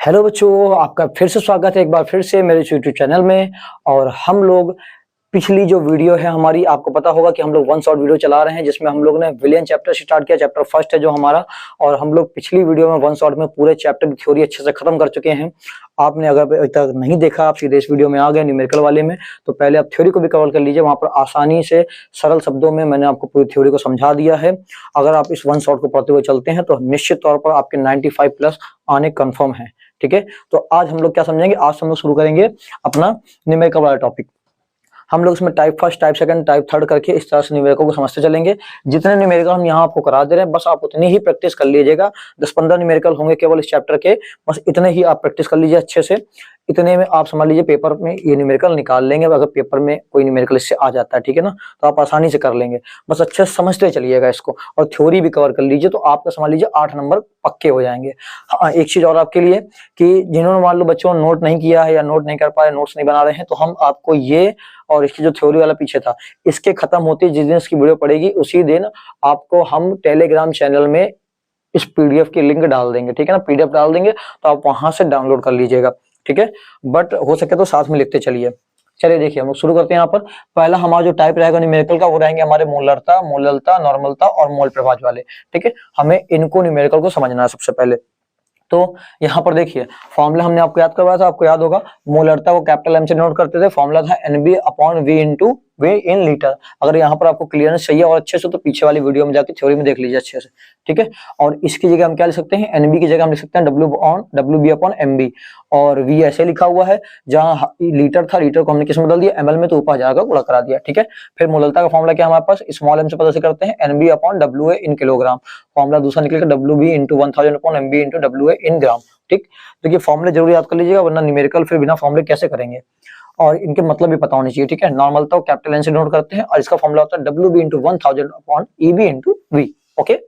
Hello बच्चों, आपका फिर से स्वागत है एक बार फिर से मेरे यूट्यूब चैनल में। और हम लोग पिछली जो वीडियो है हमारी, आपको पता होगा कि हम लोग वन शॉट वीडियो चला रहे हैं जिसमें हम लोग ने विलियन चैप्टर स्टार्ट किया। चैप्टर फर्स्ट है जो हमारा, और हम लोग पिछली वीडियो में वन शॉट में पूरे चैप्टर की थ्योरी अच्छे से खत्म कर चुके हैं। आपने अगर अभी तक नहीं देखा, आप सीधे इस वीडियो में आ गए न्यूमेरिकल वाले में, तो पहले आप थ्योरी को भी कवर कर लीजिए। वहां पर आसानी से सरल शब्दों में मैंने आपको पूरी थ्योरी को समझा दिया है। अगर आप इस वन शॉट को पढ़ते हुए चलते हैं तो निश्चित तौर पर आपके 95 प्लस आने कन्फर्म है। ठीक है, तो आज हम लोग क्या समझेंगे, आज हम लोग शुरू करेंगे अपना न्यूमेरिकल वाला टॉपिक। हम लोग इसमें type first, type second, type third करके इस तरह से न्यूमेरिकल को समझते चलेंगे। जितने न्यूमेरिकल हम यहाँ आपको करा दे रहे हैं, बस आप उतनी ही प्रैक्टिस कर लीजिएगा। 10-15 न्यूमेरिकल होंगे केवल इस चैप्टर के, बस इतने ही आप प्रैक्टिस कर लीजिए अच्छे से। इतने में आप समझ लीजिए पेपर में ये न्यूमेरिकल निकाल लेंगे। अगर पेपर में कोई न्यूमेरिकल इससे आ जाता है, ठीक है ना, तो आप आसानी से कर लेंगे। बस अच्छे से समझते चलिएगा इसको, और थ्योरी भी कवर कर लीजिए, तो आपका समझ लीजिए 8 नंबर पक्के हो जाएंगे। हाँ, एक चीज और आपके लिए कि जिन्होंने मान लो बच्चों नोट नहीं किया है या नोट नहीं कर पाए, नोट्स नहीं बना रहे हैं, तो हम आपको ये और इसकी जो थ्योरी वाला पीछे था, इसके खत्म होते जिस दिन इसकी वीडियो पड़ेगी उसी दिन आपको हम टेलीग्राम चैनल में इस पीडीएफ की लिंक डाल देंगे। ठीक है ना, पीडीएफ डाल देंगे तो आप वहां से डाउनलोड कर लीजिएगा। ठीक है, बट हो सके तो साथ में लिखते चलिए। चलिए देखिए, हम लोग शुरू करते हैं। यहाँ पर पहला हमारा जो टाइप रहेगा न्यूमेरिकल का, वो रहेंगे हमारे मोलरता, मोललता, नॉर्मलता और मोल प्रभाज वाले। ठीक है, हमें इनको न्यूमेरिकल को समझना है सबसे पहले। तो यहाँ पर देखिए, फॉर्मूला हमने आपको याद करवाया था, आपको याद होगा। मोलरता को कैपिटल एम से नोट करते थे, फॉर्मूला था NB upon V into way in litre. अगर यहाँ पर आपको क्लियरेंस चाहिए और अच्छे से, तो पीछे वाली वीडियो में जाके थ्योरी में देख लीजिए अच्छे से। ठीक है, और इसकी जगह हम क्या लिख सकते हैं, एनबी की जगह हम लिख सकते हैं W B upon M B, और वी ऐसे लिखा हुआ है। जहां लीटर था, लीटर को हमने किस में बदल दिया, एमएल में, तो ऊपर जाकर गुणा करा दिया। ठीक है, फिर मोलरता का फॉर्मूला क्या हमारे पास, स्मॉल एम से पता से करते हैं, NB upon W A in kilogram. Formula दूसरा निकलेगा W B into 1000 upon M B into W A in gram. ठीक, तो ये फॉर्मूले जरूर याद कर लीजिएगा, वरना न्यूमेरिकल फिर बिना फॉर्मूले कैसे करेंगे, और इनके मतलब भी पता होने चाहिए। ठीक है, नॉर्मल तो कैपिटल एन से नोट करते हैं, और इसका फॉर्मूला होता है W B into 1000 upon E B into V. Okay,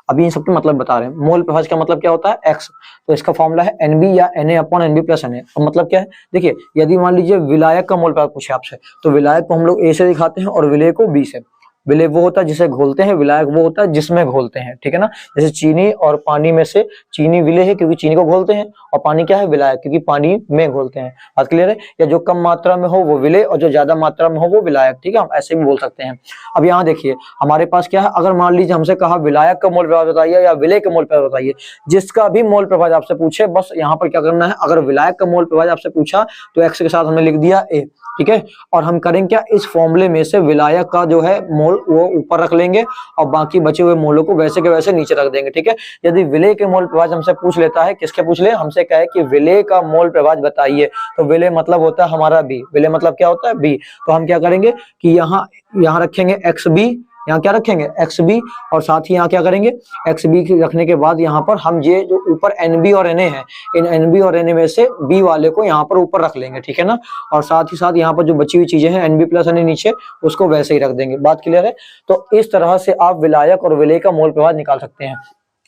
अभी इन सबके मतलब बता रहे हैं। मोल प्रभाज का मतलब क्या होता है, एक्स, तो इसका फॉर्मूला है एनबी या N A upon NB plus N A. तो मतलब क्या है, देखिए, यदि मान लीजिए विलायक का मोल प्रभाज पूछे आपसे, तो विलायक को हम लोग ए से दिखाते हैं और विलेय को बी से। विलेय वो होता है जिसे घोलते हैं, विलायक वो होता है जिसमें घोलते हैं। ठीक है ना, जैसे चीनी और पानी में से चीनी विलेय है क्योंकि चीनी को घोलते हैं, और पानी क्या है, विलायक, क्योंकि पानी में घोलते हैं। बात क्लियर है, या जो कम मात्रा में हो वो विलेय और जो ज्यादा मात्रा में हो वो विलायक। ठीक है, हम ऐसे भी बोल सकते हैं। अब यहाँ देखिए हमारे पास क्या है, अगर मान लीजिए हमसे कहा विलायक का मोल प्रभाव बताइए या विलेय का मोल प्रभाव बताइए, जिसका भी मोल प्रभाव आपसे पूछे, बस यहाँ पर क्या करना है, अगर विलायक का मोल प्रभाव आपसे पूछा तो एक्स के साथ हमने लिख दिया ए। ठीक है, और हम करेंगे क्या, इस फॉर्मूले में से विलायक का जो है मोल वो ऊपर रख लेंगे और बाकी बचे हुए मोलों को वैसे के वैसे नीचे रख देंगे। ठीक है, यदि विलेय के मोल प्रभाव हमसे पूछ लेता है, किसके पूछ ले, हमसे कहे कि विलेय का मोल प्रभाव बताइए, तो विलेय मतलब होता है हमारा बी। विलेय मतलब क्या होता है, बी। तो हम क्या करेंगे कि यहाँ रखेंगे एक्स बी, यहाँ क्या रखेंगे एक्स बी, और साथ ही यहाँ क्या करेंगे, एक्स बी रखने के बाद यहाँ पर हम ये जो ऊपर एन बी और एन ए है, इन एन बी और एन ए में से बी वाले को यहाँ पर ऊपर रख लेंगे। ठीक है ना, और साथ ही साथ यहाँ पर जो बची हुई चीजें हैं N B plus N A नीचे, उसको वैसे ही रख देंगे। बात क्लियर है, तो इस तरह से आप विलायक और विलेय का मोल प्रभाव निकाल सकते हैं।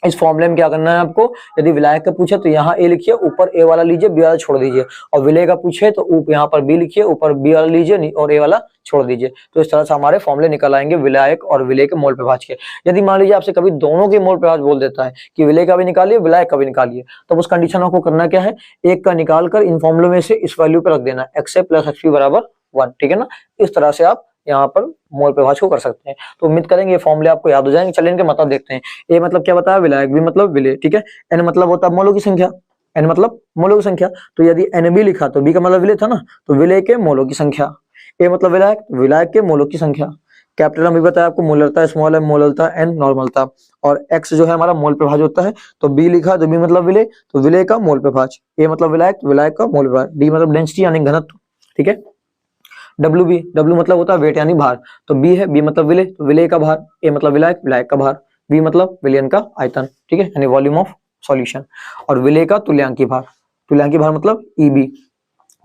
इस फॉर्मूले में क्या करना है आपको, यदि विलायक का पूछे तो यहाँ ए लिखिए, ऊपर ए वाला लीजिए, बी वाला छोड़ दीजिए, और विलेय का पूछे तो यहाँ पर बी लिखिए, ऊपर बी वाला लीजिए और ए वाला छोड़ दीजिए। तो इस तरह से हमारे फॉर्मूले निकल आएंगे विलायक और विलेय के मोल प्रभाज के। यदि मान लीजिए आपसे कभी दोनों के मोल प्रभाज बोल देता है कि विलेय का भी निकालिए, विलायक का भी निकालिए, तो उस कंडीशन आपको करना क्या है, एक का निकाल कर इन फॉर्मूलों में से इस वैल्यू पे रख देना, एक्स ए प्लस एक्स बी बराबर 1। ठीक है ना, इस तरह से आप यहाँ पर मोल प्रभाज को कर सकते हैं। तो उम्मीद करेंगे ये फॉर्मूले आपको याद हो जाएंगे। चलिए इनके मतलब देखते हैं। ए मतलब क्या बताया, विलायक, बी मतलब विलेय। ठीक है, एन मतलब होता है मोलों की संख्या, एन मतलब मोलों की संख्या, तो यदि एन बी लिखा तो बी का मतलब विलेय था ना, तो विलेय के मोलों की संख्या। ए मतलब विलायक, विलायक के मोलों की संख्या। कैपिटल हम भी बताया आपको, मोलरता, स्मॉल एम मोलरता, एन नॉर्मलता, और एक्स जो है हमारा मोल प्रभाज होता है, तो बी लिखा तो बी मतलब विलेय, तो विलेय का मोल प्रभाज। ए मतलब विलायक, विलायक का मोल प्रभाज। डी मतलब डेंसिटी यानी घनत्व। ठीक है, डब्ल्यू बी, डब्ल्यू मतलब होता है वेट यानी भार, तो बी है, बी मतलब विलेय, तो विलेय का भार। ए मतलब विलायक, विलायक का भार। वी मतलब विलयन का आयतन। ठीक है, यानी वॉल्यूम ऑफ सॉल्यूशन। और विलेय का तुल्यांकी भार, तुल्यांकी भार मतलब ईबी।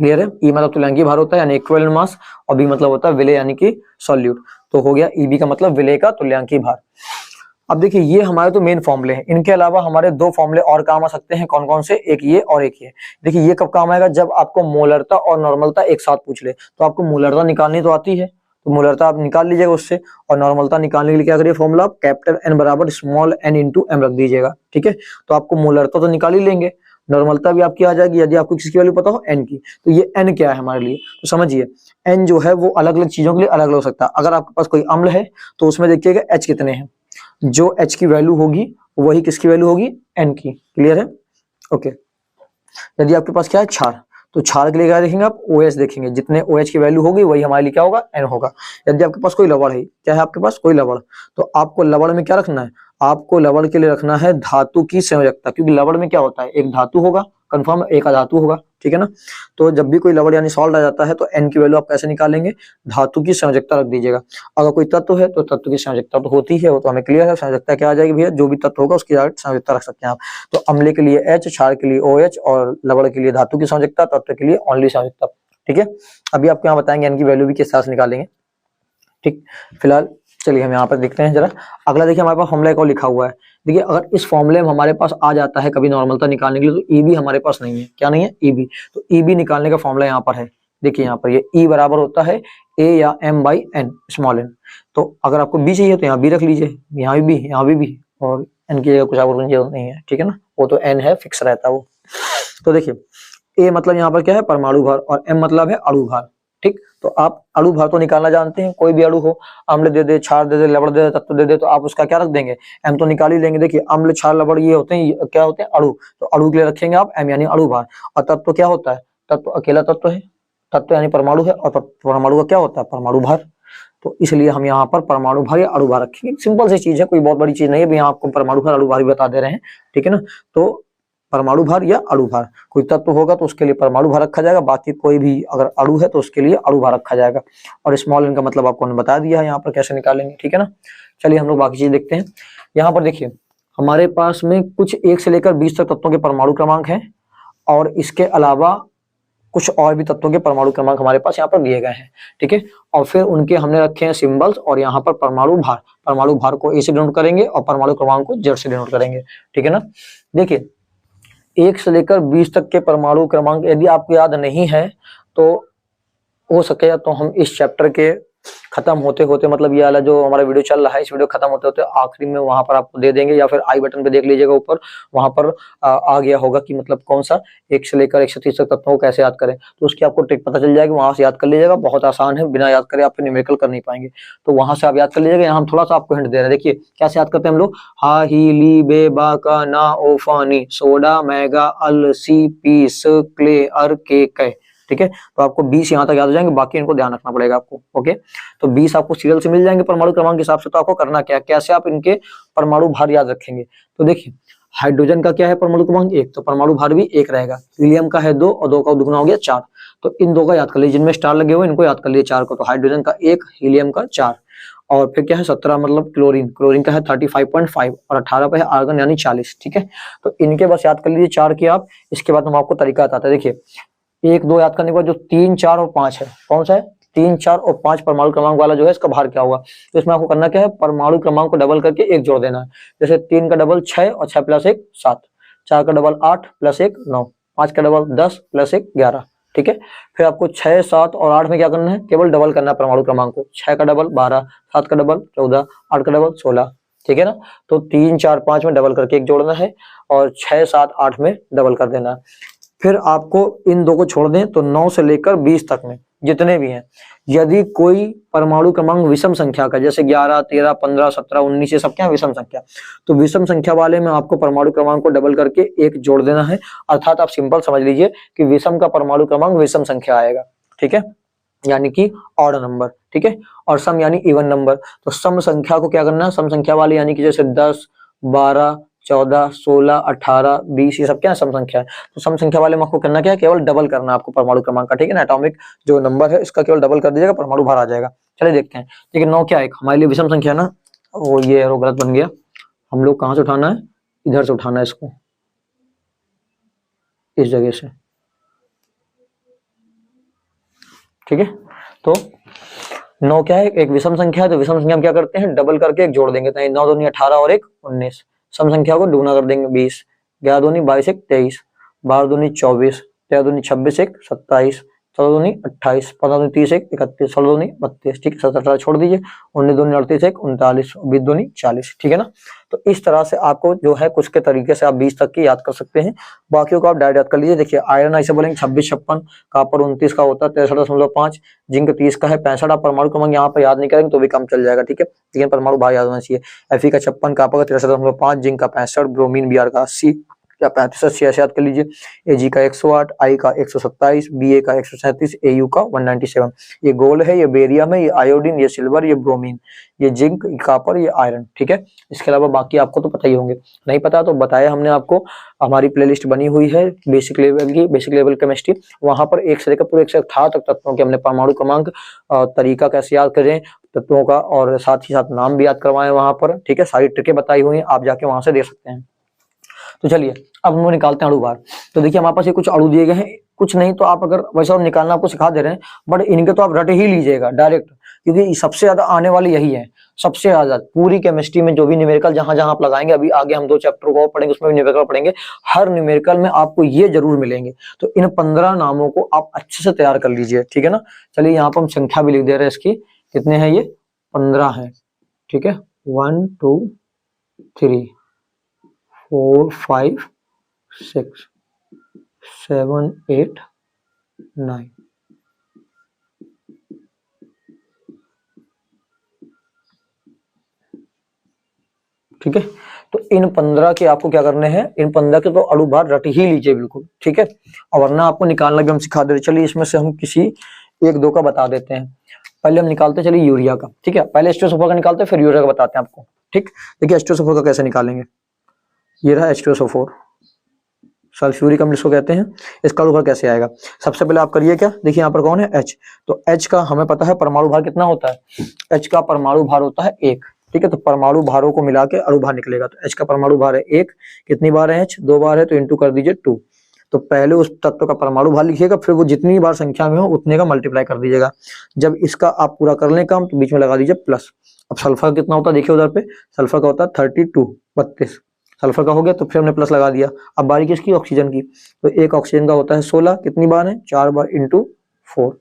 क्लियर है, ई मतलब तुल्यांकी भार होता है यानी इक्विवेलेंट मास, और बी मतलब होता है विलेय यानी कि सॉल्यूट। तो हो गया ईबी का मतलब विलेय का तुल्यांकी भार। अब देखिए ये हमारे तो मेन फॉर्मूले हैं, इनके अलावा हमारे दो फॉर्मूले और काम आ सकते हैं। कौन कौन से, एक ये और एक ये। देखिए ये कब काम आएगा, जब आपको मोलरता और नॉर्मलता एक साथ पूछ ले, तो आपको मोलरता निकालनी तो आती है, तो मोलरता आप निकाल लीजिएगा उससे, और नॉर्मलता निकालने के लिए क्या करिए, फॉर्मूला आप कैपिटल एन बराबर स्मॉल एन इंटू एम रख दीजिएगा। ठीक है, तो आपको मोलरता तो निकाल ही लेंगे, नॉर्मलता भी आपकी आ जाएगी यदि आपको किसकी वैल्यू पता हो, एन की। तो ये एन क्या है हमारे लिए, तो समझिए एन जो है वो अलग अलग चीजों के लिए अलग अलग हो सकता है। अगर आपके पास कोई अम्ल है तो उसमें देखिएगा एच कितने हैं, जो एच की वैल्यू होगी वही किसकी वैल्यू होगी, एन की। क्लियर है, ओके। यदि आपके पास क्या है, क्षार, तो क्षार के लिए क्या देखेंगे आप, ओ एच देखेंगे, जितने ओ एच की वैल्यू होगी वही हमारे लिए क्या होगा, एन होगा। यदि आपके पास कोई लवण है, क्या है आपके पास कोई लवण, तो आपको लवण में क्या रखना है, आपको लवण के लिए रखना है धातु की संयोजकता, क्योंकि लवण में क्या होता है, एक धातु होगा कंफर्म, एक अधातु होगा, ठीक है ना। तो जब भी कोई लवण यानी सॉल्ट आ जाता है तो एन की वैल्यू आप कैसे निकालेंगे, धातु की संयोजकता रख दीजिएगा। अगर कोई तत्व है तो तत्व की संयोजकता तो होती है, वो तो हमें क्लियर है, संयोजकता क्या आ जाएगी भैया, जो भी तत्व होगा उसकी संयोजकता रख सकते हैं आप। तो अम्ल के लिए एच, क्षार के लिए ओ एच, और लवण के लिए धातु की संयोजकता, तत्व के लिए ओनली संयोजकता, ठीक है। अभी आपको यहाँ बताएंगे एन की वैल्यू भी किस तरह से निकालेंगे, ठीक। फिलहाल चलिए हम यहाँ पर देखते हैं जरा। अगला देखिए हमारे पास फॉर्मूला एक और लिखा हुआ है। देखिए अगर इस फॉर्मूले में हमारे पास आ जाता है कभी नॉर्मलता निकालने के लिए, तो ईबी हमारे पास नहीं है, क्या नहीं है, ईबी। तो ईबी निकालने का फॉर्मूला यहाँ पर है, देखिए यहाँ पर ये ई बराबर होता है ए या M by N, small N. तो अगर आपको बी चाहिए तो यहाँ बी रख लीजिए, यहाँ भी यहाँ भी, और एन की जगह कुछ और जरूरत नहीं है, ठीक है ना, वो तो एन है, फिक्स रहता है वो। तो देखिए ए मतलब यहाँ पर क्या है, परमाणु भार, और एम मतलब है अणु भार, ठीक। तो आप अणु भार तो निकालना जानते हैं, कोई भी अणु हो, अम्ल दे दे, क्षार दे दे, लवण दे दे, तत्व दे दे, तो आप उसका क्या रख देंगे, एम तो निकाल ही लेंगे। देखिए अम्ल, क्षार, लवण ये होते हैं, क्या होते हैं, अणु। तो अणु के लिए रखेंगे आप एम यानी अणु भार। और तत्व क्या होता है, तत्व अकेला तत्व है, तत्व यानी परमाणु है, और परमाणु का क्या होता है, परमाणु भार। तो इसलिए हम यहाँ पर परमाणु भार या अणु भार रखेंगे। सिंपल सी चीज है, कोई बहुत बड़ी चीज नहीं है, यहाँ आपको परमाणु भार अणु भार भी बता दे रहे हैं, ठीक है ना। तो परमाणु भार या अणु भार, कोई तत्व होगा तो उसके लिए परमाणु भार रखा जाएगा, बाकी कोई भी अगर अणु है तो उसके लिए अणु भार रखा जाएगा। और स्मॉल एन का मतलब आपको बता दिया है यहाँ पर कैसे निकालेंगे, ठीक है ना। चलिए हम लोग बाकी चीज देखते हैं। यहाँ पर देखिए हमारे पास में कुछ 1 से लेकर 20 तक तत्वों के परमाणु क्रमांक हैं, और इसके अलावा कुछ और भी तत्वों के परमाणु क्रमांक हमारे पास यहाँ पर दिए गए हैं, ठीक है। और फिर उनके हमने रखे हैं सिंबल्स, और यहाँ पर परमाणु भार को ए से डिनोट करेंगे और परमाणु क्रमांक को जेड से डिनोट करेंगे, ठीक है ना। देखिए 1 से लेकर 20 तक के परमाणु क्रमांक यदि आपको याद नहीं है तो हो सके तो हम इस चैप्टर के खत्म होते होते, मतलब ये वाला जो हमारा वीडियो चल रहा है, इस वीडियो खत्म होते होते आखिरी में वहां पर आपको दे देंगे, या फिर आई बटन पे देख लीजिएगा ऊपर, वहां पर आ गया होगा कि मतलब कौन सा 1 से लेकर 130 तक तत्वों को कैसे याद करें, तो उसकी आपको ट्रिक पता चल जाएगी, वहां से याद कर लीजिएगा। बहुत आसान है, बिना याद करे आप न्यूमेरिकल कर नहीं पाएंगे, तो वहां से आप याद कर लीजिएगा। यहाँ हम थोड़ा सा आपको हिंट दे रहे हैं, देखिए कैसे याद करते हैं हम लोग, हा ही ली बे बा का ना ओ फानी सोडा मैगा अल सी पीस क्ले अर के कै, ठीक है। तो आपको 20 यहाँ तक याद हो जाएंगे, बाकी इनको ध्यान रखना पड़ेगा आपको, ओके। तो 20 आपको सीरियल से मिल जाएंगे परमाणु क्रमांक के हिसाब से। तो आपको करना क्या, कैसे आप इनके परमाणु भार याद रखेंगे, तो देखिए हाइड्रोजन का क्या है परमाणु क्रमांक 1, तो परमाणु भार भी 1 रहेगा। हीलियम का है 2, और 2 का दुगना हो गया 4, तो इन 2 का याद कर लीजिए, जिनमें स्टार लगे हुए इनको याद कर लीजिए 4 को। तो हाइड्रोजन का 1, हीलियम का 4, और फिर क्या है 17 मतलब क्लोरीन का है 35.5, और 18 पे है आर्गन यानी 40, ठीक है। तो इनके बस याद कर लीजिए 4 के आप। इसके बाद हम आपको तरीका बताते हैं, देखिए 1, 2 याद करने के बाद जो 3, 4 और 5 है, कौन सा है, 3, 4 और 5 परमाणु क्रमांक वाला जो है इसका भार क्या होगा। तो इसमें आपको करना क्या है, परमाणु क्रमांक को डबल करके 1 जोड़ देना है। जैसे 3 का डबल 6, और 6 + 1 7, 4 का डबल 8 + 1 9, 5 का डबल 10 + 1 11, ठीक है। फिर आपको 6, 7 और 8 में क्या करना है, केवल डबल करना है परमाणु क्रमांक को। 6 का डबल 12, 7 का डबल 14, 8 का डबल 16, ठीक है ना। तो 3, 4, 5 में डबल करके 1 जोड़ना है, और 6, 7, 8 में डबल कर देना है। फिर आपको इन 2 को छोड़ दें तो 9 से लेकर 20 तक में जितने भी हैं, यदि कोई परमाणु क्रमांक विषम संख्या का, जैसे 11, 13, 15, 17, 19 ये सब क्या है विषम संख्या, तो विषम संख्या वाले में आपको परमाणु क्रमांक को डबल करके 1 जोड़ देना है। अर्थात आप सिंपल समझ लीजिए कि विषम का परमाणु क्रमांक विषम संख्या आएगा, ठीक है, यानी कि ऑड नंबर, ठीक है। और सम यानी इवन नंबर। तो सम संख्या को क्या करना है, सम संख्या वाले यानी कि जैसे 10, 12, 14, 16, 18, 20 ये सब क्या है सम संख्या है। तो सम संख्या वाले में आपको करना क्या है, केवल डबल करना है आपको परमाणु क्रमांक का, ठीक है ना। एटॉमिक जो नंबर है इसका केवल डबल कर दीजिएगा, परमाणु भार आ जाएगा। चलिए देखते हैं, देखिए 9 क्या है हमारे लिए विषम संख्या ना, वो ये एरो गलत बन गया, हम लोग कहाँ से उठाना है, इधर से उठाना है इसको, इस जगह से, ठीक है। तो 9 क्या है, एक विषम संख्या है, तो विषम संख्या हम क्या करते हैं, डबल करके 1 जोड़ देंगे। तो 9 दूनी 18 और 1 19, सम संख्या को दुगना कर देंगे 20, 11 दूनी 22, 1 23, 12 दूनी 24, 13 दूनी 26, 1 27, 14 दूनी 28, 15 दूनी 30, 31, 16 दूनी 32, ठीक है, 17 18 छोड़ दीजिए, 19 दूनी 38, 39, 20 दूनी 40, ठीक है ना। तो इस तरह से आपको जो है कुछ के तरीके से आप 20 तक की याद कर सकते हैं, बाकियों को आप डायरेक्ट याद कर लीजिए। देखिए आयरन ऐसे बोलेंगे 26 56, कापर 29 का होता है 63.5, जिंक 30 का है 65। आप परमाणु क्रमांक यहाँ पर याद नहीं करेंगे तो भी कम चल जाएगा, ठीक है, लेकिन परमाणु भार याद होना चाहिए। Fe का 56, कापर का 63.5, जिंक का 65, ब्रोमीन Br का 80 या 35 80 ऐसे याद कर लीजिए। Ag का 108, I का 127, Ba का 137, Au का 197। ये गोल्ड है, ये बेरियम है, ये आयोडीन, ये सिल्वर, ये ब्रोमीन, ये जिंक, ये कापर, ये आयरन, ठीक है। इसके अलावा बाकी आपको तो पता ही होंगे, नहीं पता तो बताया हमने आपको, हमारी प्लेलिस्ट बनी हुई है बेसिक लेवल की, बेसिक लेवल केमिस्ट्री, वहां पर एक से लेकर पूरे 118 तक तत्वों के हमने परमाणु क्रमांक, तरीका कैसे याद करें तत्वों का, और साथ ही साथ नाम भी याद करवाए वहां पर, ठीक है, सारी ट्रिकें बताई हुई हैं, आप जाके वहां से देख सकते हैं। तो चलिए अब हम निकालते हैं अणु भार। तो देखिए हमारे पास ये कुछ अणु दिए गए हैं, कुछ नहीं तो आप अगर वैसे और निकालना आपको सिखा दे रहे हैं, बट इनके तो आप रट ही लीजिएगा डायरेक्ट, क्योंकि सबसे ज्यादा आने वाली यही है, सबसे ज्यादा पूरी केमिस्ट्री में जो भी न्यूमेरिकल जहां जहां आप लगाएंगे, अभी आगे हम 2 चैप्टर को पढ़ेंगे उसमें भी न्यूमेरिकल पढ़ेंगे, हर न्यूमेरिकल में आपको ये जरूर मिलेंगे। तो इन 15 नामों को आप अच्छे से तैयार कर लीजिए, ठीक है ना। चलिए यहाँ पर हम संख्या भी लिख दे रहे हैं इसकी, कितने हैं ये, 15 है, ठीक है, 1 2 3 4 5 6 7 8 9, ठीक है। तो इन 15 के आपको क्या करने हैं, इन 15 के तो अणु भार रट ही लीजिए बिल्कुल, ठीक है, और वरना आपको निकालना भी हम सिखा दे रहे। चलिए इसमें से हम किसी 1 2 का बता देते हैं। पहले हम निकालते हैं, चलिए यूरिया का, ठीक है, पहले H2SO4 का निकालते हैं, फिर यूरिया का बताते हैं आपको, ठीक। देखिए H2SO4 का कैसे निकालेंगे, ये रहा H2SO4, सल्फ्यूरिक अम्ल इसको कहते हैं। इसका अणु भार कैसे आएगा, सबसे पहले आप करिए क्या, देखिए यहाँ पर कौन है, H, तो H का हमें पता है परमाणु भार कितना होता है, H का परमाणु भार होता है 1, ठीक है, तो परमाणु भारों को मिला के अणु भार निकलेगा। तो H का परमाणु भार है 1, कितनी बार है H, 2 बार है, तो इंटू कर दीजिए 2। तो पहले उस तत्व का परमाणु भार लिखिएगा, फिर वो जितनी बार संख्या में हो उतने का मल्टीप्लाई कर दीजिएगा। जब इसका आप पूरा कर लें काम, तो बीच में लगा दीजिए प्लस। अब सल्फर कितना होता है देखिए उधर पे, सल्फर का होता है 32, सल्फर का हो गया, तो फिर हमने प्लस लगा दिया। अब बारी किसकी, ऑक्सीजन की, तो एक ऑक्सीजन का होता है 16, कितनी बार है, 4 बार इंटू 4।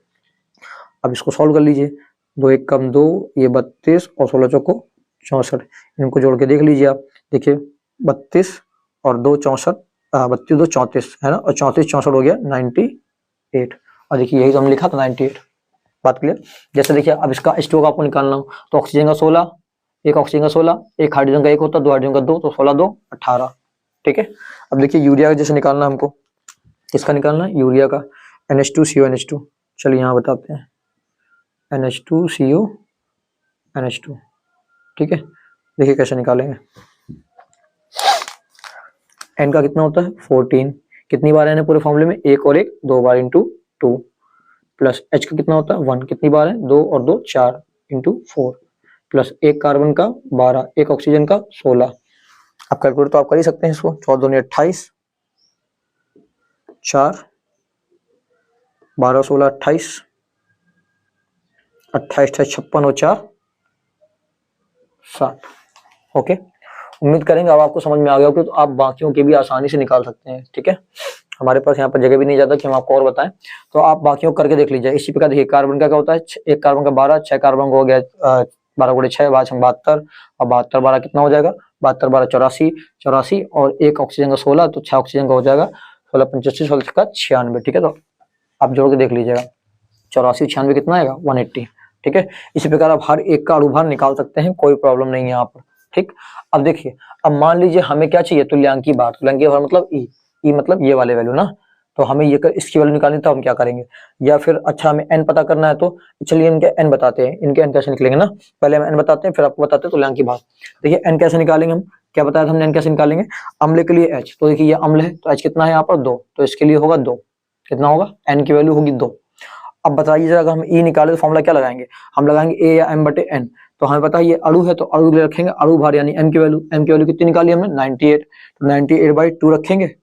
अब इसको सॉल्व कर लीजिए, 2 1 कम 2, ये 32 और 16 चौको 64, इनको जोड़ के देख लीजिए आप, देखिए 32 और 2 64, 32 2 34 है ना, और 34 64 हो गया 98, और देखिए यही तो हमने लिखा था 98, बात क्लियर। जैसे देखिए अब इसका H2O का आपको निकालना हो, तो ऑक्सीजन का 16, एक ऑक्सीजन का 16, एक हाइड्रोजन का 1 होता है, 2 हाइड्रोजन का 2, तो 16 2 18, ठीक है। अब देखिए यूरिया का जैसे निकालना हमको, किसका निकालना है, यूरिया का, NH2CO NH2, चलिए यहाँ बताते हैं, NH2CO NH2, ठीक है। देखिए कैसे निकालेंगे, N का कितना होता है 14, कितनी बार है पूरे फॉर्मूले में, 1 और 1 2 बार इंटू 2, प्लस H का कितना होता है 1, कितनी बार है 2 और 2 4 इंटू 4, प्लस 1 कार्बन का 12, 1 ऑक्सीजन का 16। आप कैलकुलेट तो आप कर ही सकते हैं इसको, 14 दूनी 28, 4 12 16 28, 28 56 और 4 60, ओके। उम्मीद करेंगे अब आपको समझ में आ गया होगा, तो आप बाकियों के भी आसानी से निकाल सकते हैं, ठीक है। हमारे पास यहाँ पर जगह भी नहीं जाता कि हम आपको और बताएं, तो आप बाकियों करके देख लीजिए। इसी प्रकार देखिए कार्बन का क्या होता है, 1 कार्बन का 12, 6 कार्बन का हो गया 12 गुणे 6 72, और 72 12 कितना हो जाएगा, 72 12 84, 84 और 1 ऑक्सीजन का 16, तो 6 ऑक्सीजन का हो जाएगा 16 85 16 का 96, ठीक है। तो आप जोड़ के देख लीजिएगा, 84 96 कितना आएगा 180, ठीक है। इसी प्रकार आप हर एक का अणु भार निकाल सकते हैं, कोई प्रॉब्लम नहीं है यहाँ पर, ठीक। अब देखिए, अब मान लीजिए हमें क्या चाहिए, तुल्यांकी भार, तुल्यांकी भार मतलब ई मतलब ये वाले वैल्यू ना, तो हमें ये इसकी वैल्यू निकालनी, तो हम क्या करेंगे, या फिर अच्छा हमें n पता करना है, तो चलिए इनके n बताते हैं, इनके n कैसे निकलेंगे ना, पहले हम n बताते हैं फिर आपको बताते हैं तुल्यांकी भार। देखिए n कैसे निकालेंगे, हम क्या बताया था हमने, n कैसे निकालेंगे, अम्ल के लिए H, तो देखिए ये अम्ल है, तो H कितना है यहाँ पर 2, तो इसके लिए होगा 2, कितना होगा, n की वैल्यू होगी 2। अब बताइए जरा, अगर हम E निकाले तो फॉर्मूला क्या लगाएंगे, हम लगाएंगे A या m/n, तो हमें पता है ये अणु है, तो अणु रखेंगे अणु भार यानी m की वैल्यू कितनी निकाली हमने 98, तो 98/2 रखेंगे।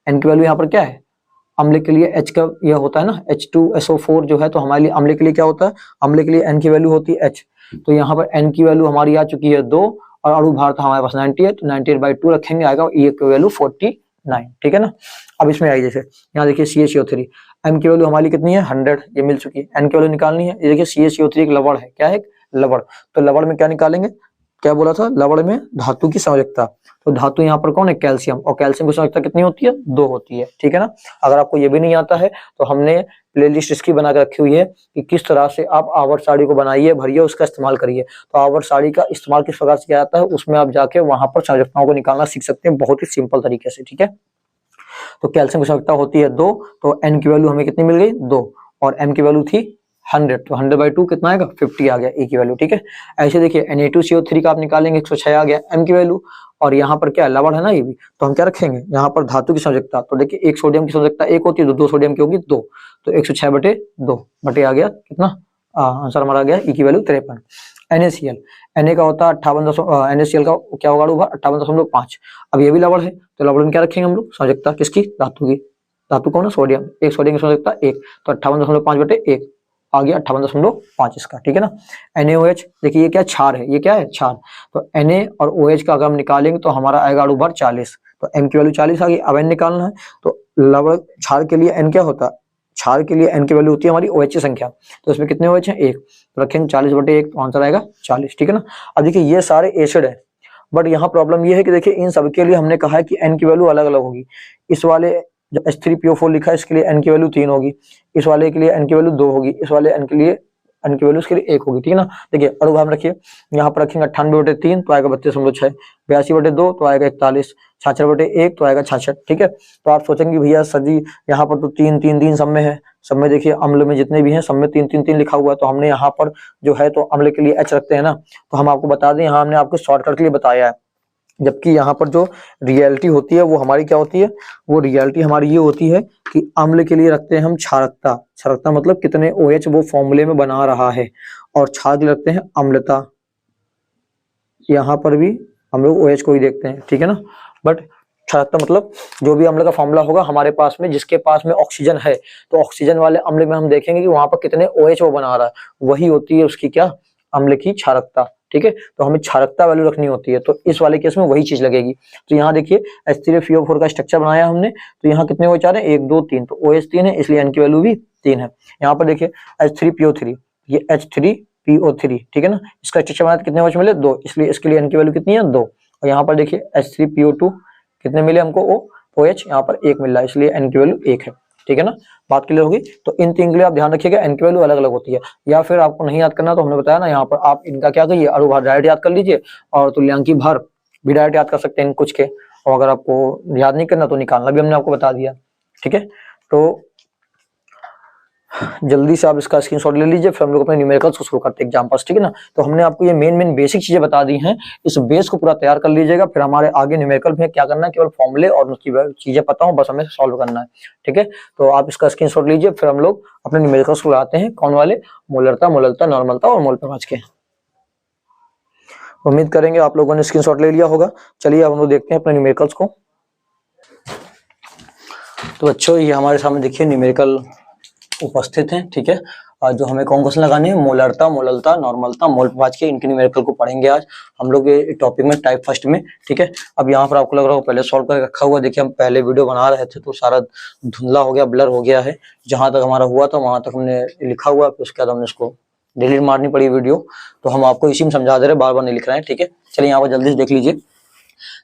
n की वैल्यू यहाँ पर क्या है, अम्ल के लिए H का यह होता है ना H2SO4 जो है, तो हमारे लिए अम्ल के लिए क्या होता है, अम्ल के लिए n की वैल्यू होती है H, तो यहाँ पर n की वैल्यू हमारी आ चुकी है 2, और अणु भार था हमारे पास 98, तो 98/2 रखेंगे, आएगा E की वैल्यू 49, ठीक है ना। अब इसमें आई जैसे यहाँ देखिए CaCO3, M की वैल्यू हमारी कितनी है 100, ये मिल चुकी है। N की वैल्यू निकालनी है, ये देखिए CaCO3 एक लवण है, क्या है, एक लवण। तो लवण में क्या निकालेंगे, क्या बोला था, लवण में धातु की संयोजकता। तो धातु यहाँ पर कौन है, कैल्शियम, और कैल्शियम की संयोजकता कितनी होती है, 2 होती है, ठीक है ना। अगर आपको ये भी नहीं आता है तो हमने प्लेलिस्ट इसकी बना के रखी हुई है कि किस तरह से आप आवर्त सारणी को बनाइए, भरिए, उसका इस्तेमाल करिए। तो आवर्त सारणी का इस्तेमाल किस प्रकार से किया जाता है, उसमें आप जाके वहां पर संयोजकताओं को निकालना सीख सकते हैं बहुत ही सिंपल तरीके से, ठीक है। तो कैल्शियम की संयोजकता होती है 2, तो N की वैल्यू हमें कितनी मिल गई, 2, और M की वैल्यू थी 100, तो 100/2 कितना आएगा, 50 आ गया E की वैल्यू, ठीक है। ऐसे देखिए Na2CO3 का आप निकालेंगे 106 आ गया M की वैल्यू, और यहाँ पर क्या लवण है ना ये भी, तो हम क्या रखेंगे यहाँ पर धातु की संयोजकता। तो देखिए एक सोडियम की संयोजकता 1 होती है, तो 2 सोडियम की होगी 2, तो 106/2 बटे आ गया कितना, आंसर हमारा आ गया E की वैल्यू 53। NaCl, Na का होता है 58, NaCl का क्या होगा अणुभार 58.5। अब ये भी लवण है, तो लवण में क्या रखेंगे हम लोग, संयोजकता किसकी, धातु की। धातु कौन है, सोडियम, एक सोडियम की संयोजकता 1, तो 58.5/1 आ गया 58.5 इसका, ठीक है ना। NaOH देखिए ये क्या क्षार है, ये क्या है, क्षार। तो Na और OH का अगर हम निकालेंगे तो हमारा आएगा अणुभार 40, तो M की वैल्यू 40 आ गई। अब N निकालना है, तो लवण क्षार के लिए N क्या होता है, क्षार के लिए N की वैल्यू होती है हमारी OH की संख्या, तो इसमें कितने OH हैं, 1, तो रखेंगे 40/1, तो आंसर आएगा 40, ठीक है ना। अब देखिए ये सारे एसिड है, बट यहाँ प्रॉब्लम ये है कि देखिए इन सब के लिए हमने कहा है कि N की वैल्यू अलग अलग होगी। इस वाले जो H3PO4 लिखा है इसके लिए N की वैल्यू 3 होगी, इस वाले के लिए N की वैल्यू 2 होगी, इस वाले N के लिए N की वैल्यू इसके लिए 1 होगी, ठीक है ना। देखिए अणुभार में रखिए, यहाँ पर रखेंगे 98/3 तो आएगा 32.6, 82/2 तो आएगा 41, 66/1 तो आएगा 66, ठीक है। तो आप सोचेंगे भैया सर जी यहाँ पर तो 3 3 3 सब में है, सब में देखिए अम्ल में जितने भी हैं सब में 3 3 3 लिखा हुआ है, तो हमने यहाँ पर जो है तो अम्ल के लिए H रखते हैं ना। तो हम आपको बता दें, यहाँ हमने आपको शॉर्टकट के लिए बताया है, जबकि यहाँ पर जो रियलिटी होती है वो हमारी क्या होती है, वो रियलिटी हमारी ये होती है कि अम्ल के लिए रखते हैं हम क्षारकता। क्षारकता मतलब कितने OH वो फॉर्मूले में बना रहा है, और क्षार के लिए रखते हैं अम्लता। यहाँ पर भी हम लोग OH को ही देखते हैं, ठीक है ना। बट क्षारकता मतलब जो भी अम्ल का फॉर्मूला होगा हमारे पास में, जिसके पास में ऑक्सीजन है, तो ऑक्सीजन वाले अम्ल में हम देखेंगे कि वहां पर कितने OH वो बना रहा है, वही होती है उसकी क्या, अम्ल की क्षारकता, ठीक है। तो हमें क्षारकता वैल्यू रखनी होती है, तो इस वाले केस में वही चीज लगेगी। तो यहाँ देखिए H3PO4 का स्ट्रक्चर बनाया हमने, तो यहाँ कितने OH आ रहे हैं, 1 2 3, तो OH 3 है इसलिए N की वैल्यू भी 3 है। यहाँ पर देखिए H3PO3, ये H3PO3, ठीक है ना, इसका स्ट्रक्चर बनाया कितने OH मिले, 2, इसलिए इसके लिए N की वैल्यू कितनी है, 2। और यहाँ पर देखिए H3PO2 कितने मिले हमको, OH यहाँ पर 1 मिल रहा है, इसलिए N की वैल्यू 1 है, ठीक है ना। बात क्लियर होगी। तो इन तीन के लिए आप ध्यान रखिएगा, N की वैल्यू अलग अलग होती है, या फिर आपको नहीं याद करना तो हमने बताया ना, यहाँ पर आप इनका क्या करिए, अणुभार डायरेक्ट याद कर लीजिए, और तुल्यांकी भार भी डायरेक्ट याद कर सकते हैं कुछ के, और अगर आपको याद नहीं करना तो निकालना भी हमने आपको बता दिया, ठीक है। तो जल्दी से आप इसका स्क्रीनशॉट ले लीजिए, फिर हम लोग अपने न्यूमेरिकल्स को शुरू करते हैं एग्जांपल्स, ठीक है ना। तो हमने आपको ये मेन बेसिक चीजें बता दी हैं, इस बेस को पूरा तैयार कर लीजिएगा, फिर हमारे आगे न्यूमेरिकल में क्या करना है, केवल फॉर्मूले और उसकी चीजें पता हो, बस हमें सॉल्व करना है, ठीक है। तो आप इसका स्क्रीनशॉट लीजिए, फिर हम लोग अपने न्यूमेरिकल्स को आते हैं, कौन वाले, मोलरता, मोललता, नॉर्मलता और मोल प्रभाज के। उम्मीद करेंगे आप लोगों ने स्क्रीनशॉट ले लिया होगा। चलिए अब हम लोग देखते हैं अपने न्यूमेरिकल्स को। तो बच्चों ये हमारे सामने देखिए न्यूमेरिकल उपस्थित हैं, ठीक है। और जो हमें कौन क्वेश्चन लगाने हैं, मोलरता, मोललता, नॉर्मलता, मोल प्रभाज के, इनके न्यूमेरिकल को पढ़ेंगे आज हम लोग ये टॉपिक में, टाइप फर्स्ट में, ठीक है। अब यहाँ पर आपको लग रहा हो पहले सॉल्व करके रखा हुआ, देखिए हम पहले वीडियो बना रहे थे तो सारा धुंधला हो गया, ब्लर हो गया है, जहां तक हमारा हुआ था वहां तक हमने लिखा हुआ, फिर उसके बाद हमने इसको डिलीट मारनी पड़ी वीडियो, तो हम आपको इसी में समझा दे रहे, बार बार नहीं लिख रहे हैं, ठीक है। चलिए यहाँ पर जल्दी से देख लीजिए।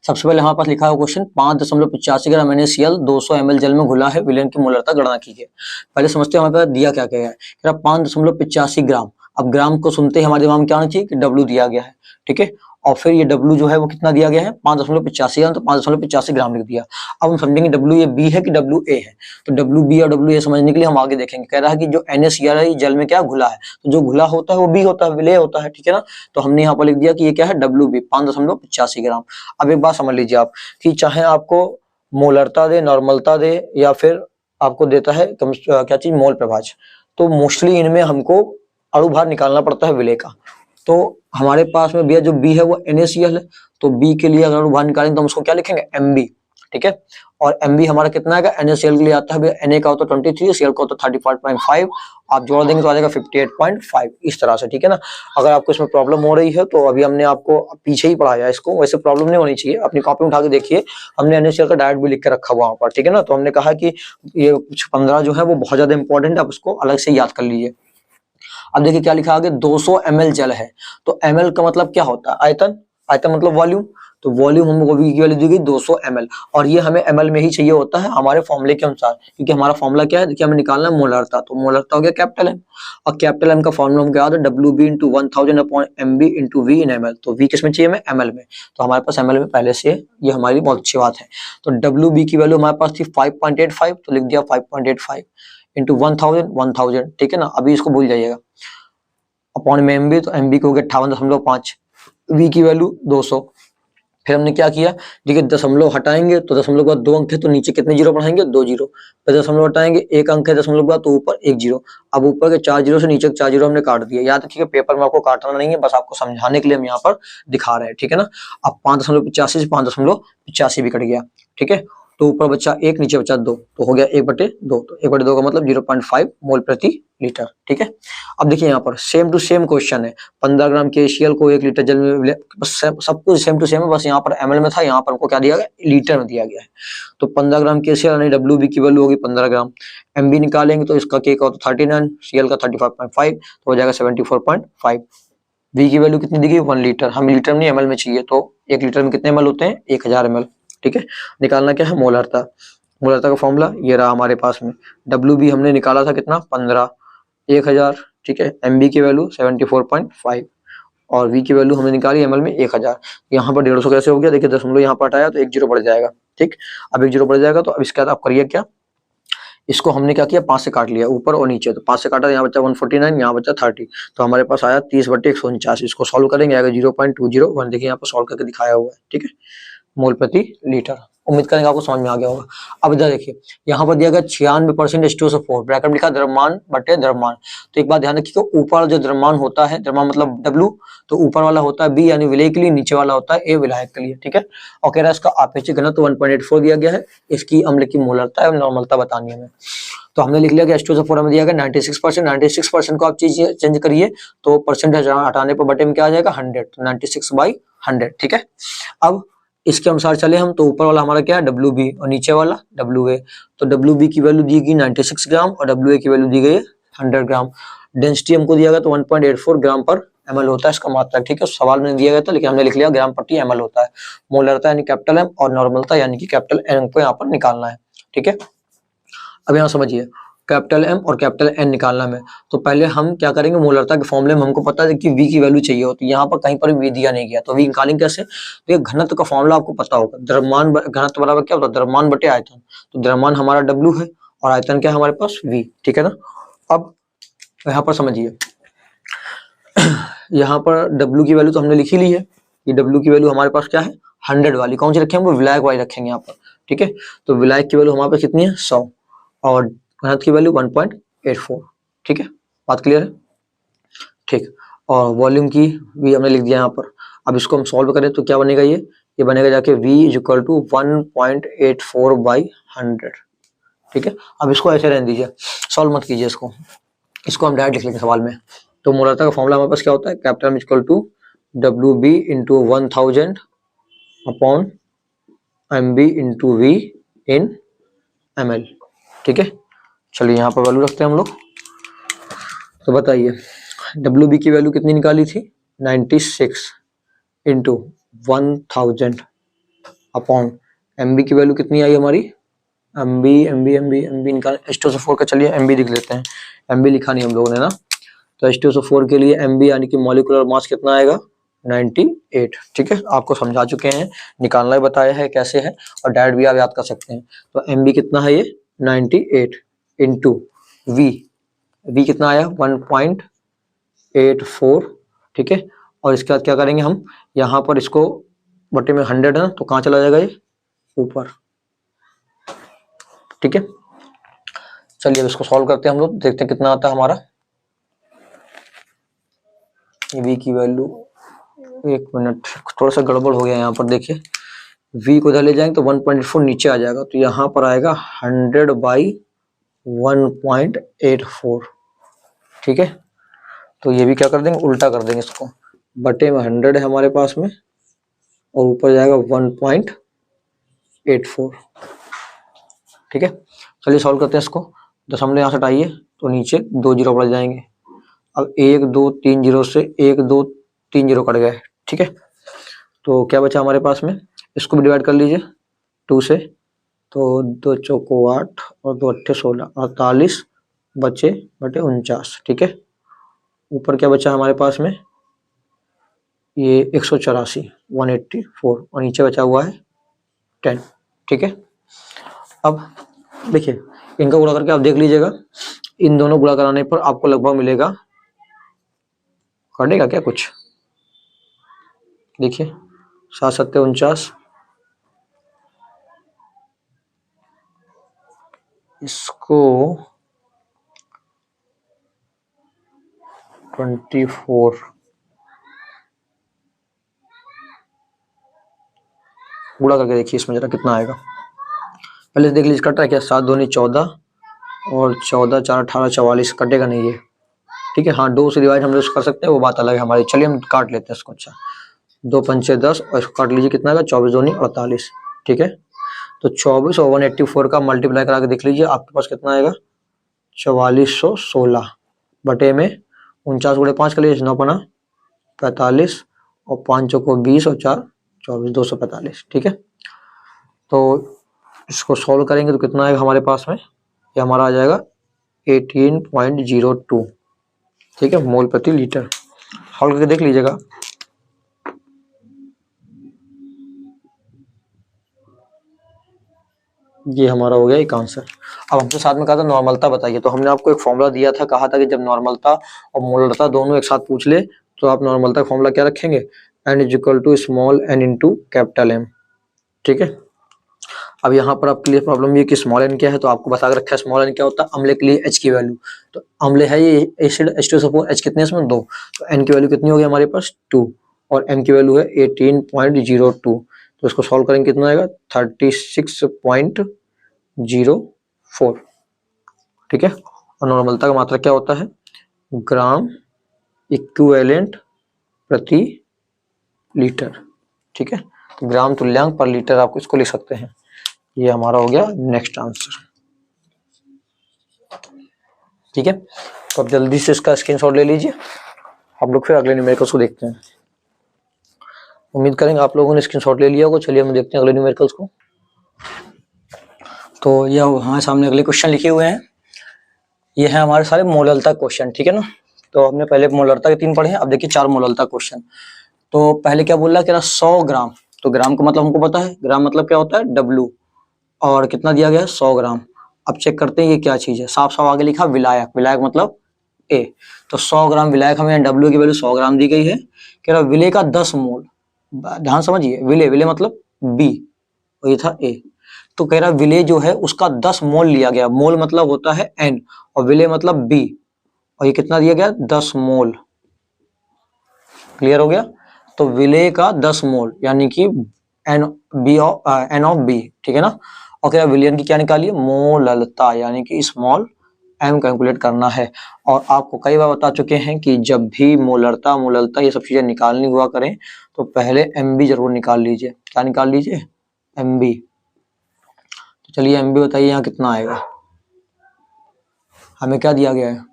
सबसे पहले हमारे पास लिखा है क्वेश्चन, 5.85 ग्राम NaCl 200 ml जल में घुला है, विलयन की मोलरता गणना कीजिए। पहले समझते हैं हमारे पास दिया क्या क्या है, 5.85 ग्राम। अब ग्राम को सुनते ही हमारे दिमाग में क्या आना चाहिए कि W दिया गया है, ठीक है। और फिर ये W जो है वो कितना दिया गया है, 5.85 ग्राम, तो 5.85 ग्राम लिख दिया। अब हम समझेंगे W ये B है कि WA है, तो WB और WA समझने के लिए हम आगे देखेंगे। कह रहा है कि जो NaCl है जल में क्या घुला है, तो जो घुला होता है वो B होता है, विलय होता है, ठीक है ना। तो हमने यहाँ पर लिख दिया कि ये क्या है, WB 5.85 ग्राम। अब एक बात समझ लीजिए आप कि चाहे आपको मोलरता दे, नॉर्मलता दे, या फिर आपको देता है क्या चीज, मोल प्रभाज, तो मोस्टली इनमें हमको अणुभार निकालना पड़ता है विलय का। तो हमारे पास में भैया जो B है वो NaCl है, तो B के लिए अगर अणुभार निकालेंगे तो हम उसको क्या लिखेंगे, MB, ठीक है। और एमबी हमारा कितना आएगा, NaCl के लिए आता है Na का होता है 23, Cl का होता है 35.5, आप जोड़ देंगे तो आ जाएगा 58.5 इस तरह से, ठीक है ना। अगर आपको इसमें प्रॉब्लम हो रही है तो अभी हमने आपको पीछे ही पढ़ाया इसको, वैसे प्रॉब्लम नहीं होनी चाहिए, अपनी कॉपी उठा के देखिए, हमने NaCl का डायरेक्ट भी लिख के रखा हुआ वहाँ पर, ठीक है ना। तो हमने कहा कि ये कुछ 15 जो है वो बहुत ज्यादा इंपॉर्टेंट है, आप उसको अलग से याद कर लीजिए। अब देखिए क्या लिखा आगे, 200 ml जल है, तो ml का मतलब क्या होता है, आयतन, आयतन मतलब वॉल्यूम, तो वॉल्यूम हमको V की वैल्यू दी गई 200 ml, और ये हमें ml में ही चाहिए होता है हमारे फॉर्मूले के अनुसार, क्योंकि हमारा फॉर्मूला क्या है, देखिए हमें निकालना है मोलरता, तो मोलरता हो गया कैपिटल M, और कैपिटल M का फॉर्मूला हमको याद है WB into 1000 upon MB into V in ml, तो V किसमें चाहिए हमें, ml में, तो हमारे पास ml में पहले से ये हमारी बहुत अच्छी बात है। तो WB की वैल्यू हमारे पास थी 5.85, तो लिख दिया 5.85 इंटू 1000, ठीक है ना। अभी इसको भूल जाइएगा, अपॉन में MB, तो MB को हो गया 58.5, V की वैल्यू 200, फिर हमने क्या किया, देखिए दशमलव हटाएंगे तो दशमलव के बाद 2 अंक है, तो नीचे कितने जीरो बढ़ाएंगे, 2 जीरो, फिर दशमलव हटाएंगे 1 अंक है दशमलव के बाद, तो ऊपर 1 जीरो, अब ऊपर के 4 जीरो से नीचे के 4 जीरो हमने काट दिया, याद रखिएगा पेपर में आपको काटना नहीं है, बस आपको समझाने के लिए हम यहाँ पर दिखा रहे हैं, ठीक है ना। अब 5.85 से 5.85 भी कट गया, ठीक है, तो ऊपर बच्चा 1 नीचे बचा 2, तो हो गया 1/2, तो 1/2 का मतलब 0.5 मोल प्रति लीटर, ठीक है। अब देखिए यहाँ पर सेम टू सेम क्वेश्चन है, 15 ग्राम KCl को 1 लीटर जल में, सब कुछ सेम टू सेम है, बस यहाँ पर ml में था, यहाँ पर हमको क्या दिया गया, लीटर में दिया गया है। तो 15 ग्राम KCl यानी WB की वैल्यू होगी 15 ग्राम, MB निकालेंगे तो इसका K का होता 39, Cl का 35.5, तो हो जाएगा 74.5। V की वैल्यू कितनी दी गई, 1 लीटर, हमें लीटर में नहीं ml में चाहिए, तो 1 लीटर में कितने ml होते हैं, 1000 ml, ठीक है। निकालना क्या है, मोलरता, मोलरता का फॉर्मूला ये रहा हमारे पास में, WB हमने निकाला था कितना 15, 1000, ठीक है, MB की वैल्यू 74.5, और V की वैल्यू हमने निकाली ml में 1000, यहाँ पर 150 कैसे हो गया, देखिए दशमलव यहाँ पर हटाया तो 1 जीरो बढ़ जाएगा, ठीक। अब 1 जीरो बढ़ जाएगा, तो अब इसके बाद आप करिए क्या, इसको हमने क्या किया, 5 से काट लिया ऊपर और नीचे, तो 5 से काटा, यहाँ बचा 149, यहाँ बचा 30, तो हमारे पास आया 30/149, इसको सॉल्व करेंगे आएगा 0.201, देखिए यहाँ पर सॉल्व करके दिखाया हुआ है, ठीक है, मोल प्रति लीटर। उम्मीद करेंगे आपको समझ में आ गया होगा। अब इधर देखिए, यहाँ पर दिया गया 96% H2SO4, ब्रैकेट में लिखा द्रव्यमान बटे द्रव्यमान, तो एक बात ध्यान रखिए, ऊपर जो द्रव्यमान होता है, द्रव्यमान मतलब W, तो ऊपर वाला होता है B यानी विलेय के लिए, नीचे वाला होता है A विलायक के लिए, ठीक है। और कह रहा है इसका आपेक्षिक घनत्व 1.84 दिया गया है, इसकी अम्ल की मोलरता और नॉर्मलता बतानी है हमें, तो हमने लिख लिया कि H2SO4 हमें दिया गया 96%, 96% को आप चीज चेंज करिए तो परसेंटेज हटाने पर बटे में क्या आ जाएगा 100, तो 96/100, ठीक है। अब इसके अनुसार चले हम, तो ऊपर वाला हमारा क्या है WB और नीचे वाला WA, तो WB की वैल्यू दी गई 96 ग्राम और WA की वैल्यू दी गई है 100 ग्राम, डेंसिटी हमको दिया गया तो 1.84 ग्राम पर ml होता है इसका मात्रा, ठीक है, सवाल में दिया गया था लेकिन हमने लिख लिया ग्राम प्रति ml होता है। मोलरता यानी कैपिटल M और नॉर्मलता यानी कि कैपिटल N को यहाँ पर निकालना है, ठीक है। अब यहाँ समझिए, कैपिटल M और कैपिटल N निकालना में, तो पहले हम क्या करेंगे, मोलरता के फॉर्मूले में हमको पता है कि V की वैल्यू चाहिए होती है, यहाँ पर कहीं पर V दिया नहीं गया, तो V निकालेंगे कैसे, तो ये घनत्व का फॉर्मूला आपको पता होगा, द्रव्यमान घनत्व बराबर क्या होता है, द्रव्यमान बटे आयतन, तो द्रव्यमान हमारा W है और आयतन क्या है हमारे पास V, ठीक है ना। अब यहाँ पर समझिए, यहाँ पर W की वैल्यू तो हमने लिख ही ली है, ये W की वैल्यू हमारे पास क्या है 100 वाली, कौन सी रखेंगे, वो विलायक वाली रखेंगे यहाँ पर, ठीक है। तो विलायक की वैल्यू हमारे पास कितनी है 100 और घनत्व की वैल्यू 1.84, ठीक है, बात क्लियर है, ठीक। और वॉल्यूम की भी हमने लिख दिया यहाँ पर। अब इसको हम सॉल्व करें तो क्या बनेगा, ये बनेगा जाके V इक्वल टू 1.84/100, ठीक है। अब इसको ऐसे रहने दीजिए, सॉल्व मत कीजिए इसको हम डायरेक्ट लिख लेंगे सवाल में। तो मोलरता का फॉर्मूला हमारे पास क्या होता है, capital M equal to WB into 1000 upon MB into V in ml, ठीक है। चलिए यहाँ पर वैल्यू रखते हैं हम लोग, तो बताइए WB की वैल्यू कितनी निकाली थी 96 इंटू 1000 अपॉन MB की वैल्यू कितनी आई हमारी, MB निकाल H2SO4 का, चलिए MB लिख लेते हैं, MB लिखा नहीं हम लोगों ने ना, तो H2SO4 के लिए MB यानी कि मॉलिक्यूलर मास कितना आएगा 98, ठीक है, आपको समझा चुके हैं, निकालना ही बताया है कैसे है, और डायरेक्ट भी आप याद कर सकते हैं। तो MB कितना है ये 98 इंटू V कितना आया 1.84, ठीक है। और इसके बाद क्या करेंगे हम, यहाँ पर इसको बटे में 100 है ना, तो कहाँ चला जाएगा ये ऊपर, ठीक है। चलिए अब इसको सॉल्व करते हैं हम लोग, देखते हैं कितना आता है हमारा। V की वैल्यू, एक मिनट थोड़ा सा गड़बड़ हो गया यहाँ पर, देखिए v को इधर ले जाएंगे तो 1.4 नीचे आ जाएगा, तो यहाँ पर आएगा 100/1.84। ठीक है, तो ये भी क्या कर देंगे, उल्टा कर देंगे इसको, बटे में 100 है हमारे पास में और ऊपर जाएगा 1.84। ठीक है, चलिए सॉल्व करते हैं इसको। दशमलव यहाँ से हटाइए तो नीचे 2 जीरो बढ़ जाएंगे। अब 1 2 3 जीरो से 1 2 3 जीरो कट गए। ठीक है, तो क्या बचा हमारे पास में, इसको भी डिवाइड कर लीजिए 2 से, तो 2 चौको 8 और 2 अट्ठे 16, 48 बचे बटे 49। ठीक है, ऊपर क्या बचा हमारे पास में, ये 184 184 और नीचे बचा हुआ है 10। ठीक है, अब देखिए इनका गुणा करके आप देख लीजिएगा, इन दोनों गुणा कराने पर आपको लगभग मिलेगा, कटेगा क्या कुछ, देखिए 7 7 49, इसको 24 गुणा करके देखिए इसमें जरा कितना आएगा। पहले देख लीजिए कट रहा है क्या, 7 दूनी 14 और 14 4 18 44, कटेगा नहीं ये। ठीक है, हाँ 2 से डिवाइड हम लोग कर सकते हैं, वो बात अलग है हमारी। चलिए हम काट लेते हैं इसको। अच्छा 2 पंचे 10 और इसको काट लीजिए, कितना आएगा, 24 दूनी 48। ठीक है, तो 24 और 184 का मल्टीप्लाई करा के देख लीजिए, आपके पास कितना आएगा, 4416 बटे में 49 गुणे 5 कर लीजिए, 9 पना 45 और 5 को 20 और 4 24, 245। ठीक है, तो इसको सॉल्व करेंगे तो कितना आएगा हमारे पास में, ये हमारा आ जाएगा 18.02। ठीक है, मोल प्रति लीटर। सॉल्व करके देख लीजिएगा। ये हमारा हो गया एक आंसर। अब हमसे साथ में कहा था नॉर्मलता बताइए, तो हमने आपको एक फॉर्मूला दिया था, कहा था कि जब नॉर्मलता और मोलरता दोनों एक साथ पूछ ले तो आप नॉर्मलता का फॉर्मूला क्या रखेंगे, n is equal to small n into capital M। ठीक है, अब यहाँ पर आपके लिए प्रॉब्लम ये कि स्मॉल n क्या है, तो आपको बता के रखा है स्मॉल n क्या होता है, अम्ल के लिए H की वैल्यू, तो अम्ल है ये एसिड H2SO4, H कितने इसमें 2, तो n की वैल्यू कितनी होगी हमारे पास 2 और m की वैल्यू है 18.02, तो इसको सॉल्व करेंगे कितना आएगा 36.04। ठीक है, और नॉर्मलता का मात्रा क्या होता है, ग्राम इक्विवेलेंट प्रति लीटर। ठीक है, तो ग्राम तुल्यांक पर लीटर आप इसको लिख सकते हैं। ये हमारा हो गया नेक्स्ट आंसर। ठीक है, तो अब जल्दी से इसका स्क्रीनशॉट ले लीजिए, आप लोग फिर अगले न्यूमेरिकल्स को देखते हैं। उम्मीद करेंगे आप लोगों ने स्क्रीनशॉट ले लिया होगा। चलिए हम देखते हैं अगले न्यूमेरिकल्स को। तो ये हमारे सामने अगले क्वेश्चन लिखे हुए हैं, ये है हमारे सारे मोलरता क्वेश्चन। ठीक है ना, तो हमने पहले मोलरता के 3 पढ़े हैं, अब देखिए 4 मोलरता क्वेश्चन। तो पहले क्या बोल रहा है, कह रहा 100 ग्राम, तो ग्राम का मतलब हमको पता है, ग्राम मतलब क्या होता है W, और कितना दिया गया है 100 ग्राम। अब चेक करते हैं ये क्या चीज है, साफ साफ आगे लिखा विलायक, विलायक मतलब A, तो 100 ग्राम विलायक, हमें W की वैल्यू 100 ग्राम दी गई है। कह रहा विले का 10 मोल, ध्यान समझिए, विले विले मतलब B और ये था A, तो कह रहा विले जो है उसका 10 मोल लिया गया, मोल मतलब होता है N और विले मतलब B, और ये कितना दिया गया 10 मोल। क्लियर हो गया, तो विले का 10 मोल यानी कि N ऑफ B। ठीक है ना, और कह रहा विलियन की क्या निकालिए, मोललता यानी कि स्मॉल m कैलकुलेट करना है। और आपको कई बार बता चुके हैं कि जब भी मोलरता मोललता ये सब चीजें निकालनी हुआ करें तो पहले MB जरूर निकाल लीजिए। क्या निकाल लीजिए, MB। तो चलिए MB बताइए यहाँ कितना आएगा, हमें क्या दिया गया है।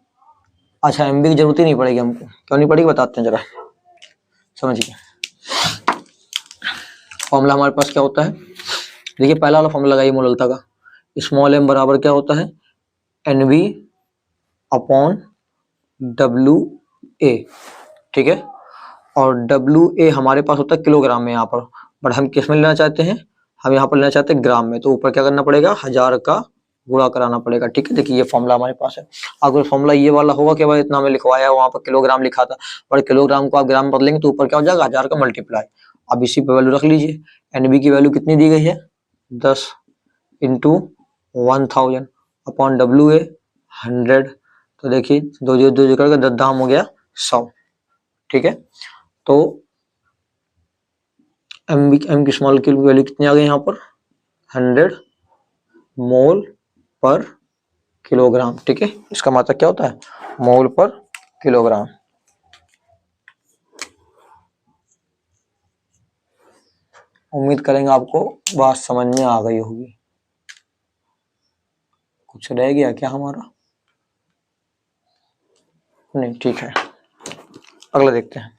अच्छा MB की जरूरत ही नहीं पड़ेगी हमको, क्यों नहीं पड़ेगी बताते हैं जरा, समझिए। फॉर्मूला हमारे पास क्या होता है, देखिए पहला वाला फॉर्मूला लगाइए मोललता का, स्मॉल m बराबर क्या होता है NB अपॉन WA। ठीक है, और WA हमारे पास होता है किलोग्राम में यहाँ पर, बट हम किस में लेना चाहते हैं, हम यहाँ पर लेना चाहते हैं ग्राम में, तो ऊपर क्या करना पड़ेगा 1000 का गुणा कराना पड़ेगा। ठीक है, देखिए ये फॉर्मूला हमारे पास है। अगर फॉर्मूला ये वाला होगा कि भाई इतना में लिखवाया, वहां पर किलोग्राम लिखा था, पर किलोग्राम को आप ग्राम में बदलेंगे तो ऊपर क्या हो जाएगा 1000 का मल्टीप्लाई। अब इसी पे वैल्यू रख लीजिए, NB की वैल्यू कितनी दी गई है 10 इंटू 1000 अपॉन WA 100, तो देखिए 2 0 करके 10 दाम हो गया 100। ठीक है, तो एम की स्मॉल की वैल्यू कितनी आ गई यहाँ पर 100 मोल पर किलोग्राम। ठीक है, इसका मात्रा क्या होता है मोल पर किलोग्राम। उम्मीद करेंगे आपको बात समझ में आ गई होगी। कुछ रह गया क्या हमारा? नहीं, ठीक है, अगला देखते हैं।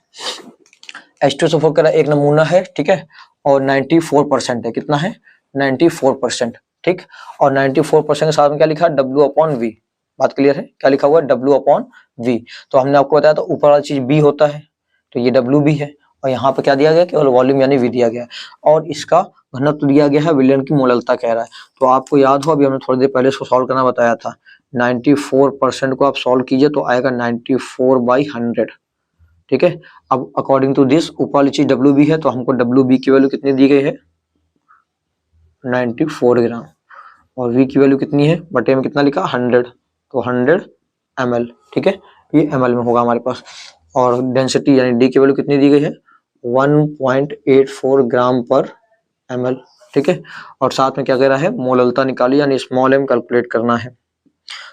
H2SO4 का एक नमूना है, ठीक है, और 94% है। कितना है 94%। ठीक, और 94% के साथ में क्या लिखा है W/V। बात क्लियर है, क्या लिखा हुआ है W/V। तो हमने आपको बताया था ऊपर वाली चीज B होता है, तो ये WB है, और यहाँ पे क्या दिया गया केवल वॉल्यूम यानी V दिया गया है, और इसका घनत्व दिया गया है, विलयन की मोललता कह रहा है। तो आपको याद हो, अभी हमने थोड़ी देर पहले इसको सॉल्व करना बताया था। 94% को आप सॉल्व कीजिए तो आएगा 94/100। ठीक है, अब अकॉर्डिंग टू दिस ऊपर वाली चीज WB है, तो हमको WB की वैल्यू कितनी दी गई है 94 ग्राम, और V की वैल्यू कितनी है बटे में कितना लिखा 100, तो 100 ml। ठीक है, ये ml में होगा हमारे पास। और डेंसिटी यानी D की वैल्यू कितनी दी गई है 1.84 ग्राम पर ml। ठीक है, और साथ में क्या कह रहा है मोललता निकाली यानी स्मॉल m कैलकुलेट करना है।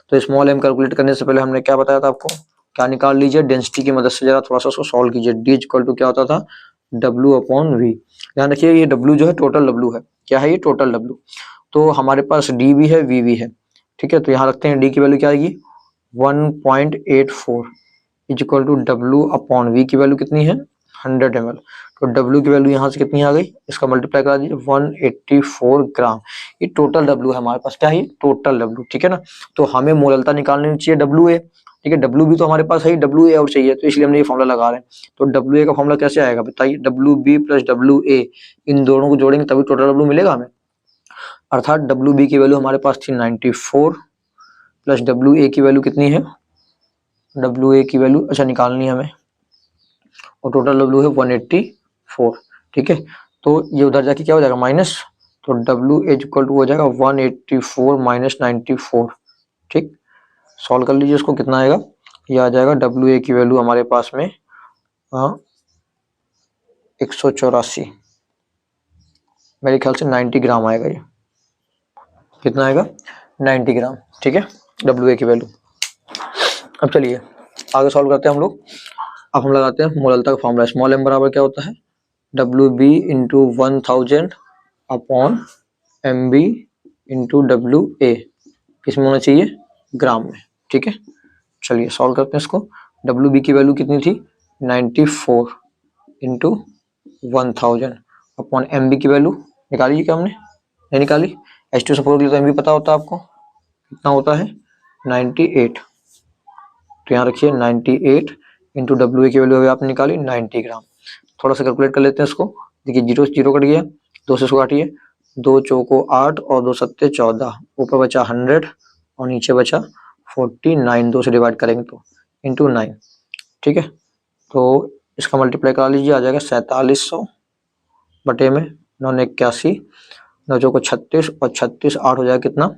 तो स्मॉल m कैलकुलेट करने से पहले हमने क्या बताया था आपको, क्या निकाल लीजिए डेंसिटी की मदद से जरा थोड़ा सा उसको सॉल्व कीजिए। D इक्वल टू क्या होता था W/V। ध्यान रखिए ये W जो है टोटल W है। क्या है ये टोटल W। तो हमारे पास D भी है V भी है। ठीक है, तो यहाँ रखते हैं D की वैल्यू क्या आएगी 1.84 इक्वल टू W/V की वैल्यू कितनी है 100 ml। तो W की वैल्यू यहाँ से कितनी आ गई, इसका मल्टीप्लाई करा दीजिए 184 ग्राम। ये टोटल W है हमारे पास, क्या है टोटल W। ठीक है ना, तो हमें मोललता निकालनी चाहिए WA। ठीक है, WB तो हमारे पास है WA और चाहिए, तो इसलिए हमने ये फॉर्मूला लगा रहे हैं। तो WA का फॉर्मूला कैसे आएगा बताइए, WB प्लस WA, इन दोनों को जोड़ेंगे तभी टोटल W मिलेगा हमें। अर्थात WB की वैल्यू हमारे पास थी 94 प्लस WA की वैल्यू कितनी है, WA की वैल्यू अच्छा निकालनी है हमें, और टोटल W है 184। ठीक है, तो ये उधर जाके क्या हो जाएगा माइनस, तो WA इक्वल टू हो जाएगा 184 माइनस 94। ठीक, सॉल्व कर लीजिए इसको, कितना आएगा, ये आ जाएगा WA की वैल्यू हमारे पास में 184, मेरे ख्याल से 90 ग्राम आएगा। ये कितना आएगा 90 ग्राम। ठीक है, WA की वैल्यू। अब चलिए आगे सॉल्व करते हैं हम लोग। अब हम लगाते हैं मोललता का फॉर्मूला, स्मॉल m बराबर क्या होता है WB into 1000 upon MB into WA, किसमें होना चाहिए ग्राम में। ठीक है, चलिए सॉल्व करते हैं इसको। WB की वैल्यू कितनी थी 94 इंटू 1000 अपॉन MB की वैल्यू निकाली क्या हमने, नहीं निकाली। H2SO4 के लिए तो MB पता होता है आपको, कितना होता है 98। तो यहाँ रखिए 98 इंटू WA की वैल्यू अभी आपने निकाली 90 ग्राम। थोड़ा सा कैलकुलेट कर लेते हैं इसको। देखिए 0 से 0 कट गया, 2 से इसको काटिए, 2 चौको 8 और 2 सत्ते 14, ऊपर बचा 100 और नीचे बचा 49, 2 से डिवाइड करेंगे तो इंटू 9। ठीक है, तो इसका मल्टीप्लाई करा लीजिए, आ जाएगा 4700 बटे में 981, 9 चौको 36 और 36 8 हो जाएगा कितना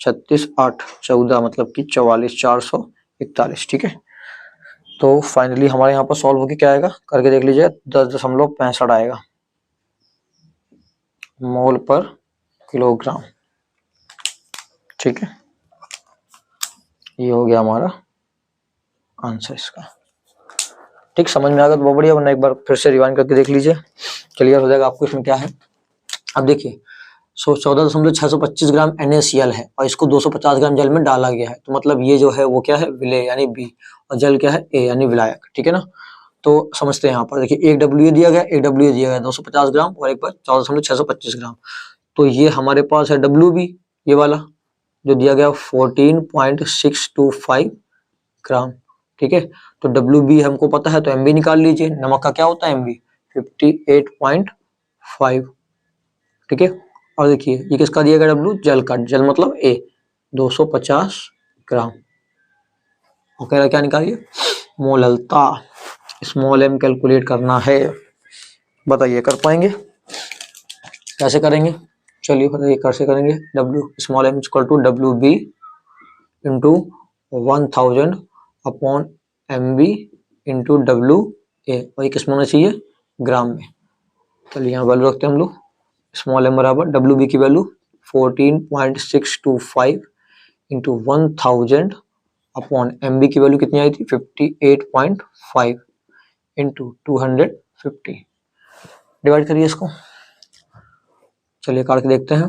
36 8 14, मतलब कि 44 441। ठीक है, तो फाइनली हमारे यहाँ पर सॉल्व होगी क्या आएगा करके देख लीजिए 10.65 आएगा मोल पर किलोग्राम। ठीक है, ये हो गया हमारा आंसर इसका। ठीक, समझ में आ गया तो बहुत बढ़िया, वरना एक बार फिर से रिवाइंड करके देख लीजिए, क्लियर हो जाएगा आपको इसमें क्या है। अब देखिए 14.625 ग्राम NaCl है और इसको 250 ग्राम जल में डाला गया है, तो मतलब ये जो है वो क्या है विलेय यानी B, और जल क्या है A यानी विलायक। ठीक है ना, तो समझते हैं यहाँ पर देखिए एक WA दिया गया, एक WA दिया गया 250 ग्राम और एक पर 14.625 ग्राम। तो ये हमारे पास है WB, ये वाला जो दिया गया 14.625 ग्राम। ठीक है, तो WB हमको पता है, तो MB निकाल लीजिए। नमक का क्या होता है MB 58.5। ठीक है, और देखिए ये किसका दिया गया W, जल का, जल मतलब A 250 ग्राम। और कह रहा क्या निकालिए मोललता, स्मॉल m कैलकुलेट करना है। बताइए कर पाएंगे, कैसे करेंगे, चलिए बताइए कैसे करेंगे। W small m equal to WB into 1000 upon MB into WA, और ये किस में होना चाहिए ग्राम में। चलिए यहाँ वैल्यू रखते हैं हम लोग, स्मॉल m बराबर डब्ल्यू बी की value 14.625 into 1000 upon M B की वैल्यू कितनी आई थी 58.5 इंटू 250। डिवाइड करिए इसको, चलिए काट के देखते हैं।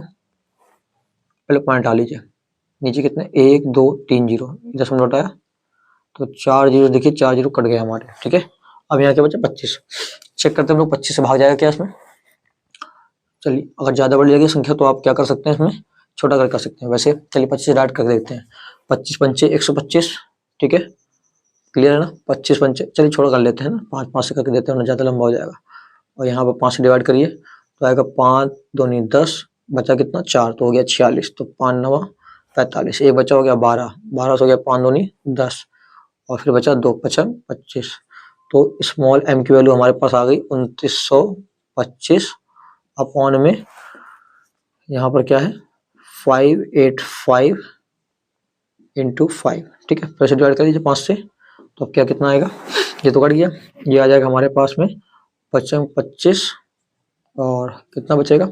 पहले पॉइंट डाल लीजिए, नीचे कितने 1 2 3 जीरो, 10 मिनट आया तो 4 जीरो, देखिए 4 जीरो कट गए हमारे। ठीक है, अब यहाँ क्या बचा 25। चेक करते हैं हम लोग 25 से भाग जाएगा क्या इसमें। चलिए अगर ज़्यादा बढ़ जाएगी संख्या तो आप क्या कर सकते हैं, इसमें छोटा कर सकते हैं। वैसे चलिए 25 से डाइट कर देखते हैं। 25 पंचे 125, ठीक है क्लियर है ना। 25 पंचे, चलिए छोटा कर लेते हैं ना, 5 5 से करके देते हैं ना, ज़्यादा लंबा हो जाएगा। और यहाँ पर 5 से डिवाइड करिए तो आएगा 5 दूनी 10, बचा कितना 4, तो हो गया 46। तो 5 9 45, एक बचा हो गया 12, 12 से हो गया 5 दूनी 10, और फिर बचा 2 5 25। तो स्मॉल m की वैल्यू हमारे पास आ गई 2925 अपॉन में यहाँ पर क्या है 585 इंटू 5। ठीक है, फिर से डिवाइड कर लीजिए 5 से, तो अब क्या कितना आएगा, ये तो कट गया, ये आ जाएगा हमारे पास में 25 और कितना बचेगा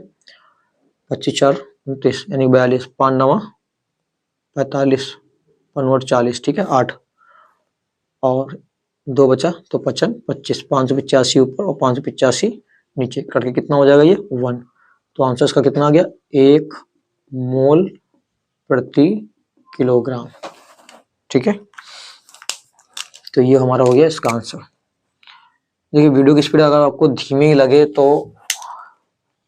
25 4 29 यानी 42, 5 9 45 कन्वर्ट 40, ठीक है 8 और 2 बचा तो 55 25, 585 ऊपर और 585 नीचे, करके कितना हो जाएगा ये 1। तो आंसर इसका कितना आ गया 1 मोल प्रति किलोग्राम। ठीक है, तो ये हमारा हो गया इसका आंसर। देखिए वीडियो की स्पीड अगर आपको धीमी लगे तो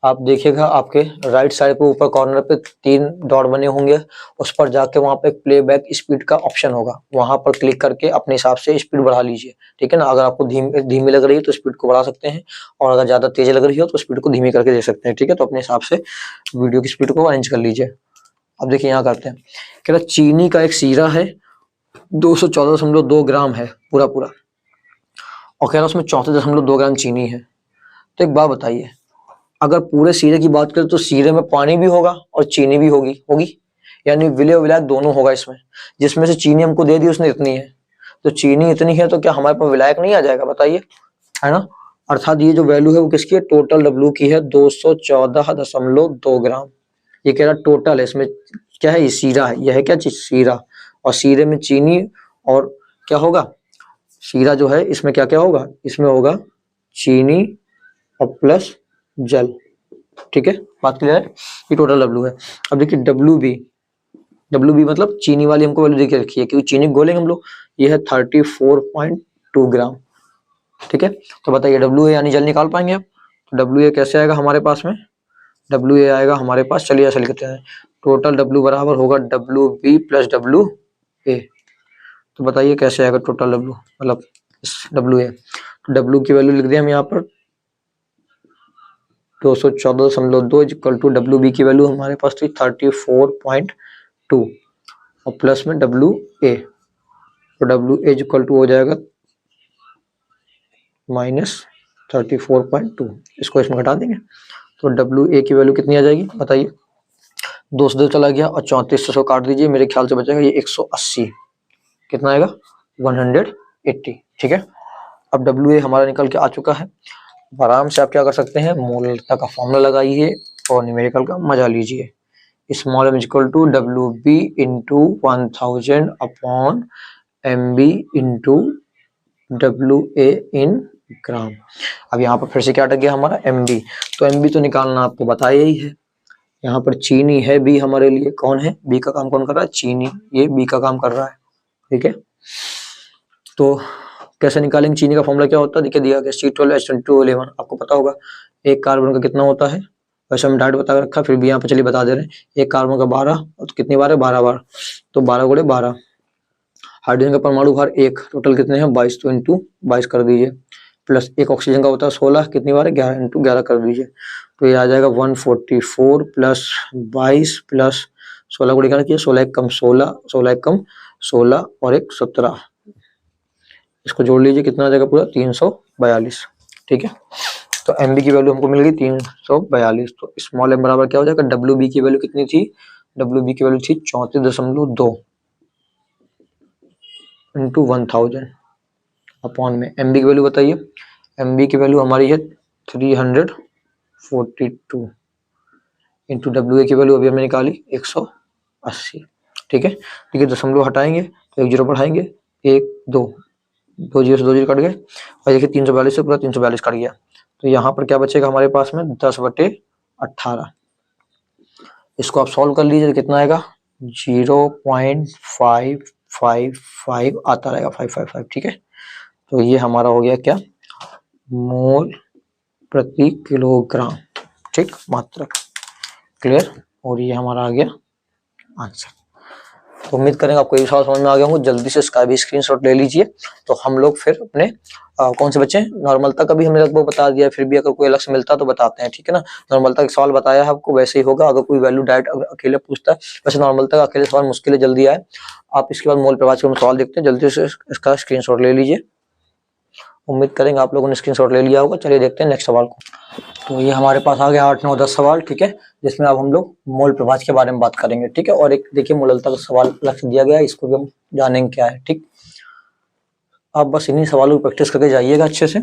आप देखिएगा आपके राइट साइड पे ऊपर कॉर्नर पे 3 डॉट बने होंगे, उस पर जाके वहां पे प्लेबैक स्पीड का ऑप्शन होगा, वहां पर क्लिक करके अपने हिसाब से स्पीड बढ़ा लीजिए। ठीक है ना, अगर आपको धीमी लग रही है तो स्पीड को बढ़ा सकते हैं, और अगर ज्यादा तेज लग रही हो तो स्पीड को धीमी करके दे सकते हैं। ठीक है, तो अपने हिसाब से वीडियो की स्पीड को अरेंज कर लीजिए। अब देखिए यहाँ करते हैं, कह रहा चीनी का एक सीरा है 214.2 ग्राम है पूरा पूरा, और कह रहा उसमें 34.2 ग्राम चीनी है। तो एक बात बताइए, अगर पूरे सीरे की बात करें तो सीरे में पानी भी होगा और चीनी भी होगी यानी विलय और विलायक दोनों होगा इसमें। जिसमें से चीनी हमको दे दी उसने इतनी है, तो चीनी इतनी है तो क्या हमारे पास विलायक नहीं आ जाएगा बताइए, है ना। अर्थात ये जो वैल्यू है वो किसकी है, टोटल डब्ल्यू की है 214.2 ग्राम। ये कह रहा टोटल है, इसमें क्या है ये सीरा है, यह है क्या चीज सीरा, और सीरे में चीनी और क्या होगा सीरा जो है इसमें क्या क्या होगा, इसमें होगा चीनी और प्लस जल। ठीक है, बात क्लियर है, ये टोटल डब्ल्यू है। अब देखिए डब्ल्यू बी मतलब चीनी वाली हमको वैल्यू देके रखी है, क्योंकि चीनी गोलेंगे हम लोग, ये है 34.2 ग्राम। ठीक है, तो बताइए डब्ल्यू ए यानी जल निकाल पाएंगे आप, तो डब्ल्यू ए कैसे आएगा हमारे पास में, डब्ल्यू ए आएगा हमारे पास, चलिए ऐसा लिखते हैं, टोटल डब्ल्यू बराबर होगा W B plus W A. तो बताइए कैसे आएगा टोटल डब्ल्यू मतलब डब्ल्यू ए, डब्ल्यू की वैल्यू लिख दिया हम यहाँ पर 214.2 इक्वल टू डब्ल्यू बी की वैल्यू हमारे पास थी 34.2 और प्लस में डब्ल्यू ए, तो डब्ल्यू ए इक्वल टू हो जाएगा -34.2, इसको इसमें घटा देंगे तो डब्ल्यू ए की वैल्यू कितनी आ जाएगी बताइए, 2 से 2 चला गया और 34 से 100 काट दीजिए, मेरे ख्याल से बचेगा ये 180, कितना आएगा 180। ठीक है, अब डब्ल्यू ए हमारा निकल के आ चुका है। आराम से आप क्या कर सकते हैं, मोलता का फॉर्मूला लगाइए और न्यूमेरिकल का मजा लीजिए। Small m equal to W B into 1000 upon M B into W A in gram. अब यहाँ पर फिर से क्या अटक गया हमारा एम बी, तो एम बी तो निकालना आपको बताया ही है। यहाँ पर चीनी है बी हमारे लिए, कौन है बी का काम कौन कर रहा है, चीनी, ये बी का काम कर रहा है। ठीक है, तो कैसे निकालेंगे, चीनी का फॉर्मूला क्या होता है, देखिए दिया गया C12H22O11, आपको पता होगा एक कार्बन का कितना होता है, वैसे हम डायरेक्ट बता रखा, फिर भी यहाँ पे चलिए बता दे रहे हैं, एक कार्बन का 12 और कितनी बार है 12 बार, तो 12 गुणे 12। हाइड्रोजन का परमाणु भार 1, टोटल कितने हैं 22, तो इंटू 22 कर दीजिए, प्लस एक ऑक्सीजन का होता है 16, कितनी बार है 11, इंटू 11 कर दीजिए, तो ये आ जाएगा 144 प्लस 22 प्लस 16 गुणे 11 किया, 16 एक कम 16, 16 एक कम 16 और एक 17, इसको जोड़ लीजिए कितना आ जाएगा पूरा 342। ठीक है, तो एम बी की वैल्यू हमको मिल गई 342, तो स्मॉल एम बराबर क्या हो जाएगा, डब्ल्यू बी की वैल्यू कितनी थी, डब्ल्यू बी की वैल्यू थी 34.2 इंटू 1000 अपॉन में एम बी की वैल्यू बताइए, एम बी की वैल्यू हमारी है 300 42 इंटू डब्ल्यू ए की वैल्यू अभी हमने निकाली 180। ठीक है, ठीक है, दशमलव हटाएंगे तो एक जीरो बढ़ाएंगे, 1 2 2 जीरो से 2 जीरो कट गए और देखिए 342 से पूरा 342 कट गया। तो यहाँ पर क्या बचेगा हमारे पास में 10/18। इसको आप सॉल्व कर लीजिए तो कितना आएगा 0.555 आता रहेगा 555। ठीक है, तो ये हमारा हो गया क्या मोल प्रति किलोग्राम। ठीक, मात्रक। क्लियर, और ये हमारा आ गया आंसर। तो उम्मीद करेंगे आपको ये सवाल समझ में आ गया होंगे। जल्दी से इसका भी स्क्रीनशॉट ले लीजिए। तो हम लोग फिर अपने कौन से बच्चे नॉर्मलता का भी हमने लगभग बता दिया, फिर भी अगर कोई अलग से मिलता तो बताते हैं। ठीक है ना, नॉर्मलता का सवाल बताया है आपको, वैसे ही होगा। अगर कोई वैल्यू डायरेक्ट अकेले पूछता है, वैसे नॉर्मलता का अकेले सवाल मुश्किल है, जल्दी आए। आप इसके बाद मोल प्रभाव के सवाल देखते हैं, जल्दी से इसका स्क्रीनशॉट ले लीजिए। उम्मीद करेंगे आप लोगों ने स्क्रीनशॉट ले लिया होगा। चलिए देखते हैं नेक्स्ट सवाल को। तो ये हमारे पास आ गया 8 9 10 सवाल। ठीक है, जिसमें अब हम लोग मोल प्रभाव के बारे में बात करेंगे। ठीक है, और एक देखिए मोललता का सवाल अलग से दिया गया है, इसको भी हम जानेंगे क्या है। ठीक, आप बस इन्हीं सवालों की प्रैक्टिस करके जाइएगा अच्छे से।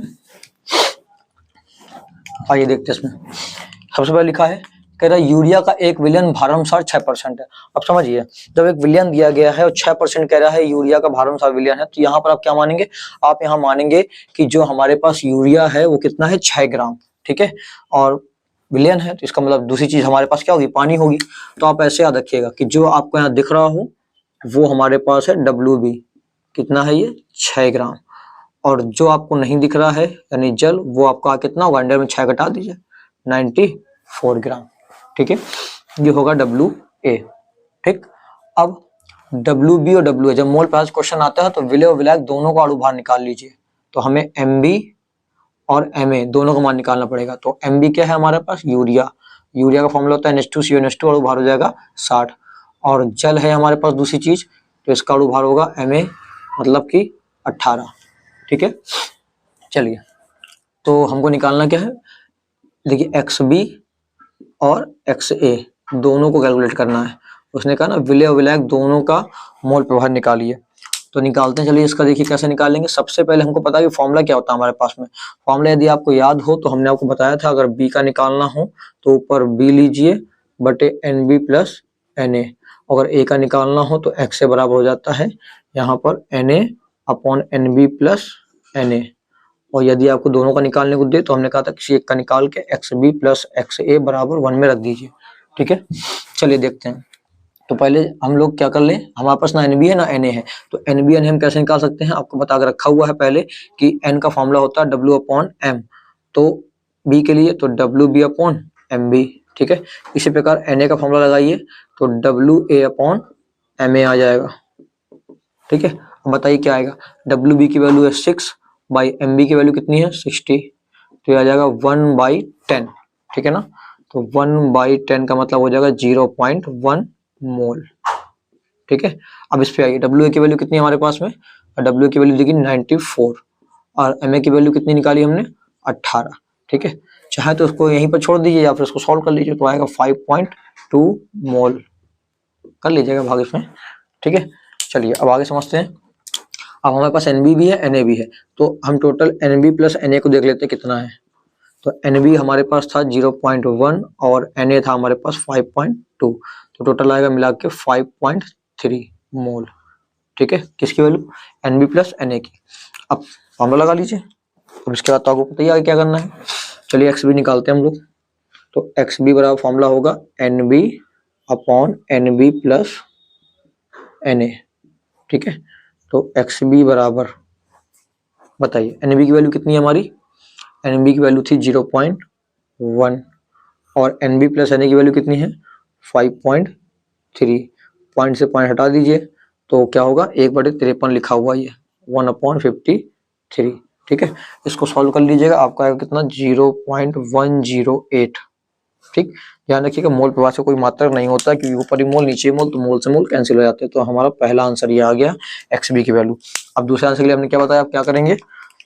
आइए देखते हैं इसमें। सबसे पहले लिखा है, कह रहा है यूरिया का 1 विलयन भारनुसार 6% है। अब समझिए, जब 1 विलयन दिया गया है और 6% कह रहा है यूरिया का भारनुसार विलयन है, तो यहाँ पर आप क्या मानेंगे, आप यहाँ मानेंगे कि जो हमारे पास यूरिया है वो कितना है 6 ग्राम। ठीक है, और विलयन है तो इसका मतलब दूसरी चीज हमारे पास क्या होगी, पानी होगी। तो आप ऐसे याद रखिएगा कि जो आपको यहाँ दिख रहा हो वो हमारे पास है WB, कितना है ये 6 ग्राम। और जो आपको नहीं दिख रहा है यानी जल, वो आपका कितना होगा, अंडर में 6 घटा दीजिए 94 ग्राम। ठीक है, ये होगा WA। ठीक, अब WB और WA जब मोल प्रभाव क्वेश्चन आता है तो विलय और विलायक दोनों का अणु भार निकाल लीजिए। तो हमें MB और MA दोनों का मान निकालना पड़ेगा। तो MB क्या है हमारे पास, यूरिया। यूरिया का फॉर्मूला होता है NH2CO अणु भार हो जाएगा 60। और जल है हमारे पास दूसरी चीज, तो इसका अणु भार होगा MA, मतलब कि 18। ठीक है, चलिए तो हमको निकालना क्या है, देखिए XB और XA दोनों को कैलकुलेट करना है। उसने कहा ना विलय और विलायक दोनों का मोल प्रभाव निकालिए। तो निकालते हैं, चलिए इसका देखिए कैसे निकालेंगे। सबसे पहले हमको पता है कि फॉर्मूला क्या होता है हमारे पास में। फॉर्मूला यदि आपको याद हो तो हमने आपको बताया था, अगर B का निकालना हो तो ऊपर B लीजिए बटे NB प्लस NA। अगर A का निकालना हो तो X से बराबर हो जाता है यहाँ पर NA upon NB plus NA। और यदि आपको दोनों का निकालने को दे तो हमने कहा था किसी एक का निकाल के XB प्लस XA बराबर 1 में रख दीजिए। ठीक है, चलिए देखते हैं। तो पहले हम लोग क्या कर लें, हमारे पास ना NB है ना NA है, तो NB NA हम कैसे निकाल सकते हैं, आपको बता के रखा हुआ है पहले कि N का फॉर्मूला होता है W अपॉन M। तो B के लिए तो WB अपॉन MB। ठीक है, इसी प्रकार NA का फॉर्मूला लगाइए तो WA अपॉन MA आ जाएगा। ठीक है, अब बताइए क्या आएगा, WB की वैल्यू है 6 बाई MB की वैल्यू कितनी है 60, तो ये आ जाएगा 1/10। ठीक है ना, तो 1/10 का मतलब हो जाएगा 0.1 मोल। ठीक है, अब इस पे आइए, WA की वैल्यू कितनी है हमारे पास में, WA की वैल्यू देखिए 94 और MA की वैल्यू कितनी निकाली हमने 18। ठीक है, चाहे तो उसको यहीं पर छोड़ दीजिए या फिर उसको सॉल्व कर लीजिए, तो आएगा 5.2 मोल। कर लीजिएगा भाग इसमें। ठीक है, चलिए अब आगे समझते हैं। अब हमारे पास NB भी है NA भी है, तो हम टोटल NB प्लस NA को देख लेते हैं कितना है। तो NB हमारे पास था 0.1 और NA था हमारे पास 5.2, तो टोटल आएगा मिला के 5.3 मोल। ठीक है, किसकी वैल्यू, NB प्लस NA की। अब फॉर्मूला लगा लीजिए। अब इसके बाद तो आपको पता ही आगे क्या करना है। चलिए XB निकालते हैं हम लोग। तो XB बराबर फॉर्मूला होगा NB upon NB plus NA। ठीक है, तो XB बराबर बताइए NB की वैल्यू कितनी है हमारी, NB की वैल्यू थी 0.1 और NB प्लस NA की वैल्यू कितनी है 5.3। पॉइंट से पॉइंट हटा दीजिए तो क्या होगा 1/53 लिखा हुआ ये 1/53। ठीक है, इसको सॉल्व कर लीजिएगा, आपका आएगा कितना 0.108। ठीक, ध्यान रखिएगा मोल प्रभाव से कोई मात्रक नहीं होता क्योंकि ऊपर ही मोल नीचे मोल, तो मोल से मोल कैंसिल हो जाते हैं। तो हमारा पहला आंसर ये आ गया XB की वैल्यू। अब दूसरे आंसर के लिए हमने क्या बताया, आप क्या करेंगे,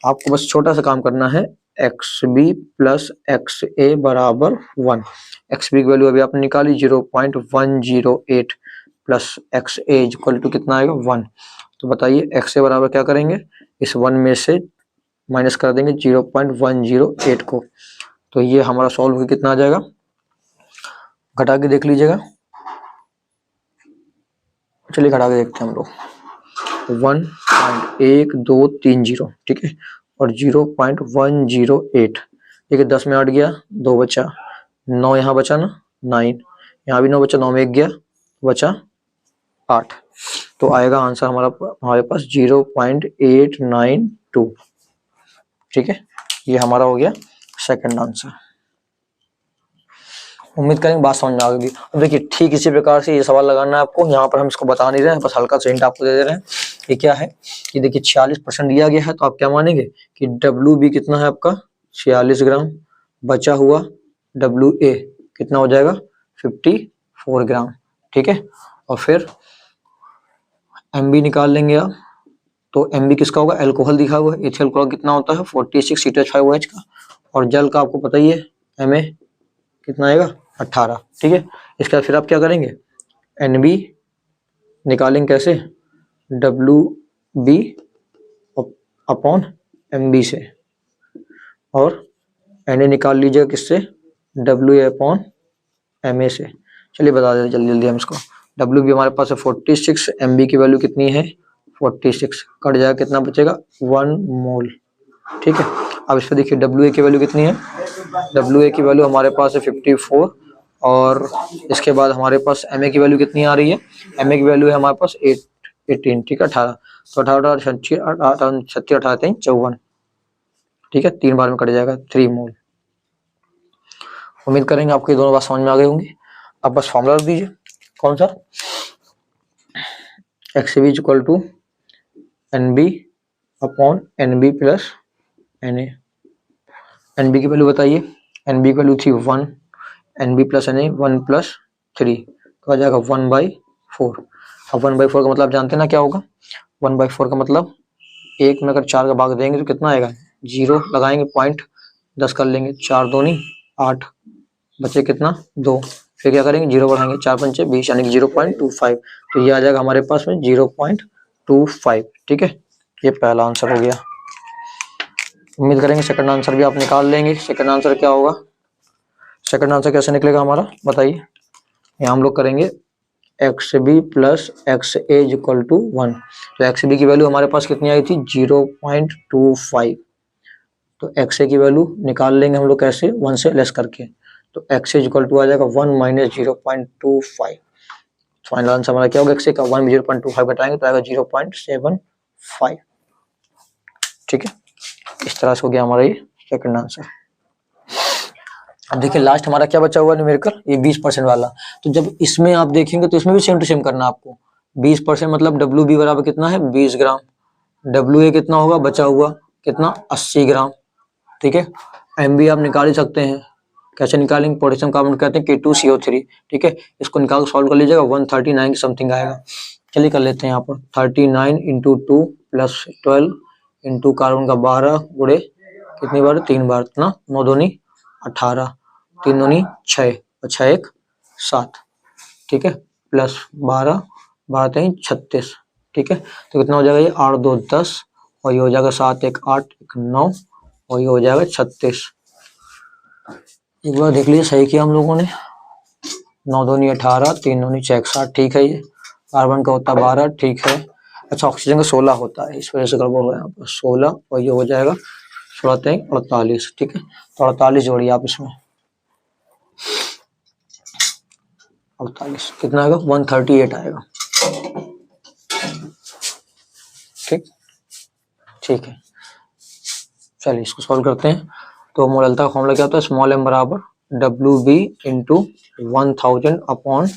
आपको बस छोटा सा काम करना है, XB प्लस XA बराबर 1। XB की वैल्यू अभी आपने निकाली 0.108 प्लस XA इक्वल टू कितना आएगा 1। तो बताइए XA बराबर क्या करेंगे, इस 1 में से माइनस कर देंगे 0.108 को, तो ये हमारा सॉल्व होकर कितना आ जाएगा, घटा के देख लीजिएगा। चलिए घटा के देखते हैं हम लोग। 1.1230, ठीक है, और 0.108, ठीक है, 10 में 8 गया, 2 बचा, 9 यहाँ बचा ना, 9 यहाँ भी 9 बचा, 9 में 1 गया, बचा 8। तो आएगा आंसर हमारे पास 0.892, ठीक है। ये हमारा हो गया सेकंड आंसर। उम्मीद करेंगे बात समझ में आ गई। अब देखिए ठीक इसी प्रकार से ये सवाल लगाना है आपको। यहाँ पर हम इसको बता नहीं रहे हैं, बस हल्का सा हिंट आपको दे रहे हैं। ये क्या है कि देखिए 46% दिया गया है, तो आप क्या मानेंगे कि WB कितना है आपका 46 ग्राम, बचा हुआ WA कितना हो जाएगा 54 ग्राम, ठीक है। और फिर MB निकाल लेंगे आप, तो MB किसका होगा, अल्कोहल दिखा हुआ है, एथिल क्लोराइड कितना होता है 46 CH5OH का, और जल का आपको पता ही है Ma कितना आएगा 18, ठीक है। इसके बाद फिर आप क्या करेंगे, NB निकालेंगे कैसे, WB अपॉन MB से, और Na निकाल लीजिएगा किससे, WA अपॉन Ma से। चलिए बता देते जल्दी जल्दी हम इसको। WB हमारे पास है 46, MB की वैल्यू कितनी है 46, कट जाएगा कितना बचेगा 1 मोल, ठीक है। अब इस पर देखिए WA की वैल्यू कितनी है, WA की वैल्यू हमारे पास है 54, और इसके बाद हमारे पास Ma की वैल्यू कितनी आ रही है, Ma की वैल्यू है हमारे पास 18, ठीक है 18, तो 18 36 18 54, ठीक है, 3 बार में कट जाएगा 3 मोल। उम्मीद करेंगे आपको ये दोनों बात समझ में आ गई होंगी। अब बस फॉर्मूला रख दीजिए, कौन सा, XB equal to NB upon NB plus Na। NB की वैल्यू बताइए, NB की वैल्यू थी 1, NB प्लस Na 1 प्लस 3, तो आ जाएगा 1/4। अब 1/4 का मतलब जानते हैं ना क्या होगा, 1/4 का मतलब 1 में अगर 4 का भाग देंगे तो कितना आएगा, 0 लगाएंगे, पॉइंट 10 कर लेंगे, 4 दूनी 8, बचे कितना 2, फिर क्या करेंगे 0 बढ़ाएंगे, 4 पंचे 20 यानी कि 0.25, तो ये आ जाएगा हमारे पास में 0.25, ठीक है। ये पहला आंसर हो गया। उम्मीद करेंगे सेकंड आंसर भी आप निकाल लेंगे। सेकंड आंसर क्या होगा, सेकंड आंसर कैसे निकलेगा हमारा बताइए। यहाँ हम लोग करेंगे XB plus XA equal to 1, तो XB की वैल्यू हमारे पास कितनी आई थी 0.25, तो XA की वैल्यू निकाल लेंगे हम लोग कैसे, 1 से लेस करके, तो XA इक्वल टू आ जाएगा 1 माइनस 0.25। फाइनल आंसर हमारा क्या होगा, XA का 1 में 0.25 घटाएंगे तो आएगा 0.75, ठीक है। इस तरह से हो गया हमारा ये सेकंड आंसर। अब देखिए लास्ट हमारा क्या बचा हुआ न्यूमेरिकल, ये 20% वाला। तो जब इसमें आप देखेंगे तो इसमें भी सेम टू सेम करना आपको। 20% मतलब WB बराबर कितना है 20 ग्राम, WA कितना होगा बचा हुआ कितना 80 ग्राम, ठीक है। MB आप निकाल ही सकते हैं, कैसे निकालेंगे, पोटेशियम कार्बोनेट कहते हैं K2CO3, ठीक है। इसको निकाल कर सॉल्व कर लीजिएगा 139 की समथिंग आएगा। चलिए कर लेते हैं यहाँ पर 39 इंटू 2 प्लस 12 इंटू कार्बन का 12 गुड़े कितनी बार 3 बार ना, 9 दूनी 18, 3 दूनी 6 और 6 1 7, ठीक है, प्लस 12 12 3 36, ठीक है। तो कितना हो जाएगा ये 8 2 10, और ये हो जाएगा 7 1 8 1 9, और ये हो जाएगा 36। एक बार देख लीजिए सही किया हम लोगों ने, 9 दूनी 18 3 दूनी 6 7, ठीक है। ये कार्बन का होता है 12, ठीक है। अच्छा ऑक्सीजन का 16 होता है, इस वजह से गड़बड़ हो यहाँ पर 16, और ये हो जाएगा 16 3 48, ठीक है। तो 48 जोड़िए आप इसमें, 48 कितना आएगा 138 आएगा, ठीक ठीक है। चलिए इसको सॉल्व करते हैं। तो मोललता का फॉर्मूला क्या होता है, स्मॉल m बराबर WB into 1000 upon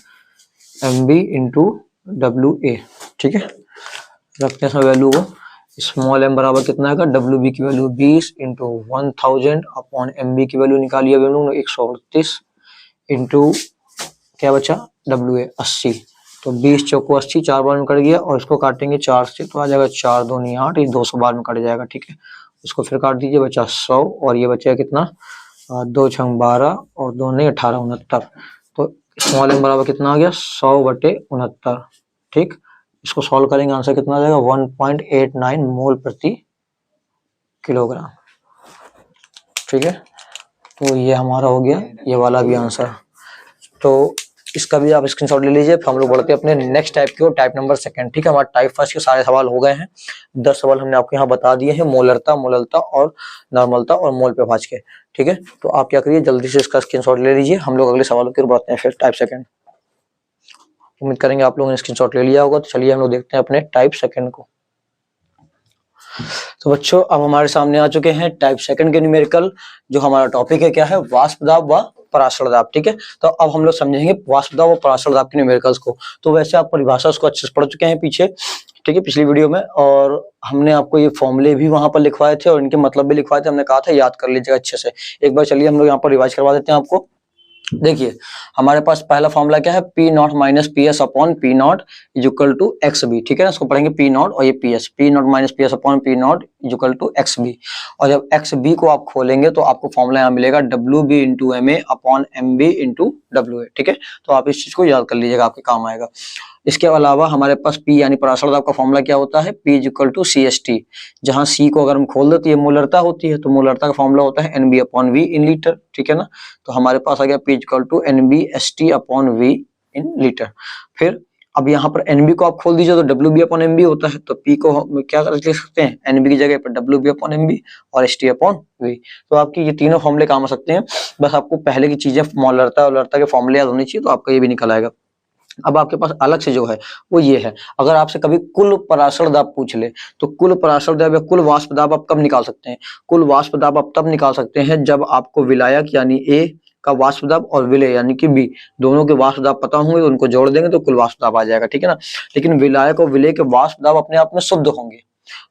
MB into WA, ठीक है। रखते हैं इसमें वैल्यू को, स्मॉल m बराबर कितना आएगा, WB की वैल्यू 20 इंटू 1000 अपॉन MB की वैल्यू निकालिए अभी हम लोग 138 इंटू क्या बचा WA 80, तो 20 चौको 80, 4 बार में कट गया, और इसको काटेंगे 4 से तो आ जाएगा 4 दूनी 8, ये 200 बार में कट जाएगा, ठीक है। इसको फिर काट दीजिए, बचा 100, और ये बचा कितना 2 6 12 और 2 नहीं 18 69, तो स्मॉल m बराबर कितना आ गया 100/69, ठीक। इसको सॉल्व करेंगे आंसर कितना आ जाएगा 1.89 मोल प्रति किलोग्राम, ठीक है। तो ये हमारा हो गया ये वाला भी आंसर। तो इसका भी आप स्क्रीनशॉट ले लीजिए। फिर हम लोग बढ़ते हैं अपने नेक्स्ट टाइप की ओर, टाइप नंबर सेकंड। ठीक है, हमारा टाइप फर्स्ट के सारे सवाल हो गए हैं। 10 सवाल हमने आपको यहाँ बता दिए हैं, मोलरता, मोललता और नॉर्मलता और मोल पे भाज के। ठीक है, तो आप क्या करिए, जल्दी से इसका स्क्रीनशॉट ले लीजिए। हम लोग अगले सवालों की ओर बढ़ते हैं फिर टाइप सेकंड। उम्मीद करेंगे आप लोगों ने स्क्रीनशॉट ले लिया होगा। तो चलिए हम लोग देखते हैं अपने टाइप सेकंड को। तो बच्चों अब हमारे सामने आ चुके हैं टाइप सेकंड के न्यूमेरिकल। जो हमारा टॉपिक है क्या है, वाष्प दाब व पराशर दाब। ठीक है, तो अब हम लोग समझेंगे वाष्प दाब और पराशर दाब के न्यूमेरिकल्स को। तो वैसे आप परिभाषा उसको अच्छे से पढ़ चुके हैं पीछे, ठीक है, पिछली वीडियो में, और हमने आपको ये फॉर्मूले भी वहां पर लिखवाए थे और इनके मतलब भी लिखवाए थे। हमने कहा था याद कर लीजिएगा अच्छे से एक बार। चलिए हम लोग यहाँ पर रिवाइज करवा देते हैं आपको। देखिए हमारे पास पहला फॉर्मूला क्या है, P not minus P S upon P not is equal to X B. ठीक है ना, इसको पढ़ेंगे पी नॉट और ये P S, P not minus P S upon P not is equal to X B. और जब एक्स बी को आप खोलेंगे तो आपको फॉर्मूला यहाँ मिलेगा W B into M A upon M B into W A. ठीक है, तो आप इस चीज को याद कर लीजिएगा, आपके काम आएगा। इसके अलावा हमारे पास पी यानी पराशर दाब का फॉर्मूला क्या होता है, P is equal to C S T, जहां सी को अगर हम खोल देते ये मोलरता होती है, तो मोलरता का फॉर्मूला होता है N B upon V in litre. ठीक है ना, तो हमारे पास आ गया P is equal to N B S T upon V in litre. फिर अब यहाँ पर एन बी को आप खोल दीजिए तो W B upon M B होता है, तो पी को हम क्या लिख सकते हैं, एन बी की जगह पर W B upon M B और एस टी अपॉन वी। तो आपकी ये तीनों फॉर्मूले काम आ सकते हैं। बस आपको पहले की चीजें मोलरता और के फॉर्मूले याद होनी चाहिए, तो आपका ये भी निकल आएगा। अब आपके पास अलग से जो है वो ये है, अगर आपसे कभी कुल पराशर दाब पूछ ले तो कुल पराशर दाब या कुल वाष्प दाब आप कब निकाल सकते हैं, कुल वाष्प दाब आप तब निकाल सकते हैं जब आपको विलायक यानी ए का वाष्प दाब और विलय यानी कि बी दोनों के वाष्प दाब पता होंगे, तो उनको जोड़ देंगे तो कुल वाष्प दाब आ जाएगा। ठीक है ना, लेकिन विलायक और विलय के वाष्प दाब अपने आप में शुद्ध होंगे,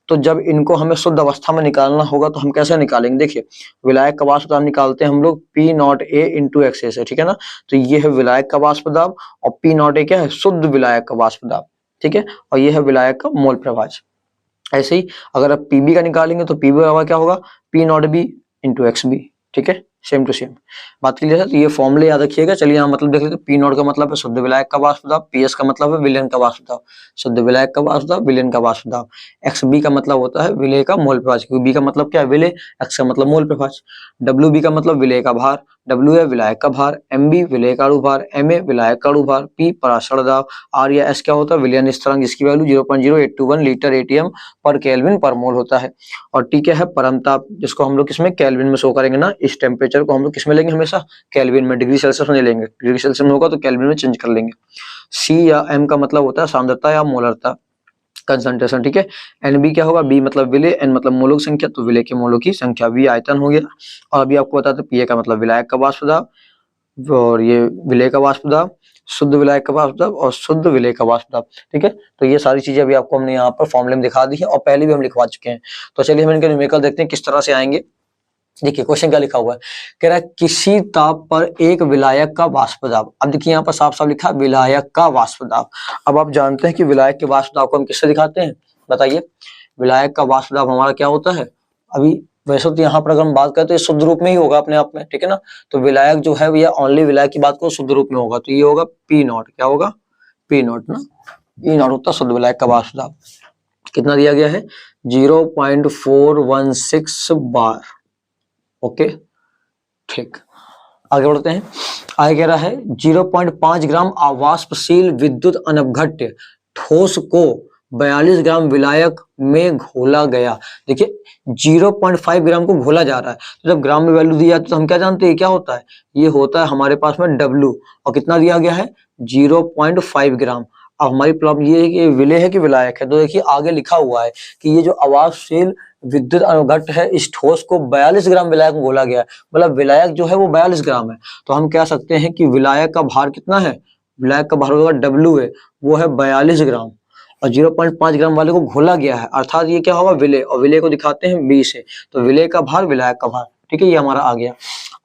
तो जब इनको हमें शुद्ध अवस्था में निकालना होगा तो हम कैसे निकालेंगे। देखिए विलायक का वाष्प दाब निकालते हैं हम लोग P naught A into X A से। ठीक है ना, तो ये है विलायक का वाष्प दाब और पी नॉट ए क्या है, शुद्ध विलायक का वाष्प दाब। ठीक है, और ये है विलायक का मोल प्रभाज। ऐसे ही अगर आप पीबी का निकालेंगे तो पीबी का क्या होगा, P not B into X B. ठीक है, सेम टू सेम बात क्लियर है। तो ये फॉर्मूले याद रखिएगा। चलिए यहाँ मतलब देख लेते हैं। पी नॉट का मतलब है शुद्ध विलायक का वाष्प दाब, पी एस का मतलब है विलयन का वाष्प दाब, शुद्ध विलायक का वाष्प दाब, विलयन का वाष्प दाब। एक्स बी का मतलब होता है विलय का मोल प्रभाज, क्योंकि बी का मतलब क्या है, विलय, एक्स का मतलब मोल प्रभाज। डब्ल्यू बी का मतलब विलय का भार, डब्ल्यू है विलायक का भार, एम बी विलय का अणुभार, एम ए विलायक का अणुभार, पी पराशर दाब, आर या एस क्या होता है, विलयन स्थिरांक जिसकी वैल्यू 0.0821 लीटर एटीएम पर केल्विन पर मोल होता है। और टी क्या है, परमताप, जिसको हम लोग किसमें केल्विन में शो करेंगे ना, इस टेम्परेचर को हम लोग किसमें लेंगे, हमेशा केल्विन में, डिग्री सेल्सियस में लेंगे, डिग्री सेल्सियस में होगा तो केल्विन में चेंज कर लेंगे। सी या एम का मतलब होता है सांद्रता या मोलरता, कंसंट्रेशन। ठीक है, एन बी क्या होगा, बी मतलब विलय, एन मतलब मोलों की संख्या, तो विलय के मोलों की संख्या, वी आयतन हो गया। और अभी आपको बताते पी ए का मतलब विलायक का वाष्प दाब, और ये विलय का वाष्प दाब, शुद्ध विलायक का वाष्प दाब और शुद्ध विलय का वाष्प दाब। ठीक है, तो ये सारी चीजें अभी आपको हमने यहाँ पर फॉर्मूले में दिखा दी है और पहले भी हम लिखवा चुके हैं। तो चलिए हम इनके न्यूमेरिकल देखते हैं किस तरह से आएंगे। देखिए क्वेश्चन क्या लिखा हुआ है, कह रहा है किसी ताप पर एक विलायक का वाष्प दाब। अब देखिए यहाँ पर साफ साफ लिखा है विलायक का वाष्प दाब। अब आप जानते हैं कि विलायक के वाष्प दाब को हम किससे दिखाते हैं, बताइए। विलायक का वाष्प दाब हमारा क्या होता है, अभी वैसे तो यहाँ पर अगर हम बात करें तो ये शुद्ध रूप में ही होगा अपने आप में। ठीक है ना, तो विलायक जो है ये ओनली विलायक की बात को शुद्ध रूप में होगा, तो ये होगा पी नॉट, क्या होगा, पी नॉट ना, पी नॉट होता है शुद्ध विलायक का वाष्प दाब। कितना दिया गया है, 0.416 बार। ओके ठीक, आगे बढ़ते हैं। आगे कह रहा है 0.5 ग्राम अवाष्पशील विद्युत अनवघट्य ठोस को 42 ग्राम विलायक में घोला गया। देखिए 0.5 ग्राम को घोला जा रहा है, तो जब ग्राम में वैल्यू दी जाती है तो हम क्या जानते हैं क्या होता है, ये होता है हमारे पास में W, और कितना दिया गया है 0.5 ग्राम। अब हमारी प्रॉब्लम ये है कि विलय है कि विलायक है, तो देखिए आगे लिखा हुआ है कि ये जो अवाष्पशील विद्युत अणुघट्ट है इस ठोस को 42 ग्राम विलायक में घोला गया है, मतलब विलायक जो है वो 42 ग्राम है। तो हम कह सकते हैं कि विलायक का भार कितना है, विलायक का भार होगा W है, वो है 42 ग्राम, और 0.5 ग्राम वाले को घोला गया है, अर्थात ये क्या होगा विलय, और विलय को दिखाते हैं B से, तो विलय का भार विलायक का भार। ठीक है, ये हमारा आ गया।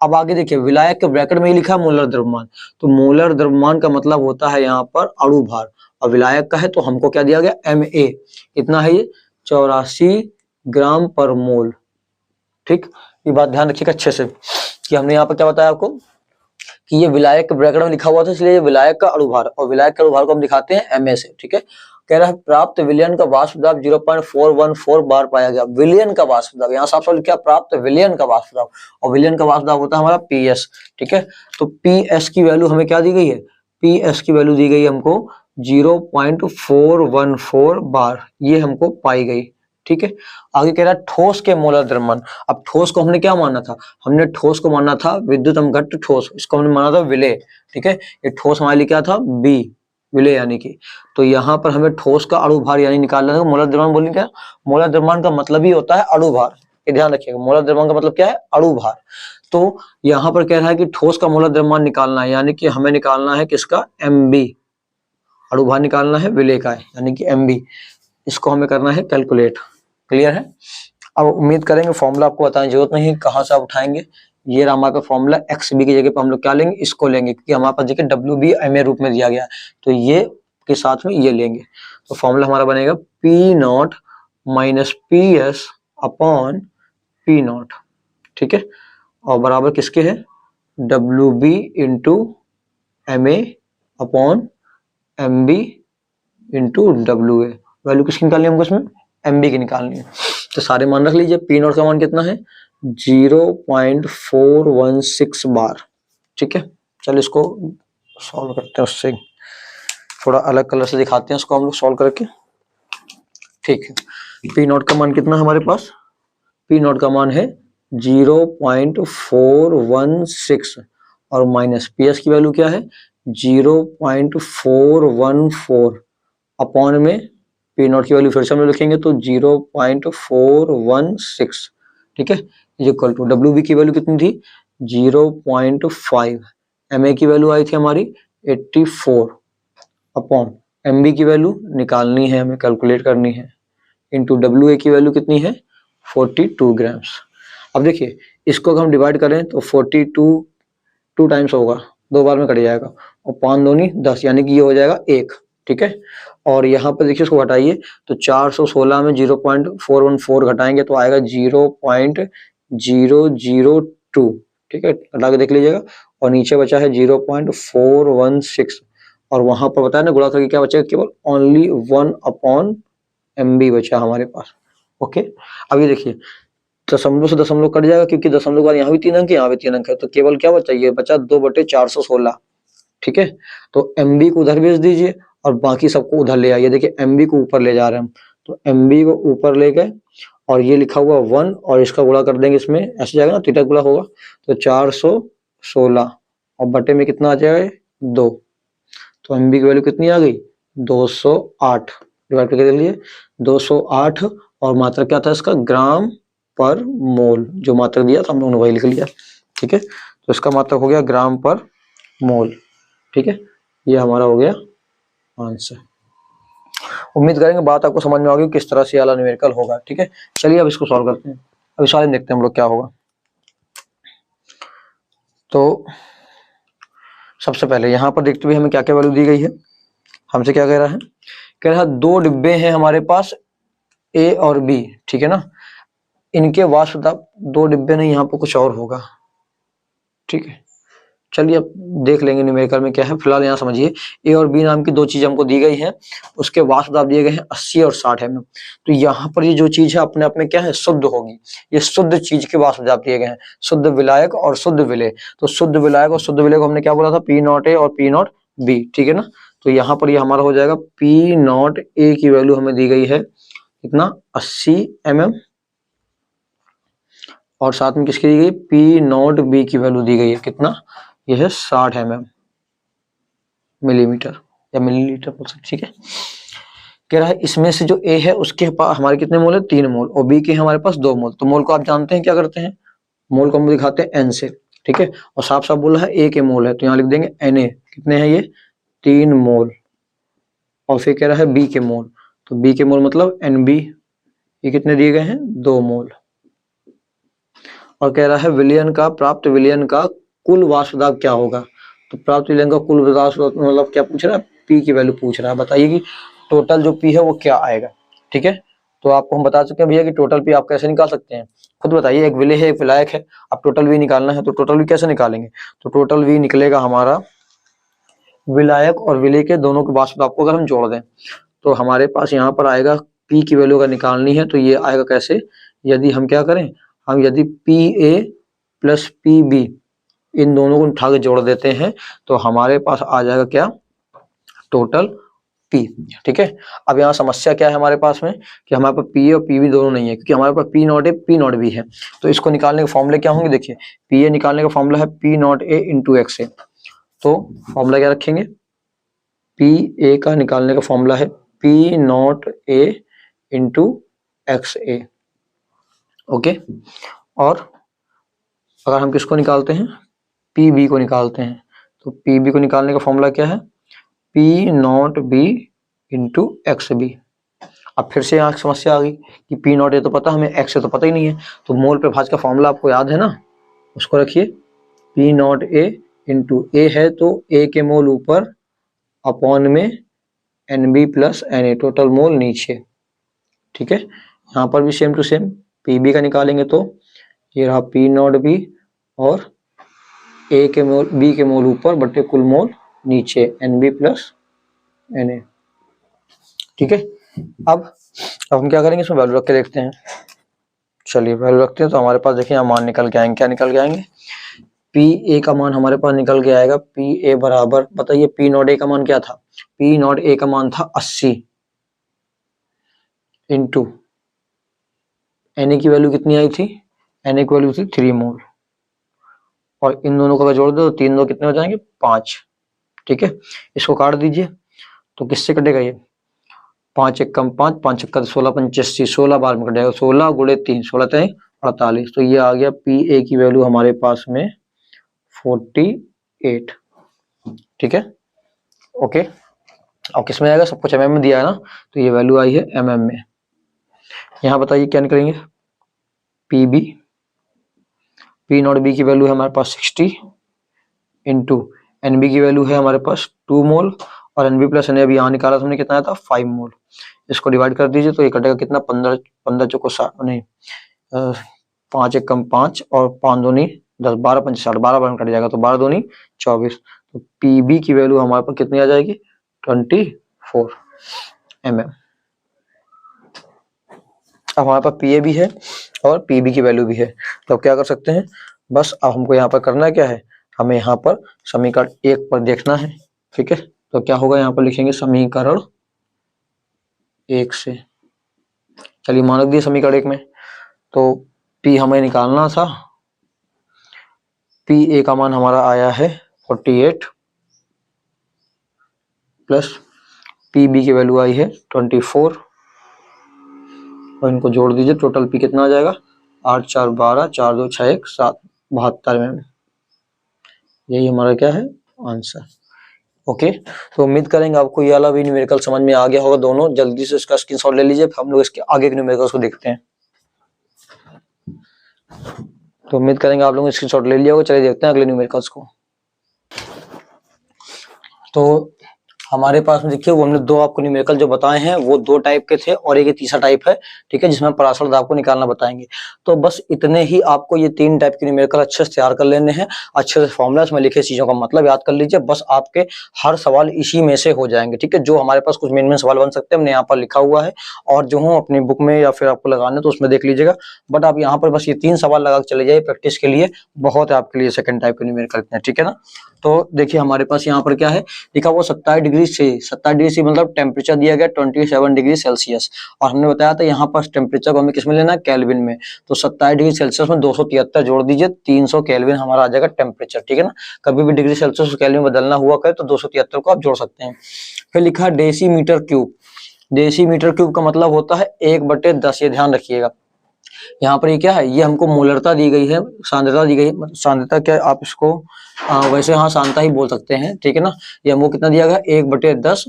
अब आगे देखिए विलायक के ब्रैकेट में ही लिखा है मोलर द्रव्यमान, तो मोलर द्रव्यमान का मतलब होता है यहाँ पर अणु भार, और विलायक का है तो हमको क्या दिया गया MA, कितना है ये 84 ग्राम पर मोल। ठीक, ये बात ध्यान रखिएगा अच्छे से कि हमने यहाँ पर क्या बताया आपको कि ये विलायक के ब्रैकेट में लिखा हुआ था, इसलिए ये विलायक का अणुभार, और विलायक के अणुभार को हम दिखाते हैं MA से। ठीक है, कह रहा है प्राप्त विलयन का वाष्प दाब 0.414 बार पाया गया। विलयन का वाष्प दाब, यहाँ साफ साफ लिखा प्राप्त विलयन का वाष्प दाब, और विलयन का वाष्प दाब होता है हमारा पीएस। ठीक है, तो पीएस की वैल्यू हमें क्या दी गई है, पीएस की वैल्यू दी गई है हमको 0.414 बार, ये हमको पाई गई। ठीक है, आगे कह रहा है ठोस के मोलर द्रव्यमान। अब ठोस को हमने क्या माना था, हमने ठोस को माना था विद्युत अम्लघट्ट ठोस, इसको हमने माना था विलेय। ठीक है, ये ठोस हमारे लिए क्या था, बी, विलेय यानी कि। तो यहाँ पर हमें ठोस का अणु भार यानी निकालना है। मोलर द्रव्यमान बोलेंगे क्या, मोलर द्रव्यमान का मतलब ही होता है अणु भार, ये ध्यान रखिएगा। मोलर द्रव्यमान का मतलब क्या है, अणु भार। तो यहाँ पर कह रहा है कि ठोस का मोलर द्रव्यमान निकालना है, यानी कि हमें निकालना है किसका, एमबी, अणु भार निकालना है विलेय का यानी कि एमबी, इसको हमें करना है कैलकुलेट। क्लियर है। अब उम्मीद करेंगे फॉर्मूला आपको बताने की जरूरत नहीं, कहाँ से आप उठाएंगे। ये रहा हमारा फॉर्मूला, एक्स बी की जगह पर हम लोग क्या लेंगे, इसको लेंगे, क्योंकि हमारे पास देखिए डब्ल्यू बी एम ए रूप में दिया गया है, तो ये के साथ में ये लेंगे। तो फॉर्मूला हमारा बनेगा P not minus P S upon P not. ठीक है, और बराबर किसके है, W B into M A upon M B into W A. Value किसकी निकालनी है हमको इसमें, एम बी की निकालनी है। तो सारे मान रख लीजिए। पी नॉट का मान कितना है, 0.416 बार। ठीक है, चलो इसको सॉल्व करते हैं, उससे थोड़ा अलग कलर से दिखाते हैं इसको हम लोग सॉल्व करके। ठीक है, पी नॉट का मान कितना है हमारे पास, पी नॉट का मान है 0.416 और माइनस पी एस की वैल्यू क्या है 0.414 अपॉन में पी नॉट की वैल्यू फिर से हम लिखेंगे तो 0.416। ठीक है, इक्वल टू डब्ल्यू बी की वैल्यू कितनी थी 0.5, एम ए की वैल्यू आई थी हमारी 84 अपॉन एम बी की वैल्यू निकालनी है हमें, कैलकुलेट करनी है, इंटू डब्ल्यू ए की वैल्यू कितनी है 42 ग्राम्स। अब देखिए इसको अगर हम डिवाइड करें तो 42 2 टाइम्स होगा, 2 बार में कट जाएगा, और 5 दूनी 10 यानी कि ये हो जाएगा 1। ठीक है, और यहाँ पर देखिए इसको घटाइए तो 416 में 0.414 घटाएंगे तो आएगा 0.002। ठीक है, घटा के देख लीजिएगा, और नीचे बचा है 0.416, और वहां पर बताया ना गुणा करके क्या बचेगा, केवल ओनली 1 अपॉन एमबी बचा हमारे पास। ओके, अब ये देखिए दशमलव से दशमलव कट जाएगा, क्योंकि दशमलव का यहाँ भी 3 अंक है, यहाँ भी 3 अंक है, तो केवल क्या बचा, ये बचा 2/416। ठीक है, तो एमबी को उधर भेज दीजिए और बाकी सबको उधर ले आइए। देखिए एमबी को ऊपर ले जा रहे हैं हम, तो एमबी को ऊपर ले गए और ये लिखा हुआ 1 और इसका गुणा कर देंगे, इसमें ऐसे जाएगा ना, थीटा गुणा होगा तो 416 और बटे में कितना आ जाएगा 2, तो एमबी की वैल्यू कितनी आ गई 208। डिवाइड करके देख लीजिए 208, और मात्रक क्या था इसका ग्राम पर मोल, जो मात्रक दिया था हम लोगों ने वही लिख लिया। ठीक है, तो इसका मात्रक हो गया ग्राम पर मोल। ठीक है, ये हमारा हो गया आंसर। उम्मीद करेंगे बात आपको समझ में आ गई किस तरह से वाला न्यूमेरिकल होगा। ठीक है, चलिए अब इसको सॉल्व करते हैं। अब इस वाले में देखते हैं हम लोग क्या होगा। तो सबसे पहले यहाँ पर देखते हुए हमें क्या क्या वैल्यू दी गई है, हमसे क्या कह रहा है, कह रहा है 2 डिब्बे हैं हमारे पास ए और बी। ठीक है ना, इनके वाष्प दाब 2 डिब्बे नहीं, यहाँ पर कुछ और होगा। ठीक है, चलिए अब देख लेंगे न्यूमेरिकल में क्या है। फिलहाल यहाँ समझिए ए और बी नाम की 2 चीजें हमको दी गई हैं, उसके वाष्प दाब दिए गए हैं 80 और 60 mm। तो यहाँ पर ये जो चीज है अपने आप में क्या है शुद्ध होगी, ये शुद्ध चीज के वाष्प दाब दिए गए हैं, शुद्ध विलायक और शुद्ध विलेय। तो शुद्ध विलायक और शुद्ध विलेय को हमने क्या बोला था, पी नॉट ए और पी नॉट बी। ठीक है ना, तो यहाँ पर ये हमारा हो जाएगा पी नॉट ए की वैल्यू हमें दी गई है कितना 80 mm, और साथ में किसकी दी गई पी नॉट बी की वैल्यू दी गई है कितना, यह है 60 mm, मिलीमीटर या मिलीलीटर बोल सकते। ठीक है, कह रहा है इसमें से जो ए है उसके पास हमारे कितने मोल है 3 मोल, और बी के हमारे पास 2 मोल। तो मोल को आप जानते हैं क्या करते हैं, मोल को हम दिखाते हैं एन से। ठीक है, और साफ साफ बोला है ए के मोल है तो यहाँ लिख देंगे एन ए, कितने हैं ये 3 मोल, और फिर कह रहा है बी के मोल, तो बी के मोल मतलब एन बी, ये कितने दिए गए हैं 2 मोल, और कह रहा है विलयन का प्राप्त विलयन का कुल वाष्प दाब क्या होगा। तो प्राप्त विलयन का कुल वाष्प मतलब क्या पूछ रहा है, पी की वैल्यू पूछ रहा है, बताइए कि टोटल जो पी है वो क्या आएगा। ठीक है, तो आपको हम बता चुके हैं भैया कि टोटल पी आप कैसे निकाल सकते हैं, खुद बताइए। एक विलेय है एक विलायक है, अब टोटल वी निकालना है, तो टोटल वी कैसे निकालेंगे, तो टोटल वी निकलेगा हमारा विलायक और विलेय के दोनों के वाष्प दाब को अगर हम जोड़ दें तो हमारे पास यहाँ पर आएगा P की वैल्यू अगर निकालनी है तो ये आएगा कैसे, यदि हम क्या करें, हम यदि PA प्लस PB इन दोनों को उठा के जोड़ देते हैं तो हमारे पास आ जाएगा क्या, टोटल P। ठीक है, अब यहाँ समस्या क्या है हमारे पास में कि हमारे पास PA और PB दोनों नहीं है, क्योंकि हमारे पास P not A P not B है। तो इसको निकालने के फॉर्मूले क्या होंगे, देखिए PA निकालने का फॉर्मूला है P not A into XA। तो फॉर्मूला क्या रखेंगे, PA का निकालने का फॉर्मूला है P not A into XA। Okay, और अगर हम किसको निकालते हैं, PB को निकालते हैं, तो PB को निकालने का फॉर्मूला क्या है, P not B into XB। अब फिर से यहाँ समस्या आ गई कि P नॉट A तो पता हमें, X तो पता ही नहीं है, तो मोल पे भाज का फॉर्मूला आपको याद है ना, उसको रखिए। P not A into A है तो A के मोल ऊपर अपॉन में NB plus NA, total mole नीचे। ठीक है, यहाँ पर भी सेम टू सेम PB का निकालेंगे तो ये रहा P नॉट B और A के मोल B के मोल ऊपर बटे कुल मोल नीचे NB प्लस NA। ठीक है, अब हम क्या करेंगे, इसमें वैल्यू रख के देखते हैं। चलिए वैल्यू रखते हैं, तो हमारे पास देखिए यहाँ मान निकल के आएंगे, क्या निकल के आएंगे, PA का मान हमारे पास निकल के आएगा, PA बराबर, बताइए P नॉट A का मान क्या था, P नॉट A का मान था 80 इंटू Na की वैल्यू कितनी आई थी, Na की वैल्यू थी 3 मोल, और इन दोनों को अगर जोड़ दो तो 3 दो कितने हो जाएंगे, 5। ठीक है, इसको काट दीजिए तो किससे कटेगा ये, 5 एक कम 5, 5 एक 16, 85, 16 बार में कट जाएगा, 16 गुणे 3, 16 3 48। तो ये आ गया PA की वैल्यू हमारे पास में 48। ठीक है, ओके, और किस में आएगा, सब कुछ mm में दिया है ना, तो ये वैल्यू आई है mm में। यहाँ बताइए क्या निकलेंगे, PB, P नॉट B की वैल्यू है हमारे पास 60 इंटू NB की वैल्यू है हमारे पास 2 मोल, और NB प्लस NA अभी यहाँ निकाला हमने कितना था 5 मोल। इसको डिवाइड कर दीजिए तो ये कटेगा कितना, 15, 15 चौको 60, नहीं 5 एक कम 5 और 5 दूनी 10, 12 5 60, 12 बार में कट जाएगा तो 12 दूनी 24। तो PB की वैल्यू हमारे पास कितनी आ जाएगी, 24 mm। अब हमारे पास PA भी है और PB की वैल्यू भी है, तो अब क्या कर सकते हैं, बस अब हमको यहाँ पर करना क्या है, हमें यहाँ पर समीकरण 1 पर देखना है। ठीक है, तो क्या होगा, यहाँ पर लिखेंगे समीकरण 1 से, चलिए मान रख दिए समीकरण 1 में, तो P हमें निकालना था, PA का मान हमारा आया है 48 प्लस PB की वैल्यू आई है 24, और इनको जोड़ दीजिए, टोटल P कितना आ जाएगा, 8 4 12, 4 2 6 1 7, 72 में। यही हमारा क्या है आंसर। ओके, तो उम्मीद करेंगे आपको ये वाला भी न्यूमेरिकल समझ में आ गया होगा। दोनों जल्दी से इसका स्क्रीनशॉट ले लीजिए, हम लोग इसके आगे के न्यूमेरिकल्स को देखते हैं। तो उम्मीद करेंगे आप लोगों ने स्क्रीनशॉट ले लिया होगा। चलिए देखते हैं अगले न्यूमेरिकल्स को। तो हमारे पास में देखिए, वो हमने दो आपको न्यूमेरिकल जो बताए हैं वो 2 टाइप के थे, और एक तीसरा टाइप है। ठीक है, जिसमें पराशर दाब को निकालना बताएंगे। तो बस इतने ही आपको ये 3 टाइप के न्यूमेरिकल अच्छे से तैयार कर लेने हैं, अच्छे से फॉर्मुलास में लिखे चीजों का मतलब याद कर लीजिए, बस आपके हर सवाल इसी में से हो जाएंगे। ठीक है, जो हमारे पास कुछ मेन सवाल बन सकते हैं हमने यहाँ पर लिखा हुआ है, और जो हूँ अपनी बुक में या फिर आपको लगाने तो उसमें देख लीजिएगा। बट आप यहाँ पर बस ये 3 सवाल लगा के चले जाइए प्रैक्टिस के लिए, बहुत है आपके लिए सेकंड टाइप के न्यूमेरिकल इतने। ठीक है ना, तो देखिए हमारे पास यहाँ पर क्या है लिखा हुआ, 27 डिग्री से, 27 डिग्री से मतलब टेम्परेचर दिया गया 27 डिग्री सेल्सियस, और हमने बताया था यहाँ पर टेम्परेचर को हमें किस में लेना है, केल्विन में। तो 27 डिग्री सेल्सियस में 273 जोड़ दीजिए, 300 केल्विन हमारा आ जाएगा टेम्परेचर। ठीक है ना, कभी भी डिग्री सेल्सियस को केल्विन बदलना हुआ करे तो 273 को आप जोड़ सकते हैं। फिर लिखा है डेसीमीटर क्यूब। डेसीमीटर क्यूब का मतलब होता है 1/10, ये ध्यान रखिएगा। यहाँ पर ये क्या है, ये हमको मोलरता दी गई है, सांद्रता दी गई है। सांद्रता क्या आप इसको वैसे हाँ सांद्रता ही बोल सकते हैं। ठीक है ना, ये हमको कितना दिया गया, 1/10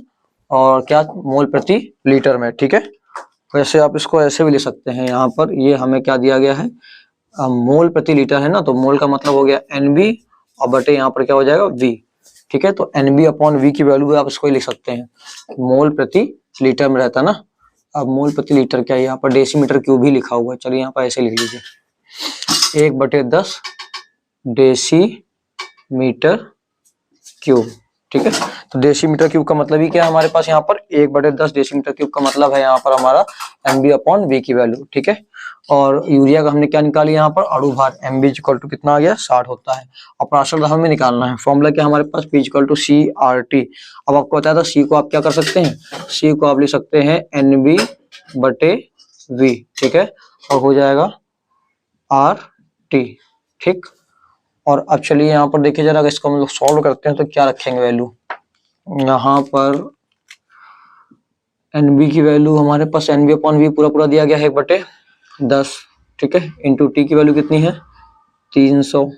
और क्या मोल प्रति लीटर में। ठीक है, वैसे आप इसको ऐसे भी ले सकते हैं। यहाँ पर ये हमें क्या दिया गया है, मोल प्रति लीटर है ना, तो मोल का मतलब हो गया NB और बटे यहाँ पर क्या हो जाएगा V। ठीक है, तो NB अपॉन V की वैल्यू आप इसको ही लिख सकते हैं, मोल प्रति लीटर में रहता ना। अब मोल प्रति लीटर क्या है, यहाँ पर डेसीमीटर क्यूब भी लिखा हुआ है, चलिए यहाँ पर ऐसे लिख लीजिए, 1/10 डेसीमीटर क्यूब। ठीक है, तो डेसीमीटर क्यूब का मतलब ही क्या है हमारे पास यहाँ पर 1/10 डेसीमीटर क्यूब का मतलब है यहाँ पर हमारा MB/V की वैल्यू, ठीक है। और यूरिया का हमने क्या निकाली यहाँ पर अणु भार, MB इक्वल टू कितना आ गया 60 होता है। और प्राशल हमें निकालना है, फॉर्मूला क्या हमारे पास P इक्वल टू CRT। अब आपको बताया था C को आप क्या कर सकते हैं, C को आप लिख सकते हैं NB/V, ठीक है, और हो जाएगा RT, ठीक। और अब चलिए यहाँ पर देखिए जरा, इसको हम लोग सॉल्व करते हैं तो क्या रखेंगे वैल्यू। यहाँ पर NB की वैल्यू हमारे पास NB/V पूरा दिया गया है 1/10, ठीक है, इंटू T की वैल्यू कितनी है 300,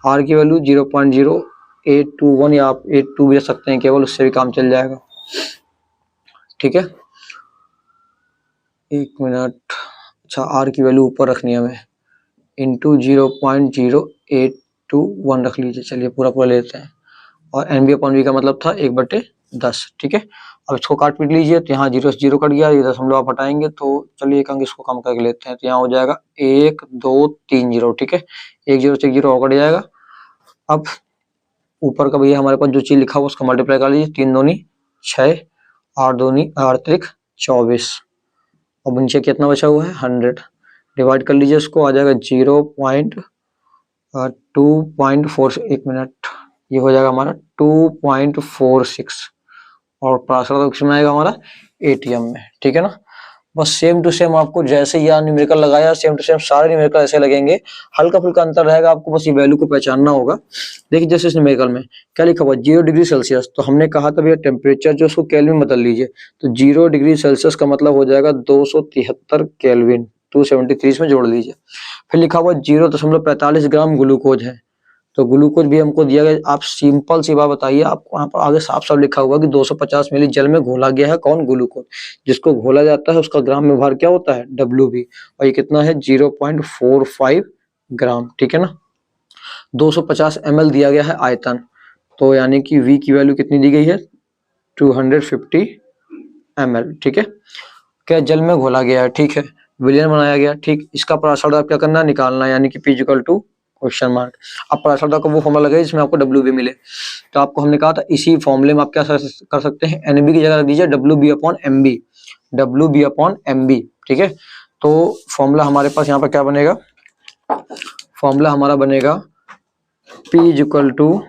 R की वैल्यू 0.0821 या आप 82 भी रख सकते हैं केवल, उससे भी काम चल जाएगा, ठीक है। एक मिनट, अच्छा R की वैल्यू ऊपर रखनी है हमें, इंटू 0.0821 रख लीजिए, चलिए पूरा लेते हैं। और NB/V का मतलब था 1/10, ठीक है। अब इसको काट पीट लीजिए तो यहाँ 0 से 0 कट गया, ये दशमलव आप हटाएंगे तो चलिए एक अंक इसको कम करके लेते हैं, तो यहाँ हो जाएगा 1 2 3 0, ठीक है। 1 0 से 1 0 और कट जाएगा। अब ऊपर का भैया हमारे पास जो चीज लिखा हुआ उसका मल्टीप्लाई कर लीजिए, 3 दूनी 6, 8 दूनी 8 त्रिक 24, और नीचे कितना बचा हुआ है 100, डिवाइड कर लीजिए उसको, आ जाएगा 0.2.4, एक मिनट, ये हो जाएगा हमारा 2.46, और प्राशल किसमें आएगा हमारा ATM में, ठीक है ना। बस सेम टू सेम आपको जैसे यहाँ न्यूमेरिकल लगाया सेम टू सेम सारे न्यूमेरिकल ऐसे लगेंगे, हल्का फुल्का अंतर रहेगा, आपको बस ये वैल्यू को पहचानना होगा। देखिए जैसे इस न्यूमेरिकल में क्या लिखा हुआ 0 डिग्री सेल्सियस, तो हमने कहा था भैया टेम्परेचर जो उसको केल्विन बदल लीजिए, तो 0 डिग्री सेल्सियस का मतलब हो जाएगा 273 केल्विन, 273 में जोड़ लीजिए। फिर लिखा हुआ 0.45 ग्राम ग्लूकोज है, तो ग्लूकोज भी हमको दिया गया। आप सिंपल सी बात बताइए, आपको वहां पर आगे साफ साफ लिखा हुआ कि 250 मिली जल में घोला गया है कौन, ग्लूकोज। जिसको घोला जाता है उसका ग्राम में भार क्या होता है WB, और ये कितना है 0.45 ग्राम, ठीक है ना। 250 ml दिया गया है आयतन, तो यानी कि V की वैल्यू कितनी दी गई है 250 ml, ठीक है। क्या जल में घोला गया है, ठीक है, विलयन बनाया गया, ठीक। इसका प्राशल आप क्या करना है निकालना है, यानी कि P equal to question mark. अब प्राशल का वो फॉर्मूला लगे जिसमें आपको WB मिले, तो आपको हमने कहा था इसी फॉर्मूले में आप क्या कर सकते हैं, NB की जगह रख दीजिए WB/MB, WB/MB, ठीक है। तो फॉर्मूला हमारे पास यहाँ पर क्या बनेगा, फॉर्मूला हमारा बनेगा P इक्वल टू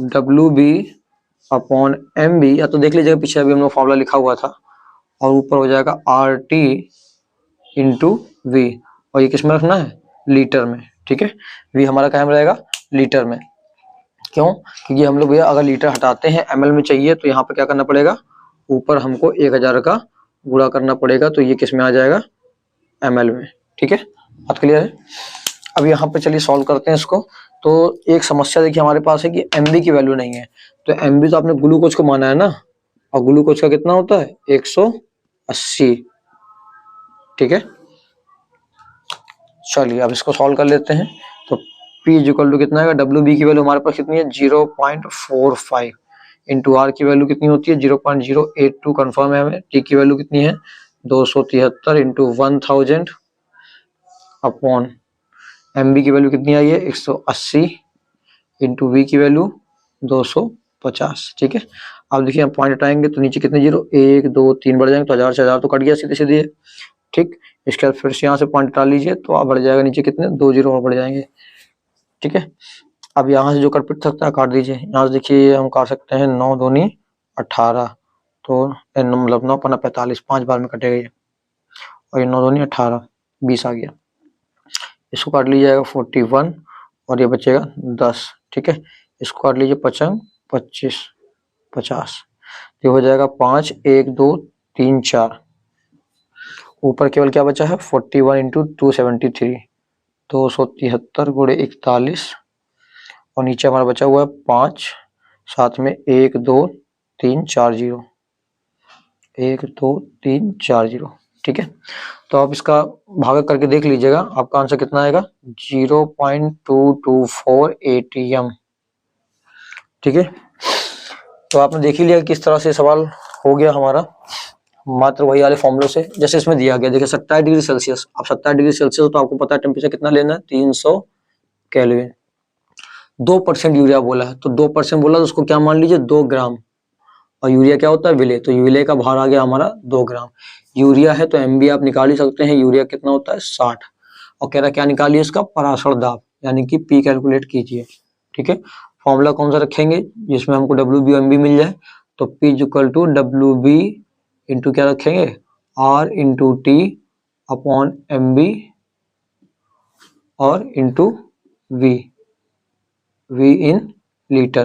WB/MB, या तो देख लीजिएगा पीछे अभी हम लोग फॉर्मूला लिखा हुआ था, और ऊपर हो जाएगा RT इंटू V, और ये किस में रखना है लीटर में, ठीक है। V हमारा क्या में रहेगा लीटर में, क्यों, क्योंकि हम लोग भैया अगर लीटर हटाते हैं ml में चाहिए तो यहाँ पे क्या करना पड़ेगा, ऊपर हमको 1000 का गुणा करना पड़ेगा, तो ये किस में आ जाएगा ml में, ठीक है। बात क्लियर है। अब यहाँ पे चलिए सॉल्व करते हैं इसको। तो एक समस्या देखिए हमारे पास है कि MB की वैल्यू नहीं है, तो MB तो आपने ग्लूकोज को माना है ना, और ग्लूकोज का कितना होता है 180, ठीक है। चलिए अब इसको सॉल्व कर लेते हैं। तो P इक्वल टू कितना है, WB की वैल्यू हमारे पास कितनी है 0.45, इंटू R की वैल्यू कितनी होती है 0.082 कंफर्म है हमें। T की वैल्यू कितनी है 273 इंटू 1000 अपॉन MB की वैल्यू कितनी आई है 180 इंटू V की वैल्यू 250, ठीक है। अब देखिए हम पॉइंट हटाएंगे तो नीचे कितने 0 1 2 3 बढ़ जाएंगे, तो 1000 से 1000 तो कट गया सीधे सीधे, ठीक। इसके बाद फिर से यहाँ से पॉइंट हटा लीजिए तो आप बढ़ जाएगा नीचे कितने 2 0 और बढ़ जाएंगे, ठीक है। अब यहाँ से जो कट पिट सकता है काट दीजिए, यहाँ से देखिए हम काट सकते हैं 9 दूनी 18, तो मतलब 9 पन्ना 45, 5 बार में कटेगा ये, और ये 9 दूनी 18 20 आ गया। इसको काट लीजिएगा 41 और ये बचेगा 10, ठीक है। इसको काट लीजिए 55 25 50, ये हो जाएगा 5 1 2 3 4, ऊपर केवल क्या बचा है 41 इंटू 273, 273 गुणे 41, और नीचे हमारा बचा हुआ है 5, साथ में 1 2 3 4 0, 1 2 3 4 0, ठीक है। तो आप इसका भाग करके देख लीजिएगा, आपका आंसर कितना आएगा 0.224 ATM, ठीक है। तो आपने देख ही लिया किस तरह से सवाल हो गया हमारा, मात्र वही वाले फॉर्मूले से जैसे इसमें दिया गया। देखिए 27 डिग्री सेल्सियस, अब 27 डिग्री सेल्सियस तो आपको पता है टेम्परेचर कितना लेना है 300 केल्विन। 2% यूरिया बोला है, तो 2% बोला तो उसको क्या मान लीजिए 2 ग्राम, और यूरिया क्या होता है विले, तो विले का भार आ गया हमारा 2 ग्राम। यूरिया है तो एमबी आप निकाल ही सकते हैं, यूरिया कितना होता है 60। और कह रहा क्या निकालिए इसका पराशर दाब, यानी कि पी कैलकुलेट कीजिए। ठीक है, फॉर्मूला कौन सा रखेंगे जिसमें हमको डब्ल्यू बी एम बी मिल जाए, तो P equal to W B into क्या रखेंगे R into T upon M B और into V, V in litre.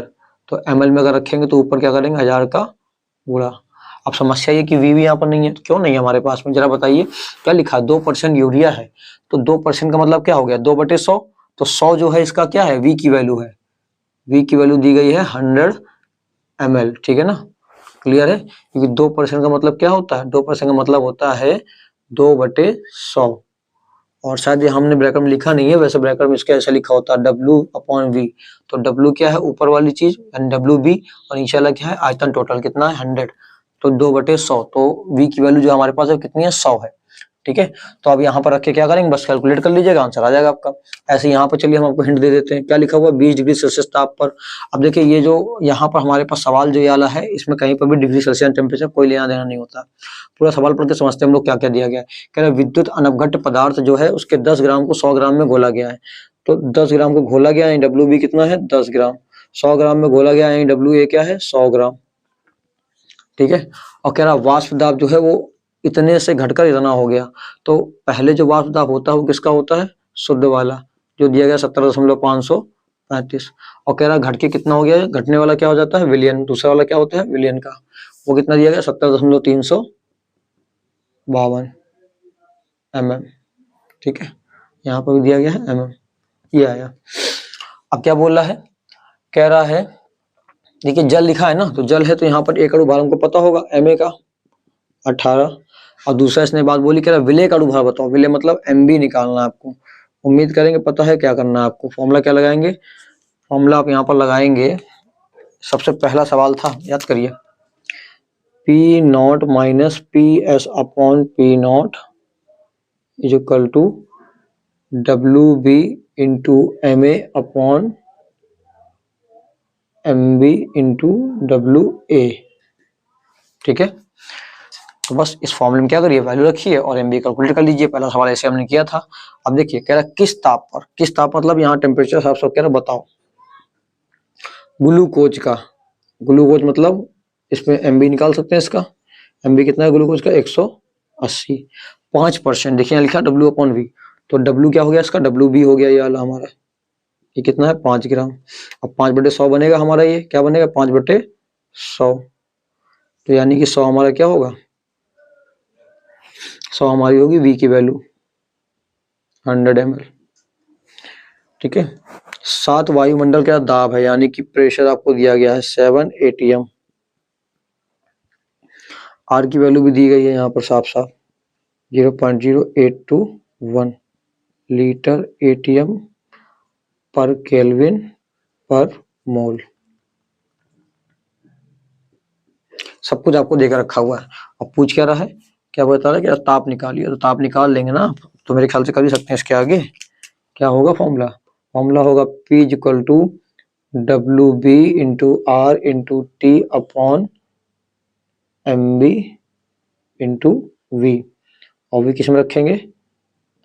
तो एमएल में अगर रखेंगे तो ऊपर क्या करेंगे 1000 का गुणा। अब समस्या ये कि वी भी यहाँ पर नहीं है, क्यों नहीं है हमारे पास में, जरा बताइए क्या लिखा है 2% यूरिया है, तो 2% का मतलब क्या हो गया 2/100, तो 100 जो है इसका क्या है वी की वैल्यू है, वी की वैल्यू दी गई है 100 ml। ठीक है ना, क्लियर है, क्योंकि 2% का मतलब क्या होता है, 2% का मतलब होता है 2/100। और शायद ये हमने ब्रैकेट में लिखा नहीं है, वैसे ब्रैकेट में इसका ऐसा लिखा होता है W/V, तो W क्या है ऊपर वाली चीज WB, और नीचे वाला क्या है आयतन टोटल कितना है 100, तो 2/100, तो V की वैल्यू जो हमारे पास है कितनी है 100 है। ठीक है, तो अब यहाँ पर रख के क्या करेंगे बस कैलकुलेट कर लीजिएगा, आंसर आ जाएगा आपका। ऐसे यहाँ पर चलिए हम आपको हिंट दे देते हैं, क्या लिखा हुआ है 20 डिग्री सेल्सियस ताप पर। अब देखिए ये जो यहाँ पर हमारे पास सवाल जो ये वाला है, इसमें कहीं पर भी डिग्री सेल्सियस टेम्परेचर कोई लेना देना नहीं होता, पूरा सवाल पढ़ के समझते हैं हम लोग क्या क्या दिया गया है। कह रहे विद्युत अनवघट पदार्थ जो है उसके 10 ग्राम को 100 ग्राम में घोला गया है, तो 10 ग्राम को घोला गया है, डब्ल्यू बी कितना है 10 ग्राम, 100 ग्राम में घोला गया है, डब्ल्यू ए क्या है 100 ग्राम। ठीक है, और कह रहा वाष्प दाब जो है वो इतने से घटकर इतना हो गया, तो पहले जो वाष्प दाब होता है वो किसका होता है शुद्ध वाला, जो दिया गया 17.535, और कह रहा घट के कितना हो गया, घटने वाला क्या हो जाता है विलियन, दूसरा वाला क्या होता है विलियन का, वो कितना दिया गया 17.352 mm। ठीक है, यहाँ पर भी दिया गया है mm, ये आया। अब क्या बोल रहा है, कह रहा है देखिए जल लिखा है ना, तो जल है तो यहाँ पर एक अणु भार हमको पता होगा ma का 18, और दूसरा इसने बात बोली कह रहा विलेय का अणु भार बताओ, विलेय मतलब mb निकालना है आपको, उम्मीद करेंगे पता है क्या करना है आपको। फॉर्मूला क्या लगाएंगे, फॉर्मूला आप यहाँ पर लगाएंगे, सबसे पहला सवाल था याद करिए P not minus P S upon P not is equal to W B into M A upon M B into W A. ठीक है, तो बस इस फॉर्मूले में क्या करिए वैल्यू रखिए और एम बी कैलकुलेट कर लीजिए। पहला सवाल ऐसे हमने किया था। अब देखिए कह रहा किस ताप पर, किस ताप मतलब यहाँ टेम्परेचर साफ कह रहा बताओ ग्लूकोज का, ग्लूकोज मतलब इसमें एम बी निकाल सकते हैं, इसका एम बी कितना है ग्लूकोज का 180, 5%, देखिए लिखा W/V, तो W क्या हो गया इसका WB हो गया ये वाला हमारा, ये कितना है 5 ग्राम। अब 5/100 बनेगा हमारा, ये क्या बनेगा 5/100, तो यानी कि 100 हमारा क्या होगा 100 हमारी होगी V की वैल्यू 100 ml। ठीक है, 7 वायुमंडल का दाब है, यानी कि प्रेशर आपको दिया गया है 7 atm, R की वैल्यू भी दी गई है यहाँ पर साफ साफ 0.0821 लीटर atm पर केल्विन पर मोल, सब कुछ आपको देकर रखा हुआ है। अब पूछ क्या रहा है, क्या बता रहा है कि ताप निकालिए, तो ताप निकाल लेंगे ना, तो मेरे ख्याल से कर ही सकते हैं। इसके आगे क्या होगा फॉर्मूला, फॉर्मूला होगा P equal to W B into R into T upon M B into V, और वी किस में रखेंगे,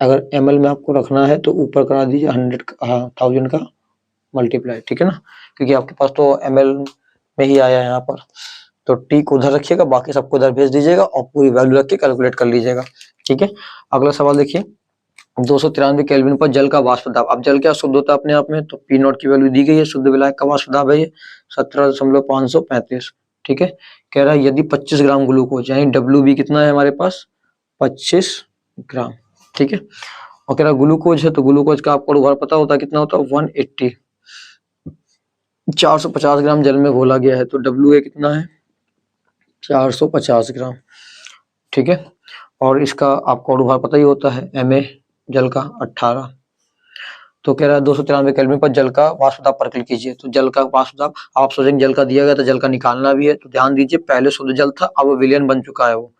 अगर ml में आपको रखना है तो ऊपर करा दीजिए 1000 का मल्टीप्लाई। ठीक है ना, क्योंकि आपके पास तो ml में ही आया है यहाँ पर, तो टी को उधर रखिएगा, बाकी सबको उधर भेज दीजिएगा और पूरी वैल्यू रख के कैलकुलेट कर लीजिएगा। ठीक है, अगला सवाल देखिए 293 केल्विन पर जल का वाष्प दाब। अब जल क्या शुद्ध होता है अपने आप में, तो पी नॉट की वैल्यू दी गई है, शुद्ध विलायक का वाष्प दाब है ये 17.535। ठीक है, कह रहा है यदि 25 ग्राम ग्लूकोज, यानी डब्ल्यू बी कितना है हमारे पास 25 ग्राम। ठीक है, और कह रहा ग्लूकोज है, तो ग्लूकोज का आपको भार पता होता है कितना होता है 180, 450 ग्राम जल में घोला गया है, तो डब्ल्यू ए कितना है 450 ग्राम। ठीक है, और इसका आपको अनुभार पता ही होता है एम जल का 18, तो कह रहा है 293 केल्विन पर जल का वाष्प दाब पर क्लिक कीजिए। तो जल का वाष्प दाब आप सोचेंगे जल का दिया गया तो जल का निकालना भी है, तो ध्यान दीजिए पहले शुद्ध जल था, अब विलयन बन चुका है वो,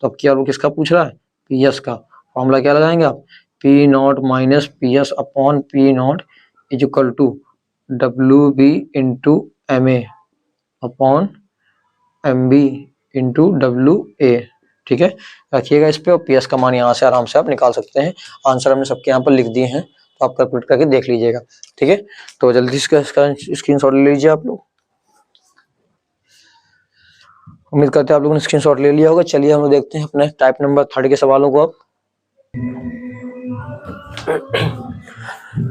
तो अब क्या वो किसका पूछ रहा है पीएस का। फॉर्मूला क्या लगाएंगे आप P not minus P S upon P not is equal to WB into MA upon MB into WA। ठीक है, रखिएगा इस पे, और PS का मान यहाँ से आराम से आप निकाल सकते हैं। आंसर हमने सबके यहाँ पर लिख दिए हैं, तो आप कैलकुलेट करके देख लीजिएगा। ठीक है, तो जल्दी इसका स्क्रीनशॉट ले लीजिए आप लोग। उम्मीद करते हैं आप लोगों ने स्क्रीनशॉट ले लिया होगा। चलिए हम लोग देखते हैं अपने टाइप नंबर 3 के सवालों को अब।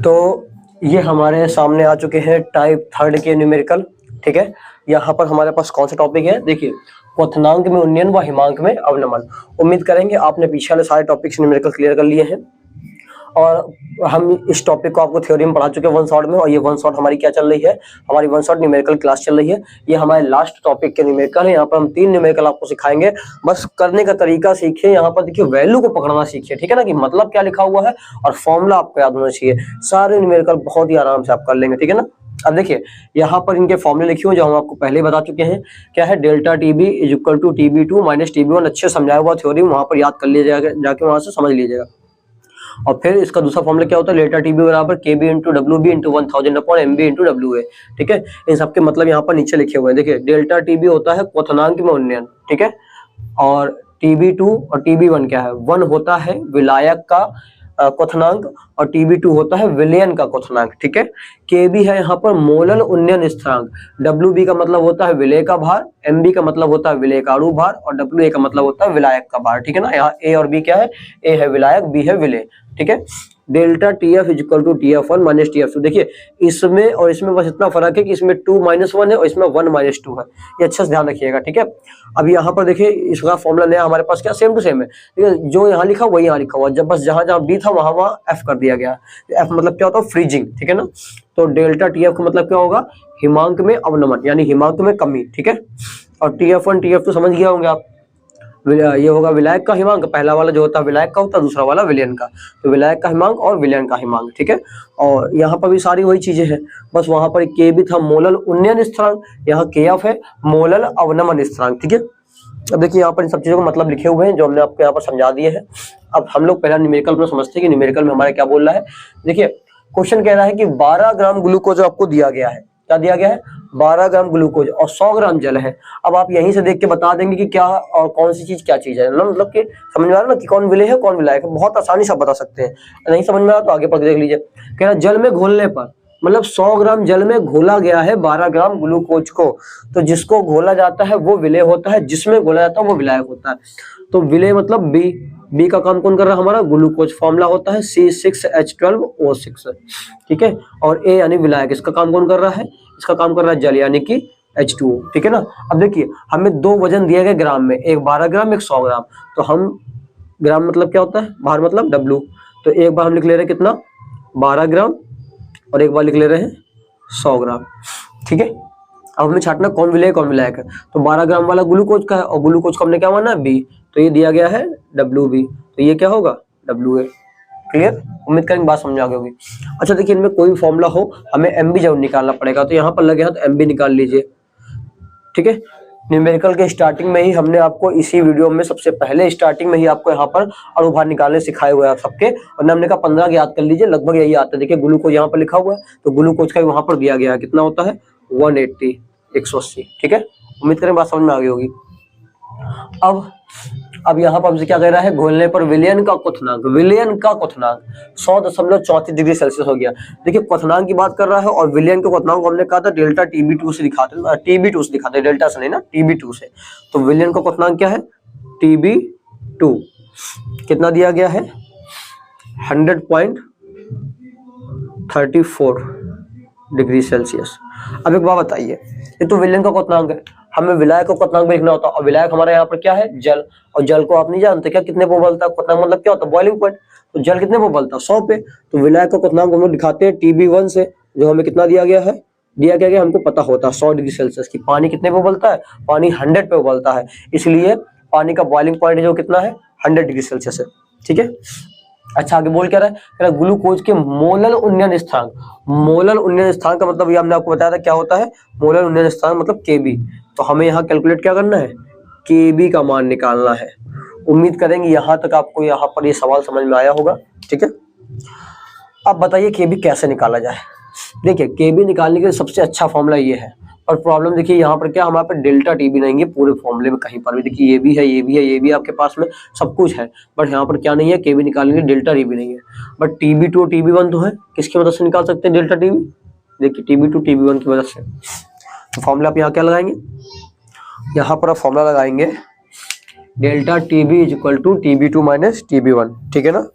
तो ये हमारे सामने आ चुके हैं टाइप 3 के न्यूमेरिकल। ठीक है, यहाँ पर हमारे पास कौन सा टॉपिक है, देखिए, क्वथनांक में उन्नयन व हिमांक में अवनमन। उम्मीद करेंगे आपने पीछे वाले सारे टॉपिक्स न्यूमेरिकल क्लियर कर लिए हैं, और हम इस टॉपिक को आपको थ्योरी में पढ़ा चुके हैं वन शॉट में। और ये वन शॉट हमारी क्या चल रही है, हमारी वन शॉट न्यूमेरिकल क्लास चल रही है। ये हमारे लास्ट टॉपिक के न्यूमेरिकल है। यहाँ पर हम 3 न्यूमेरिकल आपको सिखाएंगे, बस करने का तरीका सीखिए। यहाँ पर देखिए वैल्यू को पकड़ना सीखिए, ठीक है ना, कि मतलब क्या लिखा हुआ है और फॉर्मूला आपको याद होना चाहिए। सारे न्यूमेरिकल बहुत ही आराम से आप कर लेंगे, ठीक है ना। अब देखिए यहाँ पर इनके फॉर्मूले लिखे हुए जो हम आपको पहले ही बता चुके हैं। क्या है, delta TB is equal to TB2 minus TB1। अच्छे समझाया हुआ थ्योरी वहां पर याद कर लीजिएगा, जाके वहां से समझ लीजिएगा। और फिर इसका दूसरा फॉर्मूला क्या होता है, डेल्टा TB बराबर KB into WB into 1000 upon MB into WA। ठीक है, इन सबके मतलब यहाँ पर नीचे लिखे हुए हैं। देखिए डेल्टा TB होता है क्वथनांक में उन्नयन, ठीक है, और TB2 और TB1 क्या है, 1 होता है विलायक का क्वथनांक और TB2 होता है विलयन का क्वथनांक। ठीक है, KB है यहाँ पर मोलल उन्नयन स्थिरांक, WB का मतलब होता है विलय का भार, MB का मतलब होता है विलय का अणु भार, और WA का मतलब होता है विलायक का भार। ठीक है ना, यहाँ A और B क्या है, A है विलायक, B है विलय। ठीक है, delta TF is equal to TF1 minus TF2। देखिए इसमें और इसमें बस इतना फर्क है कि इसमें 2 - 1 है और इसमें 1 - 2 है। ये अच्छे से ध्यान रखिएगा, ठीक है। अब यहाँ पर देखिए इसका फॉर्मूला नया हमारे पास क्या सेम टू सेम है, ठीक है, जो यहाँ लिखा वही यहाँ लिखा हुआ, जब बस जहाँ जहाँ B था वहाँ वहाँ F कर दिया गया। F मतलब क्या होता है, फ्रीजिंग, ठीक है ना। तो डेल्टा TF का मतलब क्या होगा, हिमांक में अवनमन यानी हिमांक में कमी, ठीक है। और TF1 TF2 समझ गया होंगे आप, ये होगा विलायक का हिमांक, पहला वाला जो होता है विलायक का होता है, दूसरा वाला विलयन का। तो विलायक का हिमांक और विलयन का हिमांक, ठीक है। और यहाँ पर भी सारी वही चीजें हैं, बस वहां पर KB था मोलल उन्नयन स्थिरांक, यहाँ KF है मोलल अवनमन स्थिरांक, ठीक है। अब देखिए यहाँ पर इन सब चीजों को मतलब लिखे हुए हैं जो हमने आपको यहाँ पर समझा दिए हैं। अब हम लोग पहला न्यूमेरिकल में समझते हैं कि न्यूमेरिकल में हमारा क्या बोल रहा है। देखिए क्वेश्चन कह रहा है कि 12 ग्राम ग्लूकोज आपको दिया गया है, क्या दिया गया है, 12 ग्राम ग्लूकोज और 100 ग्राम जल है। अब आप यहीं से देख के बता देंगे कि क्या और कौन सी चीज क्या चीज है ना, मतलब कि समझ में आ रहा है ना कि कौन विलय है कौन विलायक है, बहुत आसानी से आप बता सकते हैं। नहीं समझ में आया तो आगे पढ़ के देख लीजिए। कह रहा जल में घोलने पर, मतलब 100 ग्राम जल में घोला गया है 12 ग्राम ग्लूकोज को, तो जिसको घोला जाता है वो विलय होता है, जिसमें घोला जाता है वो विलायक होता है। तो विलय मतलब बी का काम कौन कर रहा है, हमारा ग्लूकोज, फॉर्मूला होता है C6H12O6, ठीक है। और A यानी विलायक, इसका काम कौन कर रहा है, इसका काम कर रहा है जल यानी कि H2O, ठीक है ना। अब देखिए हमें 2 वजन दिए गए ग्राम में, एक 12 ग्राम एक 100 ग्राम। तो हम ग्राम मतलब क्या होता है, भार मतलब W, तो एक बार हम लिख ले रहे हैं कितना 12 ग्राम और एक बार लिख ले रहे हैं 100 ग्राम, ठीक है। अब हमें छांटना कौन विलय कौन विलायक है, तो 12 ग्राम वाला ग्लूकोज का है और ग्लूकोज को हमने क्या माना B, तो ये दिया गया है WB, तो ये क्या होगा WA। क्लियर, उम्मीद करेंगे बात समझ आ गई होगी। अच्छा देखिए इनमें कोई फॉर्मूला हो हमें MB जरूर निकालना पड़ेगा, तो यहाँ पर लगे हैं तो MB निकाल लीजिए, ठीक है। न्यूमेरिकल के स्टार्टिंग में ही हमने आपको इसी वीडियो में सबसे पहले स्टार्टिंग में ही आपको यहाँ पर अणुभार निकालने सिखाए हुए हैं सबके, और हमने कहा 15 याद कर लीजिए, लगभग यही आता है। देखिए ग्लूकोज यहाँ पर लिखा हुआ है तो ग्लूकोज का वहां पर दिया गया है, कितना होता है 180 180, ठीक है। उम्मीद करें बात समझ में आ गई होगी। अब यहाँ पर हमसे क्या कह रहा है, घोलने पर विलयन का क्वथनांक, विलयन का क्वथनांक 100.34 डिग्री सेल्सियस हो गया। देखिए क्वथनांक की बात कर रहा है और विलयन के क्वथनांक हमने कहा था डेल्टा TB2 से दिखाते हैं, TB2 से दिखाते हैं, डेल्टा से नहीं ना, TB2 से। तो विलयन का क्वथनांक क्या है TB2, कितना दिया गया है 100.34 डिग्री सेल्सियस। अब एक बात बताइए, ये तो विलयन का क्वथनांक है, हमें विलायक का क्वथनांक भी लिखना होता है, और विलायक हमारे यहाँ पर क्या है जल, और जल को आप नहीं जानते क्या कितने पे उबलता है, क्वथनांक मतलब क्या होता है बॉइलिंग पॉइंट, तो जल कितने पे उबलता है 100 पे। तो विलायक का क्वथनांक हम लोग दिखाते हैं TB1 से, जो हमें कितना दिया गया है, दिया गया हमको पता होता है 100 डिग्री सेल्सियस की। पानी कितने पे उबलता है, पानी 100 पे उबलता है, इसलिए पानी का बॉइलिंग पॉइंट जो कितना है 100 डिग्री सेल्सियस है, ठीक है। अच्छा आगे बोल क्या रहा है, ग्लूकोज के मोलल उन्नयन स्थानांक, मोलल उन्नयन स्थानांक का मतलब ये हमने आपको बताया था क्या होता है, मोलल उन्नयन स्थानांक मतलब KB। तो हमें यहाँ कैलकुलेट क्या करना है, KB का मान निकालना है। उम्मीद करेंगे यहाँ तक आपको यहाँ पर ये सवाल समझ में आया होगा, ठीक है। अब बताइए KB कैसे निकाला जाए। देखिए केबी निकालने के लिए सबसे अच्छा फॉर्मूला ये है, और प्रॉब्लम देखिए यहाँ पर क्या हमारे पास डेल्टा टीबी नहीं है पूरे फॉर्मूले में कहीं पर भी। देखिए ये भी है, ये भी है, ये भी आपके पास में सब कुछ है, बट यहाँ पर क्या नहीं है, केबी निकालने के लिए डेल्टा टीबी नहीं है। But TB to TB one तो है, किसकी मदद से निकाल सकते हैं डेल्टा टीबी? देखिए टीबी टू टीबी वन की मदद से। तो फॉर्मूला आप यहाँ क्या लगाएंगे, यहाँ पर आप फॉर्मूला लगाएंगे delta TB is equal to TB two minus TB one, ठीक है ना।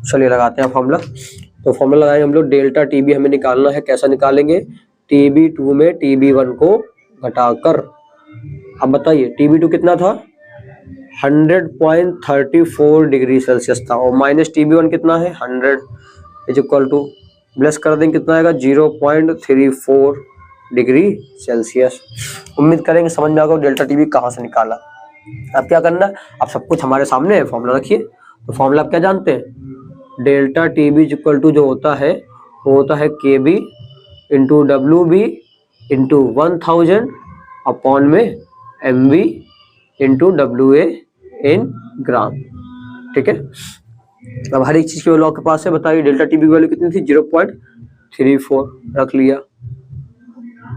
चलिए लगाते हैं फॉर्मूला। तो फॉर्मूला लगाएंगे हम लोग, डेल्टा टीबी हमें निकालना है, कैसा निकालेंगे, टीबी टू में टीबी वन को घटाकर। अब बताइए टीबी टू कितना था, 100.34 डिग्री सेल्सियस था, और माइनस टीबी वन कितना है 100 इज इक्वल टू, प्लस कर देंगे कितना आएगा 0.34 डिग्री सेल्सियस। उम्मीद करेंगे समझ में आएगा डेल्टा टीबी कहाँ से निकाला। अब क्या करना है, अब सब कुछ हमारे सामने है, फॉर्मूला रखिए। तो फॉर्मूला आप क्या जानते हैं, डेल्टा टीबी इक्वल टू जो होता है वो होता है K B into W B into 1000 upon में M B into W A in gram, ठीक है। अब हर एक चीज की वैल्यू आपके पास है, बताइए डेल्टा टीबी की वैल्यू कितनी थी 0.34 रख लिया।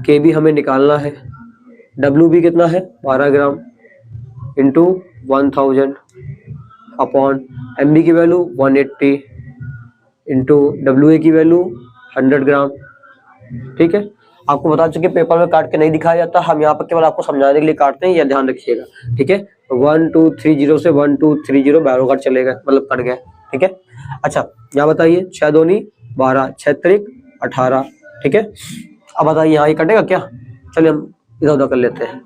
के बी हमें निकालना है, डब्ल्यू बी कितना है 12 gram into 1000 upon M B की वैल्यू 180 इंटू डब्ल्यू ए की वैल्यू 100 ग्राम, ठीक है। आपको बता चुके पेपर में काट के नहीं दिखाया जाता, हम यहाँ पर केवल आपको समझाने के लिए काटते हैं, यह ध्यान रखिएगा, ठीक है। 1230 से 1230 बैरो काट चलेगा, मतलब कट गया, ठीक है। अच्छा यहाँ बताइए 6 दूनी 12, 6 त्रिक 18, ठीक है। अब बताइए यहाँ ये कटेगा क्या, चलिए हम इधर उधर कर लेते हैं।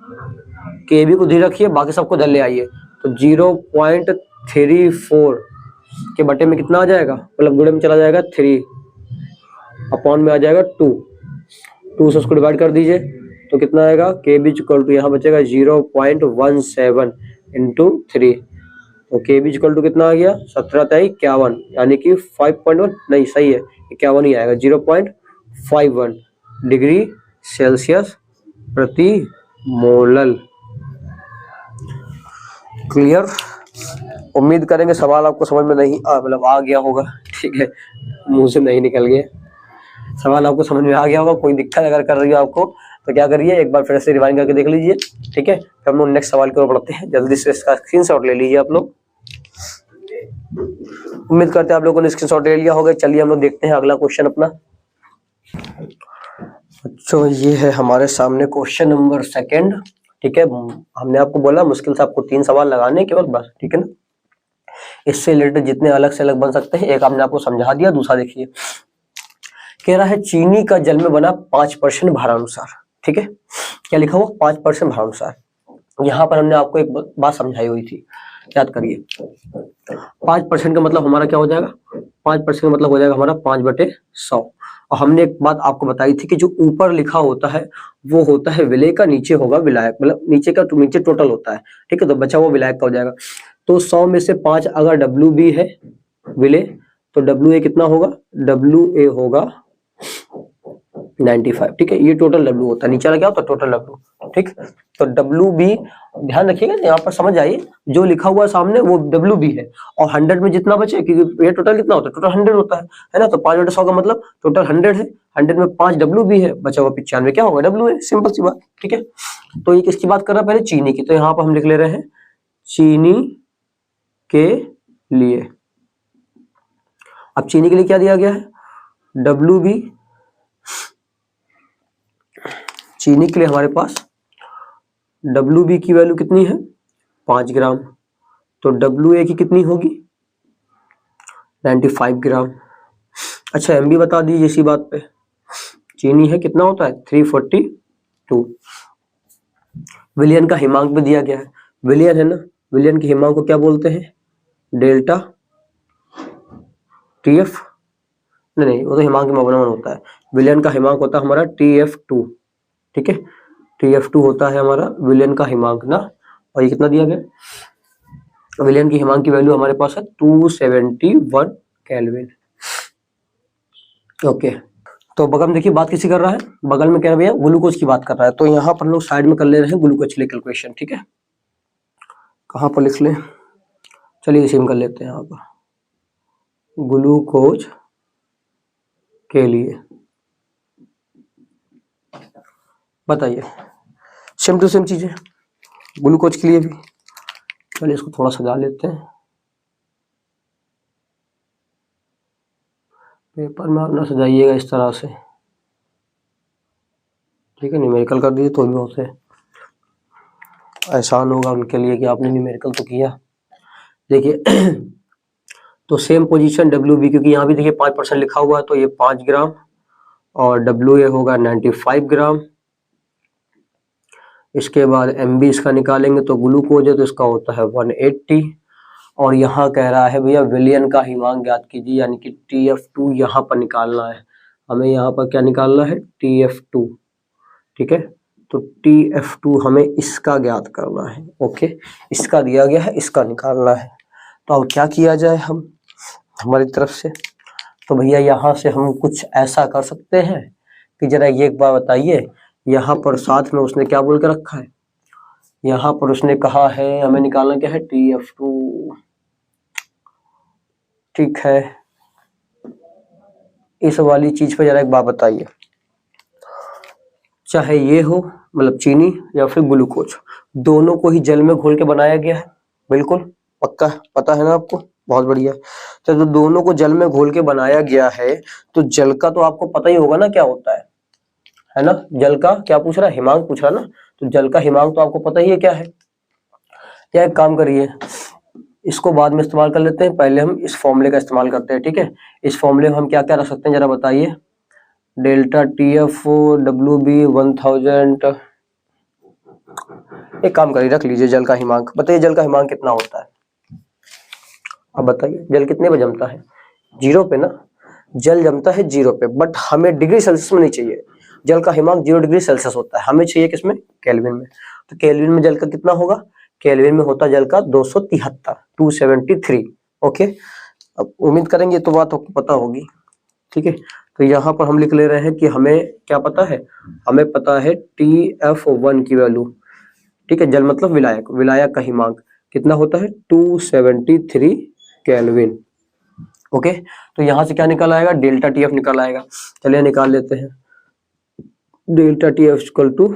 के बी को धीरे रखिए, बाकी सबको इधर ले आइए। तो 0.34 के बटे में कितना आ जाएगा, मतलब गुणे में चला जाएगा 3 अपॉन में आ जाएगा 2 से उसको डिवाइड कर दीजिए तो कितना आएगा, के बी इक्वल टू यहाँ बचेगा 0.17 इंटू 3। तो के बी इक्वल टू कितना आ गया 17×51, यानी कि 5.1 नहीं सही है 51 ही आएगा, 0.51 डिग्री सेल्सियस प्रति मोलल। क्लियर, उम्मीद करेंगे सवाल आपको समझ में नहीं मतलब आ गया होगा, ठीक है, मुंह से नहीं निकल गया, सवाल आपको समझ में आ गया होगा। कोई दिक्कत अगर कर रही हो आपको तो क्या करिए, एक बार फिर से रिवाइंड करके देख लीजिए, ठीक है। फिर हम लोग नेक्स्ट सवाल की ओर बढ़ते हैं, जल्दी से इसका स्क्रीनशॉट ले लीजिए आप लोग। उम्मीद करते हैं आप लोगों ने स्क्रीनशॉट ले लिया होगा। चलिए हम लोग देखते हैं अगला क्वेश्चन अपना। तो ये है हमारे सामने क्वेश्चन नंबर 2, ठीक है। हमने आपको बोला मुश्किल से आपको 3 सवाल लगाने केवल बस, ठीक है ना। इससे रिलेटेड जितने अलग से अलग बन सकते हैं, एक हमने आपको समझा दिया, दूसरा देखिए कह रहा है चीनी का जल में बना 5% भारानुसार, ठीक है। क्या लिखा हुआ 5% भारानुसार। यहाँ पर हमने आपको एक बात समझाई हुई थी, याद करिए। 5% का मतलब हमारा क्या हो जाएगा, 5% का मतलब हो जाएगा हमारा 5/100। और हमने एक बात आपको बताई थी कि जो ऊपर लिखा होता है वो होता है विलय का, नीचे होगा विलायक, मतलब नीचे का नीचे टोटल होता है, ठीक है। तो बचा हुआ विलायक का हो जाएगा। तो 100 में से 5 अगर डब्ल्यू बी है विलय, तो डब्ल्यू ए कितना होगा, डब्ल्यू ए होगा 95, ठीक है। ये टोटल डब्ल्यू होता है, नीचे वाला क्या होता है टोटल डब्ल्यू, ठीक। तो डब्ल्यू बी ध्यान रखिएगा, यहाँ पर समझ आइए, जो लिखा हुआ सामने वो डब्ल्यू बी है, और 100 में जितना बचे, क्योंकि ये टोटल कितना होता है, टोटल 100 होता है ना। तो 5/100 का मतलब टोटल 100 है, 100 में 5 डब्ल्यू बी है, बचा हुआ 95 क्या होगा डब्ल्यू है, सिंपल सी बात, ठीक है। तो ये किसकी बात कर रहा है, पहले चीनी की। तो यहाँ पर हम लिख ले रहे हैं चीनी के लिए। अब चीनी के लिए क्या दिया गया है, डब्ल्यू बी। चीनी के लिए हमारे पास डब्ल्यू बी की वैल्यू कितनी है 5 ग्राम, तो डब्ल्यू ए की कितनी होगी 95 ग्राम। अच्छा एम बी बता दीजिए इसी बात पे, चीनी है कितना होता है 342। विलियन का हिमांक भी दिया गया है, विलियन है ना, विलियन के हिमांक को क्या बोलते हैं, डेल्टा TF, नहीं वो तो हिमांक में अवनमन होता है। विलियन का हिमांक होता है हमारा TF2, ठीक है। TF2 होता है हमारा विलियन का हिमांक ना। और ये कितना दिया गया, विलियन की हिमांक की वैल्यू हमारे पास है 271 केल्विन, ओके। तो बगल में देखिए बात किसी कर रहा है, बगल में क्या भैया ग्लूकोज की बात कर रहा है। तो यहाँ पर लोग साइड में कर ले रहे हैं ग्लूकोज के लिए कैलकुलेशन, ठीक है। कहाँ पर लिख लें, चलिए इसी में कर लेते हैं। यहाँ पर ग्लूकोज के लिए। बताइए, सेम टू सेम चीजें ग्लूकोज के लिए भी। चलिए इसको थोड़ा सजा लेते हैं, पेपर में आप ना सजाइएगा इस तरह से, ठीक है। न्यूमेरिकल कर दीजिए तो भी बहुत है आसान होगा उनके लिए कि आपने न्यूमेरिकल तो किया। देखिए तो सेम पोजीशन WB, क्योंकि यहाँ भी देखिए 5% लिखा हुआ है तो ये 5 ग्राम, और WA होगा 95 ग्राम। इसके बाद MB इसका निकालेंगे तो ग्लूकोज है तो इसका होता है 180। और यहाँ कह रहा है भैया विलियन का हिमांक ज्ञात कीजिए, यानी कि TF2 यहाँ पर निकालना है हमें। यहाँ पर क्या निकालना है? TF2, ठीक है। तो TF2 हमें इसका ज्ञात करना है, ओके। इसका दिया गया है, इसका निकालना है। तो अब क्या किया जाए हम हमारी तरफ से? तो भैया यहाँ से हम कुछ ऐसा कर सकते हैं कि जरा ये एक बार बताइए, यहाँ पर साथ में उसने क्या बोल के रखा है? यहाँ पर उसने कहा है हमें निकालना क्या है? TF2, ठीक है। इस वाली चीज पर जरा एक बात बताइए, चाहे ये हो मतलब चीनी या फिर ग्लूकोज, दोनों को ही जल में घोल के बनाया गया है, बिल्कुल पक्का पता है ना आपको? बहुत बढ़िया। तो दोनों को जल में घोल के बनाया गया है, तो जल का तो आपको पता ही होगा ना क्या होता है ना? जल का क्या पूछ रहा है? हिमांक पूछ रहा ना। तो जल का हिमांक तो आपको पता ही है क्या है। क्या एक काम करिए, इसको बाद में इस्तेमाल कर लेते हैं, पहले हम इस फॉर्मूले का इस्तेमाल करते हैं, ठीक है। इस फॉर्मूले में हम क्या क्या रख सकते हैं जरा बताइए। डेल्टा TF WB 1000, एक काम करिए रख लीजिए जल का हिमांक। बताइए जल का हिमांक कितना होता है? अब बताइए जल कितने पे जमता है? 0 पे ना। जल जमता है 0 पे, बट हमें डिग्री सेल्सियस में नहीं चाहिए। जल का हिमांक 0 डिग्री सेल्सियस होता है, हमें चाहिए किसमें? केल्विन में। तो केल्विन में जल का कितना होगा? केल्विन में होता है जल का 273, ओके। अब उम्मीद करेंगे तो बात आपको पता होगी, ठीक है। तो यहाँ पर हम लिख ले रहे हैं कि हमें क्या पता है? हमें पता है TF1 की वैल्यू, ठीक है। जल मतलब विलायक, विलायक का हिमांक कितना होता है? 273 केल्विन, ओके। तो यहाँ से क्या निकल आएगा? डेल्टा TF निकल आएगा। चलिए निकाल लेते हैं। Delta TF equal to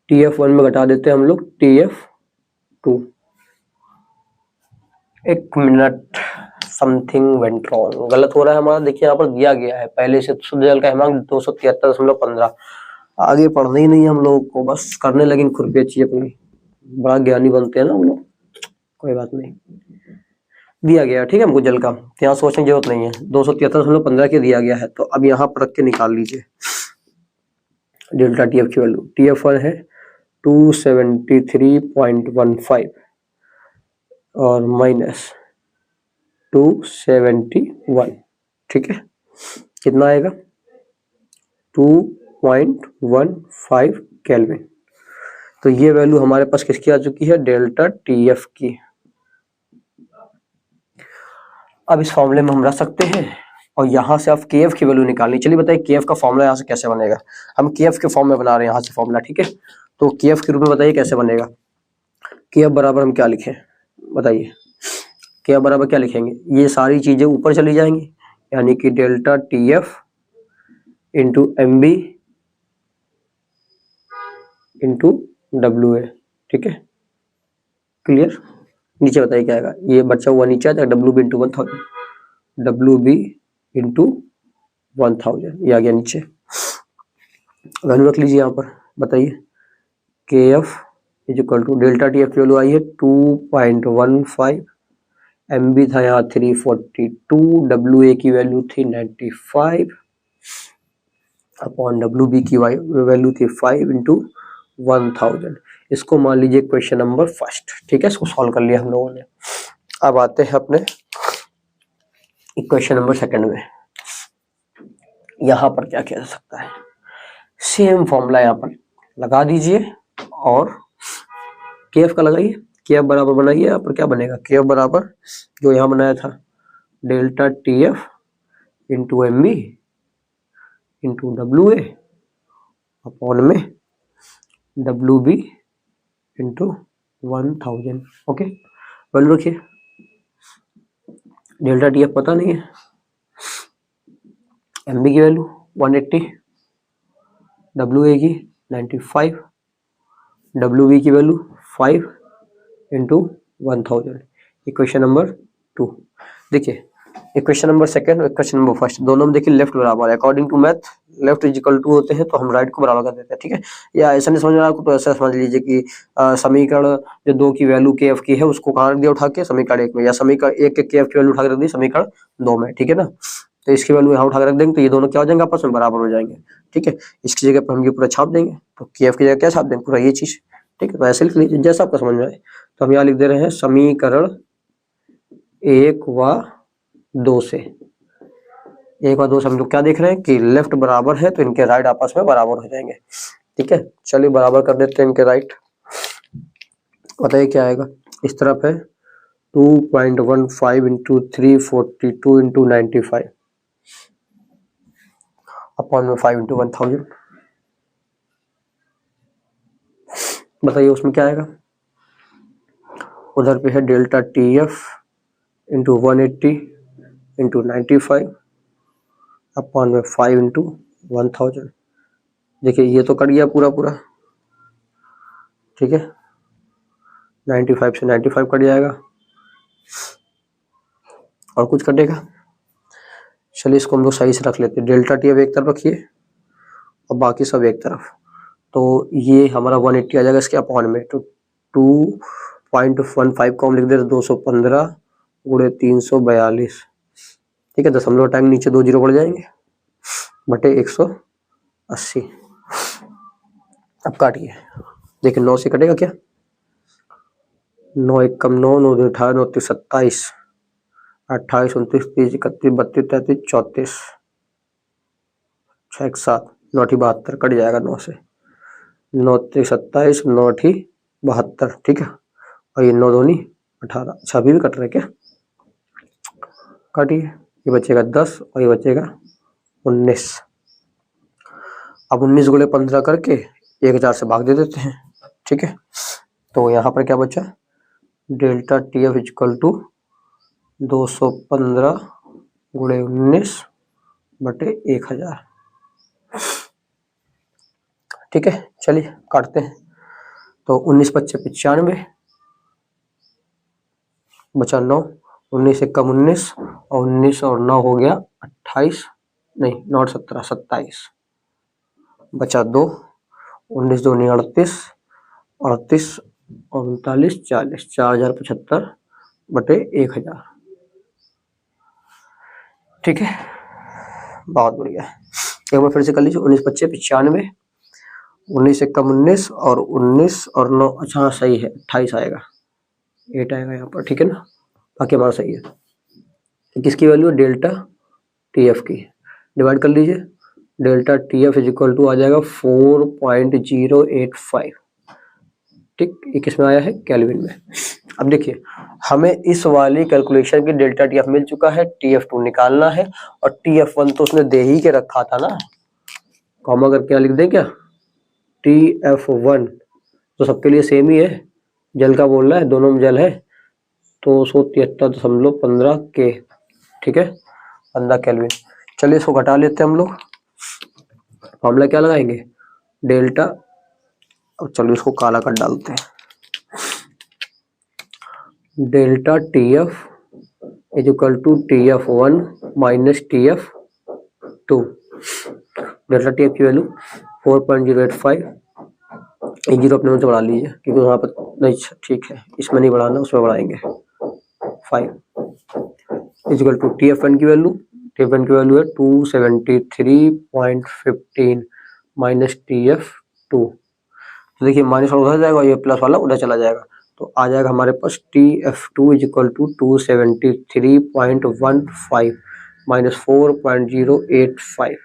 TF1 में घटा देते हैं हम लोग TF2। एक मिनट, समथिंग वेंट रॉन्ग, गलत हो रहा है हमारा। देखिए यहाँ पर दिया गया है पहले से शुद्ध जल का हिमांक 273.15। आगे पढ़ना ही नहीं हम लोगों को, बस करने लगे खुरपेची अपनी। बड़ा ज्ञानी बनते हैं ना हम लोग, कोई बात नहीं। दिया गया ठीक है हमको जल का, तो यहाँ सोचने की जरूरत नहीं है। 273.15 के दिया गया है, तो अब यहाँ पर रख के निकाल लीजिए डेल्टा TF की वैल्यू। TF1 है 273.15 और माइनस 271, ठीक है। कितना आएगा? 2.15 केल्विन। तो ये वैल्यू हमारे पास किसकी आ चुकी है? डेल्टा TF की। अब इस फॉर्मूले में हम रख सकते हैं और यहाँ से आप KF की वैल्यू निकालनी। चलिए बताइए KF का फॉर्मूला यहाँ से कैसे बनेगा। हम KF के फॉर्म में बना रहे हैं यहाँ से फॉर्मूला, ठीक है। तो KF के रूप में बताइए कैसे बनेगा। KF बराबर हम क्या लिखें बताइए? KF बराबर क्या लिखेंगे? ये सारी चीजें ऊपर चली जाएंगी, यानी कि delta TF into MB into WA, ठीक है। क्लियर? नीचे बताइए क्या आएगा? ये बचा हुआ नीचे आ जाएगा WB इंटू 1000, WB इंटू 1000, ये आ गया नीचे। वैल्यू रख लीजिए यहाँ पर, बताइए। KF is equal to delta TF की वैल्यू आई है 2.15, MB था यहाँ 342, WA की वैल्यू थी 95 अपॉन WB की वैल्यू थी 5 इंटू 1000। इसको मान लीजिए क्वेश्चन नंबर फर्स्ट, ठीक है। इसको सॉल्व कर लिया हम लोगों ने। अब आते हैं अपने क्वेश्चन नंबर सेकंड में। यहाँ पर क्या किया जा सकता है? सेम फॉर्मूला यहाँ पर लगा दीजिए और KF का लगाइए। KF बराबर बनाइए, यहाँ पर क्या बनेगा? KF बराबर जो यहाँ बनाया था delta TF into MB into WA upon में WB इंटू 1000, ओके। वैल्यू रखिए। डेल्टा TF पता नहीं है, MB की वैल्यू 180, WA की 95, WB की वैल्यू 5 इंटू 1000। Equation number 2। देखिए इक्वेशन नंबर सेकंड और इक्वेशन नंबर फर्स्ट दोनों में देखिए लेफ्ट बराबर है। According to math left is equal to होते हैं तो हम राइट को बराबर कर देते हैं, ठीक है। या ऐसा नहीं समझ में आपको तो ऐसा समझ लीजिए कि समीकरण जो 2 की वैल्यू KF की है उसको कहाँ रख दिया उठा के समीकरण 1 में, या समीकरण 1 के KF की वैल्यू उठा के रख दी समीकरण 2 में, ठीक है ना। तो इसकी वैल्यू यहाँ उठा के रख देंगे तो ये दोनों क्या हो जाएंगे, आपस में बराबर हो जाएंगे, ठीक है। इसकी जगह पर हम ये पूरा छाप देंगे, तो KF की जगह क्या छाप देंगे, पूरा ये चीज, ठीक है। तो ऐसे लिख लीजिए जैसा आपको समझ में आए। तो हम यहाँ लिख दे रहे हैं समीकरण 1 व 2 से, 1 व 2 से हम लोग क्या देख रहे हैं कि लेफ्ट बराबर है तो इनके राइट आपस में बराबर हो जाएंगे, ठीक है। चलिए बराबर कर देते हैं इनके राइट। बताइए क्या आएगा। इस तरफ है 2.15 इंटू 342 इंटू 95 अपॉन में 5 इंटू 1000। बताइए उसमें क्या आएगा। उधर पे है delta TF into 180 into 95 upon में 5 इंटू 1000। देखिए ये तो कट गया पूरा पूरा, ठीक है। 95 से 95 कट जाएगा और कुछ कटेगा। चलिए इसको हम लोग सही से रख लेते हैं। डेल्टा TF एक तरफ रखिए और बाकी सब एक तरफ। तो ये हमारा 180 आ जाएगा इसके अपॉन में, तो 2.15 को हम लिख देते 215 गुणे 342, ठीक है। दशमलव टाइम नीचे 2 जीरो बढ़ जाएंगे बटे 180। अब काटिए, देखिए 9 से कटेगा क्या, 9 एक कम 9, 9 18, 9 27, 28 29 30 31 32 33 34, 6 7 9 72 कट जाएगा 9 से, 9 27 9 72, ठीक है। और ये 9 दूनी 18, अच्छा अभी भी कट रहे क्या, काटिए। ये बचेगा 10 और ये बचेगा 19। अब 19 गुणे 15 करके 1000 से भाग दे देते हैं, ठीक है। तो यहाँ पर क्या बचा, डेल्टा TF इक्वल टू 215 गुणे 19 बटे 1000, ठीक है। चलिए काटते हैं। तो 19 25 95 बचा 9, 19 एक कम 19 और 19 और 9 हो गया 28, नहीं 9 17 27, बचा 2, 19 2 38, 38 और 39 40, 4075 बटे 1000, ठीक है। बहुत बढ़िया। एक बार फिर से कर लीजिए। 19 25 95, 19 एक कम 19 और 19 और 9, अच्छा हाँ सही है 28 आएगा, 8 आएगा यहाँ पर, ठीक है ना। बाकी हमारा सही है। किसकी वैल्यू, डेल्टा TF की। डिवाइड कर लीजिए, delta TF is equal to आ जाएगा 4.085, ठीक। ये किस में आया है, केल्विन में। अब देखिए हमें इस वाली कैलकुलेशन की डेल्टा TF मिल चुका है, TF2 निकालना है और TF1 तो उसने दे ही के रखा था ना, कॉमा करके लिख दें क्या, TF1 तो सबके लिए सेम ही है, जल का बोल रहा है, दोनों में जल है, तो 173.15 K, ठीक है, 15 केल्विन। चलिए इसको घटा लेते हैं हम लोग। फॉर्मूला क्या लगाएंगे, डेल्टा, अब चलो इसको काला कर डालते हैं, delta TF is equal to TF1 minus TF2। Delta TF की वैल्यू 4.085, एक जीरो अपने मन से बढ़ा लीजिए क्योंकि वहाँ पर नहीं, ठीक है इसमें नहीं बढ़ाना, उसमें बढ़ाएंगे 5 इज इक्वल टू TF1 की वैल्यू, TF1 की वैल्यू है 273.15 माइनस TF2। तो देखिए माइनस वाला उधर जाएगा, ये प्लस वाला उधर चला जाएगा, तो आ जाएगा हमारे पास TF2 is equal to 273.15 minus 4.085,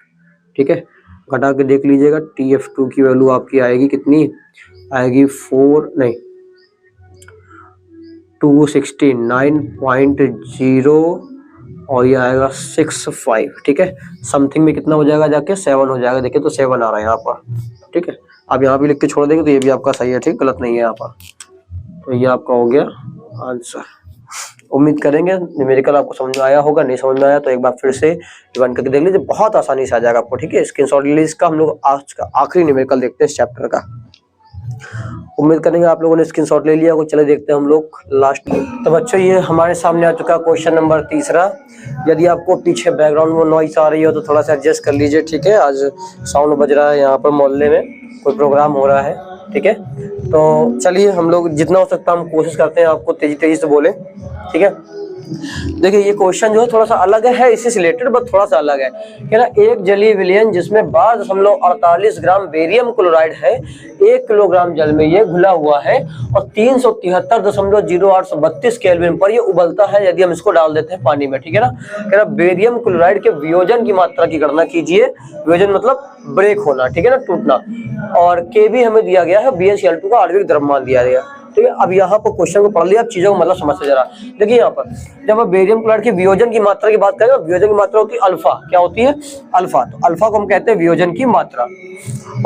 ठीक है। घटा के देख लीजिएगा, TF2 की वैल्यू आपकी आएगी कितनी, आएगी 269.0 और ये आएगा 65, ठीक है। समथिंग में कितना हो जाएगा, जाके 7 हो जाएगा। देखिए तो 7 आ रहा है यहाँ पर, ठीक है। अब यहाँ भी लिख के छोड़ देंगे तो ये भी आपका सही है, ठीक, गलत नहीं है यहाँ पर। तो ये आपका हो गया आंसर। उम्मीद करेंगे न्यूमेरिकल आपको समझ में आया होगा। नहीं समझ में आया तो एक बार फिर से रिवाइंड करके देख लीजिए, बहुत आसानी से आ जाएगा आपको। ठीक है, स्क्रीनशॉट ले लीजिए इसका। हम लोग आज का आखिरी न्यूमेरिकल देखते हैं इस चैप्टर का। उम्मीद करेंगे आप लोगों ने स्क्रीनशॉट ले लिया होगा। चले देखते हैं हम लोग लास्ट। तो बच्चों ये हमारे सामने आ चुका क्वेश्चन नंबर 3। यदि आपको पीछे बैकग्राउंड में नॉइस आ रही हो तो थोड़ा सा एडजस्ट कर लीजिए। ठीक है, आज साउंड बज रहा है यहाँ पर, मोहल्ले में कोई प्रोग्राम हो रहा है। ठीक है, तो चलिए हम लोग जितना हो सकता हम कोशिश करते हैं आपको तेजी से बोले। ठीक है, देखिए ये क्वेश्चन जो है थोड़ा सा अलग है, इसी से रिलेटेड बट थोड़ा सा अलग है कि ना, एक जलीय विलयन जिसमें 12.48 ग्राम बेरियम क्लोराइड है 1 किलोग्राम जल में ये घुला हुआ है और 373.0832 केल्विन पर ये उबलता है यदि हम इसको डाल देते हैं पानी में। ठीक है ना, कह रहा बेरियम क्लोराइड के वियोजन की मात्रा की गणना कीजिए। वियोजन मतलब ब्रेक होना, ठीक है ना, टूटना। और के भी हमें दिया गया है, BnCl2 का आणविक द्रव्यमान दिया गया। ठीक है, अब यहाँ पर क्वेश्चन को पढ़ लिया, आप चीजों को मतलब समझ से जरा देखिए। यहाँ पर जब हम बेरियम क्लोराइड के वियोजन की मात्रा की बात करें, वियोजन की मात्रा होती है अल्फा। क्या होती है? अल्फा। तो अल्फा को हम कहते हैं वियोजन की मात्रा।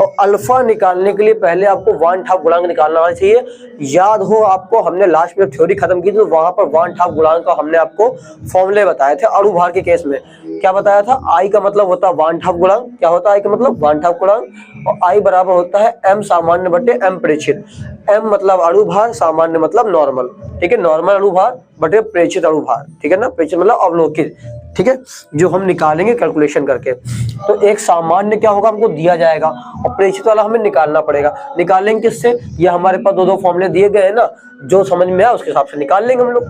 और अल्फा निकालने के लिए पहले आपको 1/2 गुणांक निकालना आना चाहिए। याद हो आपको, हमने लास्ट में थ्योरी खत्म की थी तो वहां पर 1/2 गुणांक का हमने आपको फॉर्मूले बताए थे। अणु भार के केस में क्या बताया था? आई का मतलब होता है 1/2 गुणांक। क्या होता है आई का मतलब? 1/2 गुणांक। और आई बराबर होता है m सामान्य बटे m प्रेक्षित। m मतलब अणु भार, सामान्य मतलब नॉर्मल। ठीक है, नॉर्मल अणु भार बटे प्रेक्षित अणु भार। ठीक है ना, प्रेक्षित मतलब अवलोकित। ठीक है, जो हम निकालेंगे कैलकुलेशन करके। तो एक सामान्य क्या होगा हमको दिया जाएगा और प्रेक्षित वाला हमें निकालना पड़ेगा। निकालेंगे किससे? ये हमारे पास दो फॉर्मूले दिए गए हैं ना, जो समझ में आया उसके हिसाब से निकाल लेंगे हम लोग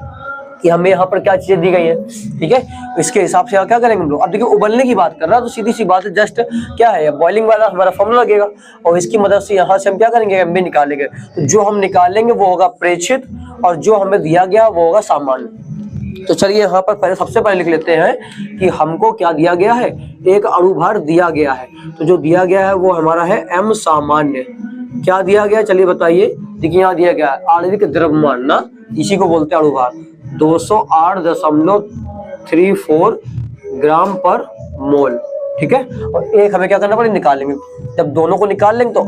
कि हमें यहाँ पर क्या चीजें दी गई है। ठीक है, इसके हिसाब से क्या करेंगे हम लोग। अब देखिए उबलने की बात कर रहा है तो सीधी सी बात है, जस्ट क्या है, बॉइलिंग वाला हमारा फॉर्मूला लगेगा और इसकी मदद से यहाँ से हम क्या करेंगे, एम भी निकालेंगे। तो जो हम निकालेंगे वो होगा प्रेक्षित और जो हमें दिया गया वो होगा सामान्य। तो चलिए यहाँ पर सबसे पहले लिख लेते हैं कि हमको क्या दिया गया है, एक अणु भार दिया गया है। तो जो दिया गया है वो हमारा है m सामान्य। क्या दिया गया चलिए बताइए। देखिए यहाँ दिया गया आणविक द्रव्यमान ना, इसी को बोलते हैं अणु भार, 208.34 ग्राम पर मोल। ठीक है, और एक हमें क्या करना पड़ेगा, निकालेंगे। जब दोनों को निकाल लेंगे तो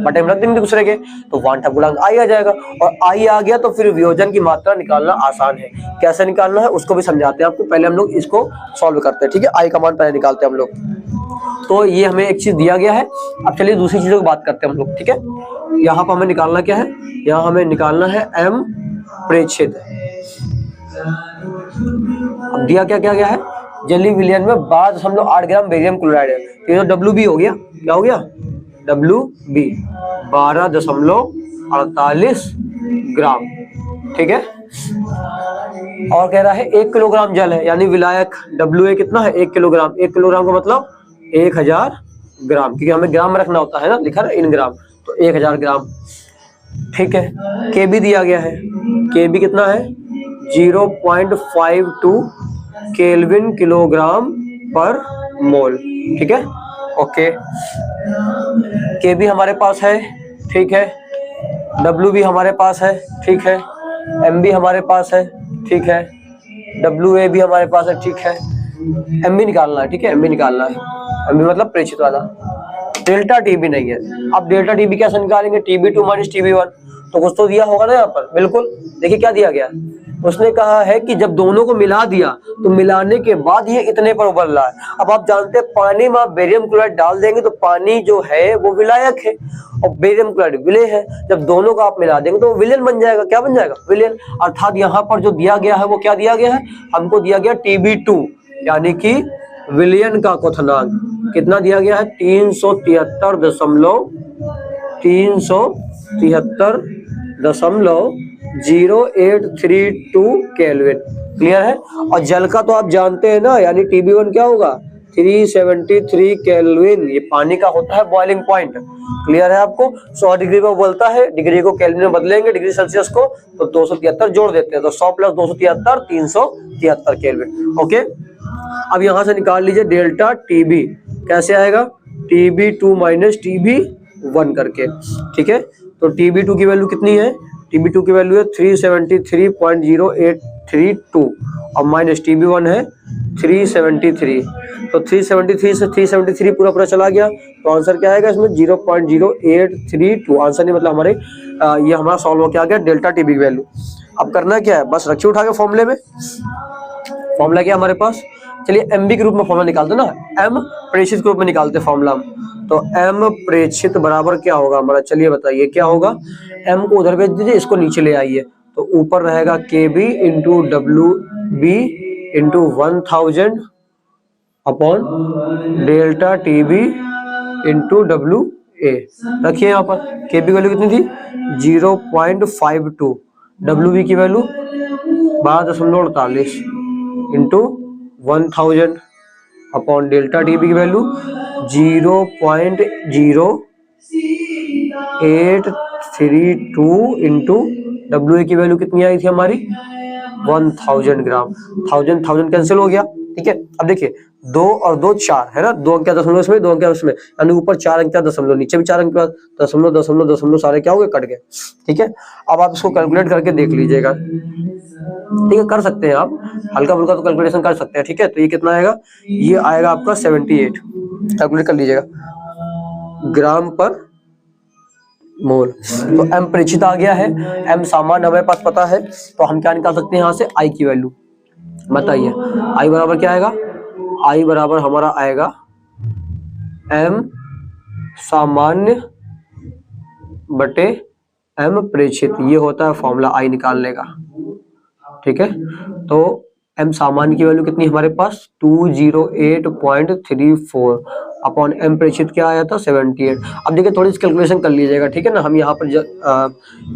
बटे में रख देंगे दूसरे के, तो 1/2 गुणांक आई आ जाएगा। और आई आ गया तो फिर वियोजन की मात्रा निकालना आसान है। कैसे निकालना है उसको भी समझाते हैं आपको। पहले हम लोग इसको सॉल्व करते हैं। ठीक है, आई का मान पहले निकालते हैं हम लोग। तो ये हमें एक चीज दिया गया है। अब चलिए दूसरी चीजों की बात करते हैं हम लोग। ठीक है, यहाँ पर हमें निकालना क्या है, यहाँ हमें निकालना है m प्रेक्षित। अब दिया क्या क्या गया है, जलीय विलयन में 12.8 ग्राम बेरियम क्लोराइड है। तो ये तो WB हो गया। क्या हो गया? WB 12.48 ग्राम। ठीक है, और कह रहा है 1 किलोग्राम जल है, यानी विलायक WA कितना है, 1 किलोग्राम। 1 किलोग्राम का मतलब 1000 ग्राम, क्योंकि हमें ग्राम में रखना होता है ना, लिखा है इन ग्राम, तो 1000 ग्राम। ठीक है, KB दिया गया है। KB कितना है? 0.52 केल्विन किलोग्राम पर मोल। ठीक है, ओके। KB हमारे पास है। ठीक है, WB हमारे पास है। ठीक है, MB हमारे पास है। ठीक है, WA भी हमारे पास है। ठीक है, MB निकालना है। ठीक है, MB निकालना है। MB मतलब प्रेक्षित वाला। डेल्टा TB नहीं है। अब डेल्टा TB कैसे निकालेंगे, TB2 माइनस TB1। तो कुछ तो दिया होगा ना यहाँ पर, बिल्कुल। देखिए क्या दिया गया, उसने कहा है कि जब दोनों को मिला दिया तो मिलाने के बाद ये इतने पर उबल रहा है। अब आप जानते हैं पानी में आप बेरियम क्लोराइड डाल देंगे तो पानी जो है वो विलायक है और बेरियम क्लोराइड विलेय है। जब दोनों को आप मिला देंगे तो विलयन बन जाएगा। क्या बन जाएगा? विलयन। अर्थात यहाँ पर जो दिया गया है वो क्या दिया गया है, हमको दिया गया TB2, यानी कि विलयन का क्वथनांक कितना दिया गया है, 373.0832 केल्विन। क्लियर है? और जल का तो आप जानते हैं ना, यानी TB1 क्या होगा, 373 केल्विन। ये पानी का होता है बॉइलिंग पॉइंट। क्लियर है आपको? 100 डिग्री में उबलता है, डिग्री को केल्विन में बदलेंगे, डिग्री सेल्सियस को, तो 273 जोड़ देते हैं, तो 100 प्लस 273 373 केल्विन। ओके, अब यहां से निकाल लीजिए डेल्टा TB। कैसे आएगा, TB2 माइनस TB1 करके। ठीक है, तो TB2 की वैल्यू कितनी है, TB2 की वैल्यू है 373.0832 और माइनस TB1 है 373। तो 373 से 373 पूरा पूरा चला गया, तो आंसर क्या आएगा इसमें, 0.0832। आंसर नहीं मतलब हमारे ये हमारा सॉल्व हो क्या आ गया, डेल्टा TB की वैल्यू। अब करना क्या है, बस रखिए उठा के फॉर्मूले में। फॉर्मूला क्या है हमारे पास, चलिए एमबी के रूप में फॉर्मूला निकालते ना, एम प्रेषित के रूप में निकालते फॉर्मूला। तो एम प्रेषित बराबर क्या होगा हमारा, चलिए बताइए क्या होगा। एम को उधर भेज दीजिए, इसको नीचे ले आइए, तो ऊपर रहेगा K B into W B into 1000 upon delta T B into W A. रखिए यहाँ पर के बी वैल्यू कितनी थी 0.52, डब्ल्यू बी की value 12.48 into 1000 upon delta T B की वैल्यू 0.0832 इंटू डब्ल्यू ए की वैल्यू कितनी आई थी हमारी 1000 ग्राम। 1000 कैंसिल हो गया, ठीक है। अब देखिए 2 और 2 4 है ना, 2 अंक क्या दशमलव इसमें, 2 अंक क्या उसमें, यानी ऊपर 4 अंक क्या दशमलव, नीचे भी 4 अंक दशमलव दशमलव दशमलव सारे क्या हो गए, कट गए, ठीक है। अब आप इसको कैलकुलेट करके देख लीजिएगा, ठीक है, कर सकते हैं आप, हल्का फुल्का तो कैलकुलेशन कर सकते हैं, ठीक है। तो ये कितना आएगा, ये आएगा आपका 78, कैलकुलेट कर लीजिएगा, ग्राम पर मोल। तो एम परिचित आ गया है, एम सामान्य हमारे पास पता है, तो हम क्या निकाल सकते हैं यहाँ से, आई की वैल्यू बताइए। आई बराबर क्या आएगा, आई बराबर हमारा आएगा एम सामान्य बटे एम प्रेषित, ये होता है फॉर्मूला आई निकालने का, ठीक है। तो एम सामान्य की वैल्यू कितनी हमारे पास 208.34 अपॉन एम प्रेषित क्या आया था 78। अब देखिए थोड़ी सी कैलकुलेशन कर लीजिएगा, ठीक है ना। हम यहाँ पर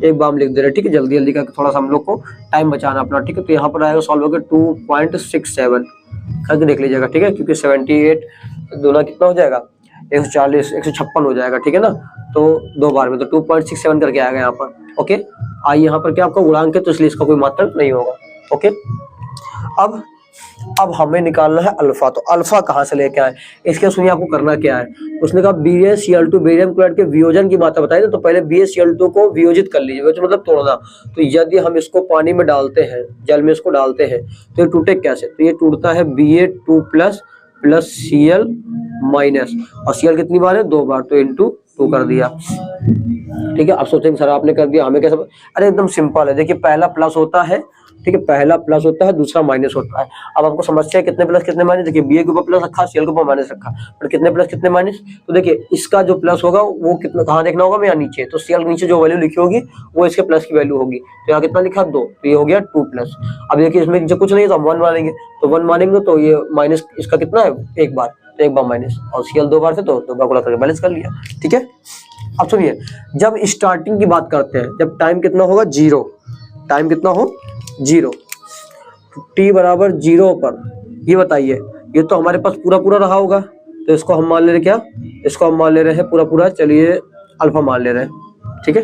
एक बार लिख दे रहे हैं, ठीक है, जल्दी जल्दी करके, थोड़ा सा हम लोग को टाइम बचाना अपना, ठीक है। तो यहाँ पर आएगा सॉल्व होकर 2.67 करके देख लीजिएगा, ठीक है, क्योंकि 78 दूना कितना हो जाएगा 140 156 हो जाएगा, ठीक है ना। तो 2 बार में तो 2.67 करके आएगा यहाँ पर, ओके। आई यहाँ पर क्या आपका गुणांक है, तो इसलिए इसका कोई मात्रक नहीं होगा, ओके। अब हमें निकालना है अल्फा, तो अल्फा कहाँ से लेके आए, इसके सुनिए आपको करना क्या है। उसने कहा BaCl2 बेरियम क्लोराइड के वियोजन की मात्रा बताई, तो पहले BaCl2 को वियोजित कर लीजिए, तो मतलब तोड़ना। तो यदि हम इसको पानी में डालते हैं, जल में इसको डालते हैं, तो ये टूटे कैसे, तो ये टूटता है Ba2 प्लस Cl माइनस, और Cl कितनी बार है 2 बार, तो इंटू 2 कर दिया, ठीक है। अब सोचेंगे सर आपने कर दिया, हमें कैसे, अरे एकदम सिंपल है, देखिए पहला प्लस होता है, ठीक है, पहला प्लस होता है, दूसरा माइनस होता है। अब आपको समस्या है कितने प्लस कितने माइनस, देखिए Ba के ऊपर प्लस रखा, Cl के ऊपर माइनस रखा, पर कितने प्लस कितने माइनस, तो देखिए इसका जो प्लस होगा वो कितना, कहाँ देखना होगा, यहाँ नीचे, तो Cl नीचे जो वैल्यू लिखी होगी वो इसके प्लस की वैल्यू होगी, तो यहाँ कितना लिखा 2, तो ये हो गया 2 प्लस। अब देखिए इसमें जो कुछ नहीं है तो हम 1 मानेंगे, तो 1 मानेंगे तो ये माइनस इसका कितना है 1 बार, तो 1 बार माइनस, और Cl 2 बार से तो 2 बार गुणा करके बैलेंस कर लिया, ठीक है। अब सुनिए, जब स्टार्टिंग की बात करते हैं, जब टाइम कितना होगा 0, टाइम कितना हो 0, t बराबर 0 पर, ये बताइए, ये तो हमारे पास पूरा पूरा रहा होगा, तो इसको हम मान ले रहे क्या, इसको हम मान ले रहे हैं पूरा पूरा, चलिए अल्फा मान ले रहे हैं, ठीक है,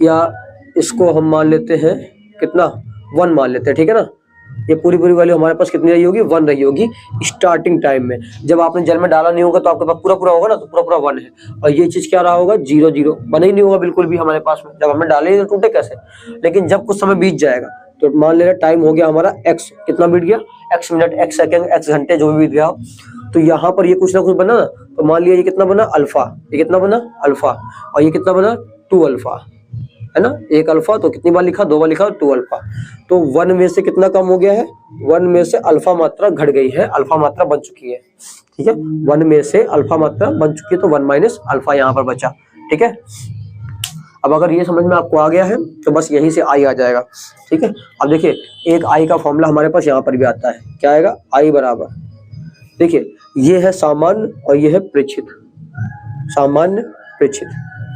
या इसको हम मान लेते हैं कितना 1 मान लेते हैं, ठीक है ना। ये पूरी पूरी वैल्यू हमारे पास कितनी रही होगी 1 रही होगी स्टार्टिंग टाइम में, जब आपने जल में डाला नहीं होगा तो आपके पास पूरा पूरा होगा ना, तो पूरा पूरा 1 है, और ये चीज क्या रहा होगा 0 0 बना ही नहीं होगा बिल्कुल भी हमारे पास में, जब हमने डाले तो टूटे कैसे। लेकिन जब कुछ समय बीत जाएगा, तो मान ले रहे टाइम हो गया हमारा x, कितना बीत गया x minute, x second, x घंटे, जो भी बीत गया, तो यहाँ पर ये कुछ ना कुछ बना ना, तो मान लिया ये कितना बना अल्फा, ये कितना बना अल्फा, और ये कितना बना 2 अल्फा, है ना, 1 अल्फा, तो कितनी बार लिखा 2 बार लिखा 2 अल्फा, तो 1 में से कितना कम हो गया है, 1 में से अल्फा मात्रा घट गई है, अल्फा मात्रा बन चुकी है, ठीक है, 1 में से अल्फा मात्रा बन चुकी है, तो 1 माइनस अल्फा यहाँ पर बचा, ठीक है। अब अगर ये समझ में आपको आ गया है तो बस यहीं से आई आ जाएगा, ठीक है। अब देखिए एक आई का फॉर्मूला हमारे पास यहाँ पर भी आता है, क्या आएगा, आई बराबर, देखिए ये है सामान्य और ये है प्रेक्षित, सामान्य प्रेक्षित,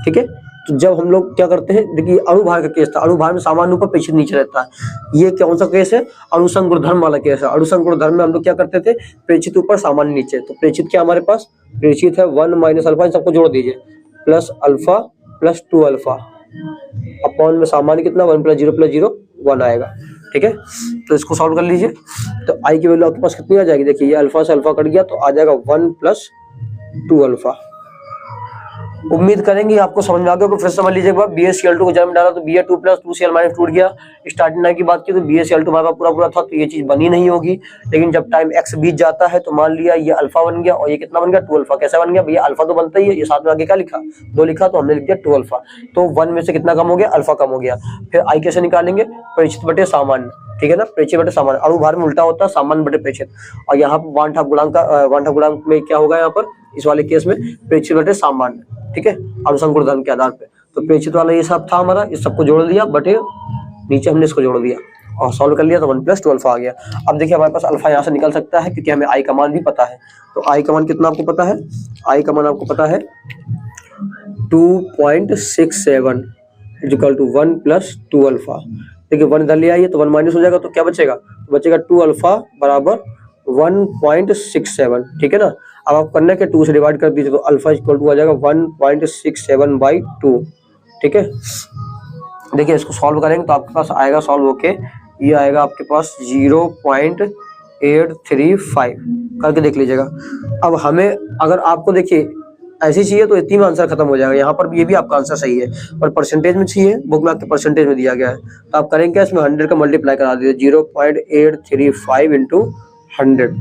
ठीक है। तो जब हम लोग क्या करते हैं, देखिए अणुभार का केस था, अणुभार में सामान्य ऊपर प्रेक्षित नीचे रहता है, ये कौन सा केस है, अणुसंग गुणधर्म वाला केस है। अणुसंग गुणधर्म में हम लोग क्या करते थे, प्रेक्षित ऊपर सामान्य नीचे, तो प्रेक्षित क्या हमारे पास, प्रेक्षित है 1 माइनस अल्फा, इन सबको जोड़ दीजिए, plus alpha plus 2 alpha upon में सामान्य कितना 1 प्लस 0 1 आएगा, ठीक है। तो इसको सॉल्व कर लीजिए, तो आई की वैल्यू आपके पास कितनी आ जाएगी, देखिए ये अल्फा से अल्फा कट गया, तो आ जाएगा 1 प्लस 2 अल्फा, उम्मीद करेंगे आपको समझ में आ गया। फिर समझ लीजिए एक बार, BaCl2 को जब डाला तो Ba2 प्लस 2Cl- टूट गया। स्टार्टिंग की बात की तो BaCl2 हमारा पूरा पूरा था, तो ये चीज बनी नहीं होगी। लेकिन जब टाइम x बीत जाता है तो मान लिया ये अल्फा बन गया और ये कितना बन गया 2 अल्फा। कैसे बन गया भैया, अल्फा तो बनता ही है, ये साथ में आगे क्या लिखा 2 लिखा तो हमने लिख दिया 2 अल्फा। तो 1 में से कितना कम हो गया, अल्फा कम हो गया। फिर आई कैसे निकालेंगे, परिचित बटे सामान्य, ठीक है ना, परिचित बटे सामान्य। अणुभार में उल्टा होता है, सामान्य बटे परिचित। और यहाँ पर वांठा गुणांक में क्या होगा, यहाँ पर इस वाले केस में परिचित बटे सामान्य, ठीक है, अनुसंग गुणधर्म के आधार पे। तो परिचित वाला ये सब था हमारा, इस सबको जोड़ दिया बटे नीचे हमने इसको जोड़ दिया और सॉल्व कर लिया तो 1 + 2 अल्फा आ गया। अब देखिए हमारे पास अल्फा यहाँ से निकल सकता है क्योंकि हमें आई का मान भी पता है। तो आई का मान कितना आपको पता है, आई का मान आपको पता है 2.67 इक्वल टू 1 + 2 अल्फा। देखिए 1 इधर ले आइए तो 1 माइनस हो जाएगा, तो क्या बचेगा, बचेगा 2 अल्फा बराबर 1.67, ठीक है ना। अब आप करना है 2 से डिवाइड कर दीजिए तो अल्फा इक्वल टू आ जाएगा 1.67/2, ठीक है। देखिए इसको सॉल्व करेंगे तो आपके पास आएगा सॉल्व होके, ये आएगा आपके पास 0.835 करके देख लीजिएगा। अब हमें अगर आपको देखिए ऐसी चाहिए तो इतनी में आंसर खत्म हो जाएगा। यहाँ पर ये भी आपका आंसर सही है, पर परसेंटेज में चाहिए, बुक में आपके परसेंटेज में दिया गया है। तो आप करेंगे इसमें 100 का मल्टीप्लाई करा दीजिए 0.835 × 100,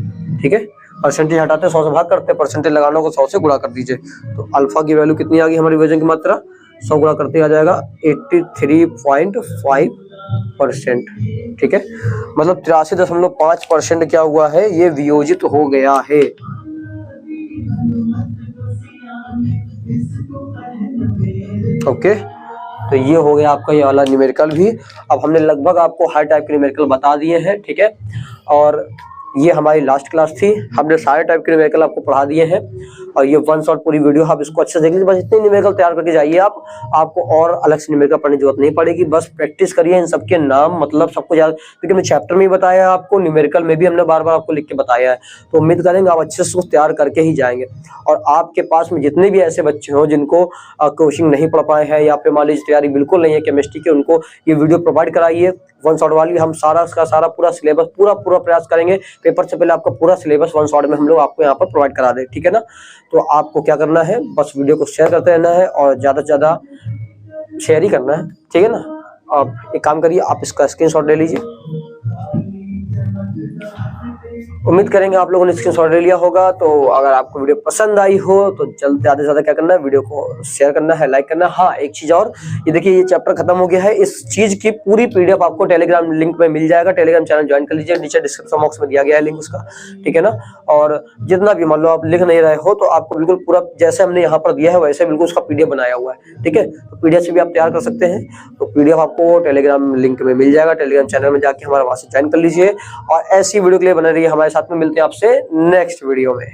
ठीक है। परसेंटेज हटाते 100 से भाग करते, परसेंटेज लगाना को 100 से गुणा कर दीजिए। तो अल्फा की वैल्यू कितनी आ गई हमारी वजन की मात्रा, 100 गुणा करते आ जाएगा 83.5%, ठीक है। मतलब 83.5% क्या हुआ है, ये वियोजित हो गया है। ओके, तो ये हो गया आपका ये वाला न्यूमेरिकल भी। अब हमने लगभग आपको हर टाइप के न्यूमेरिकल बता दिए हैं, ठीक है। और ये हमारी लास्ट क्लास थी, हमने सारे टाइप के न्यूमेरिकल आपको पढ़ा दिए हैं। और ये 1 शॉट पूरी वीडियो, आप इसको अच्छे से देख लीजिए। बस इतने न्यूमेरिकल तैयार करके जाइए आप, आपको और अलग से न्यूमेरिकल पढ़ने की जरूरत नहीं पड़ेगी। बस प्रैक्टिस करिए इन सबके नाम, मतलब सबको याद, क्योंकि हमने चैप्टर में ही बताया है आपको, न्यूमेरिकल में भी हमने बार बार आपको लिख के बताया है। तो उम्मीद करेंगे आप अच्छे से तैयार करके ही जाएंगे। और आपके पास में जितने भी ऐसे बच्चे हो जिनको कोचिंग नहीं पढ़ पाए हैं या फिर मान लीजिए तैयारी बिल्कुल नहीं है केमिस्ट्री की, उनको ये वीडियो प्रोवाइड कराइए 1 शॉट वाली। हम सारा का सारा पूरा सिलेबस पूरा प्रयास करेंगे, पेपर से पहले आपका पूरा सिलेबस 1 शॉट में हम लोग आपको यहाँ पर प्रोवाइड करा दें, ठीक है ना। तो आपको क्या करना है, बस वीडियो को शेयर करते रहना है और ज्यादा से ज्यादा शेयर ही करना है, ठीक है ना। आप एक काम करिए, आप इसका स्क्रीनशॉट ले लीजिए। उम्मीद करेंगे आप लोगों ने स्क्रीनशॉट ले लिया होगा। तो अगर आपको वीडियो पसंद आई हो तो जल्द ज्यादा से ज्यादा क्या करना है, वीडियो को शेयर करना है, लाइक करना है। हाँ एक चीज और, ये देखिए ये चैप्टर खत्म हो गया है, इस चीज की पूरी PDF आपको टेलीग्राम लिंक में मिल जाएगा। टेलीग्राम चैनल ज्वाइन कर लीजिए, नीचे डिस्क्रिप्शन बॉक्स में दिया गया है लिंक उसका, ठीक है ना। और जितना भी मान लो आप लिख नहीं रहे हो तो आपको बिल्कुल पूरा जैसे हमने यहाँ पर दिया है वैसे बिल्कुल उसका PDF बनाया हुआ है, ठीक है। तो PDF से भी आप तैयार कर सकते हैं। तो PDF आपको टेलीग्राम लिंक में मिल जाएगा, टेलीग्राम चैनल में जाके हमारा वहां से ज्वाइन कर लीजिए। और ऐसी वीडियो के लिए बने रहिए हमारे साथ में, मिलते हैं आपसे नेक्स्ट वीडियो में।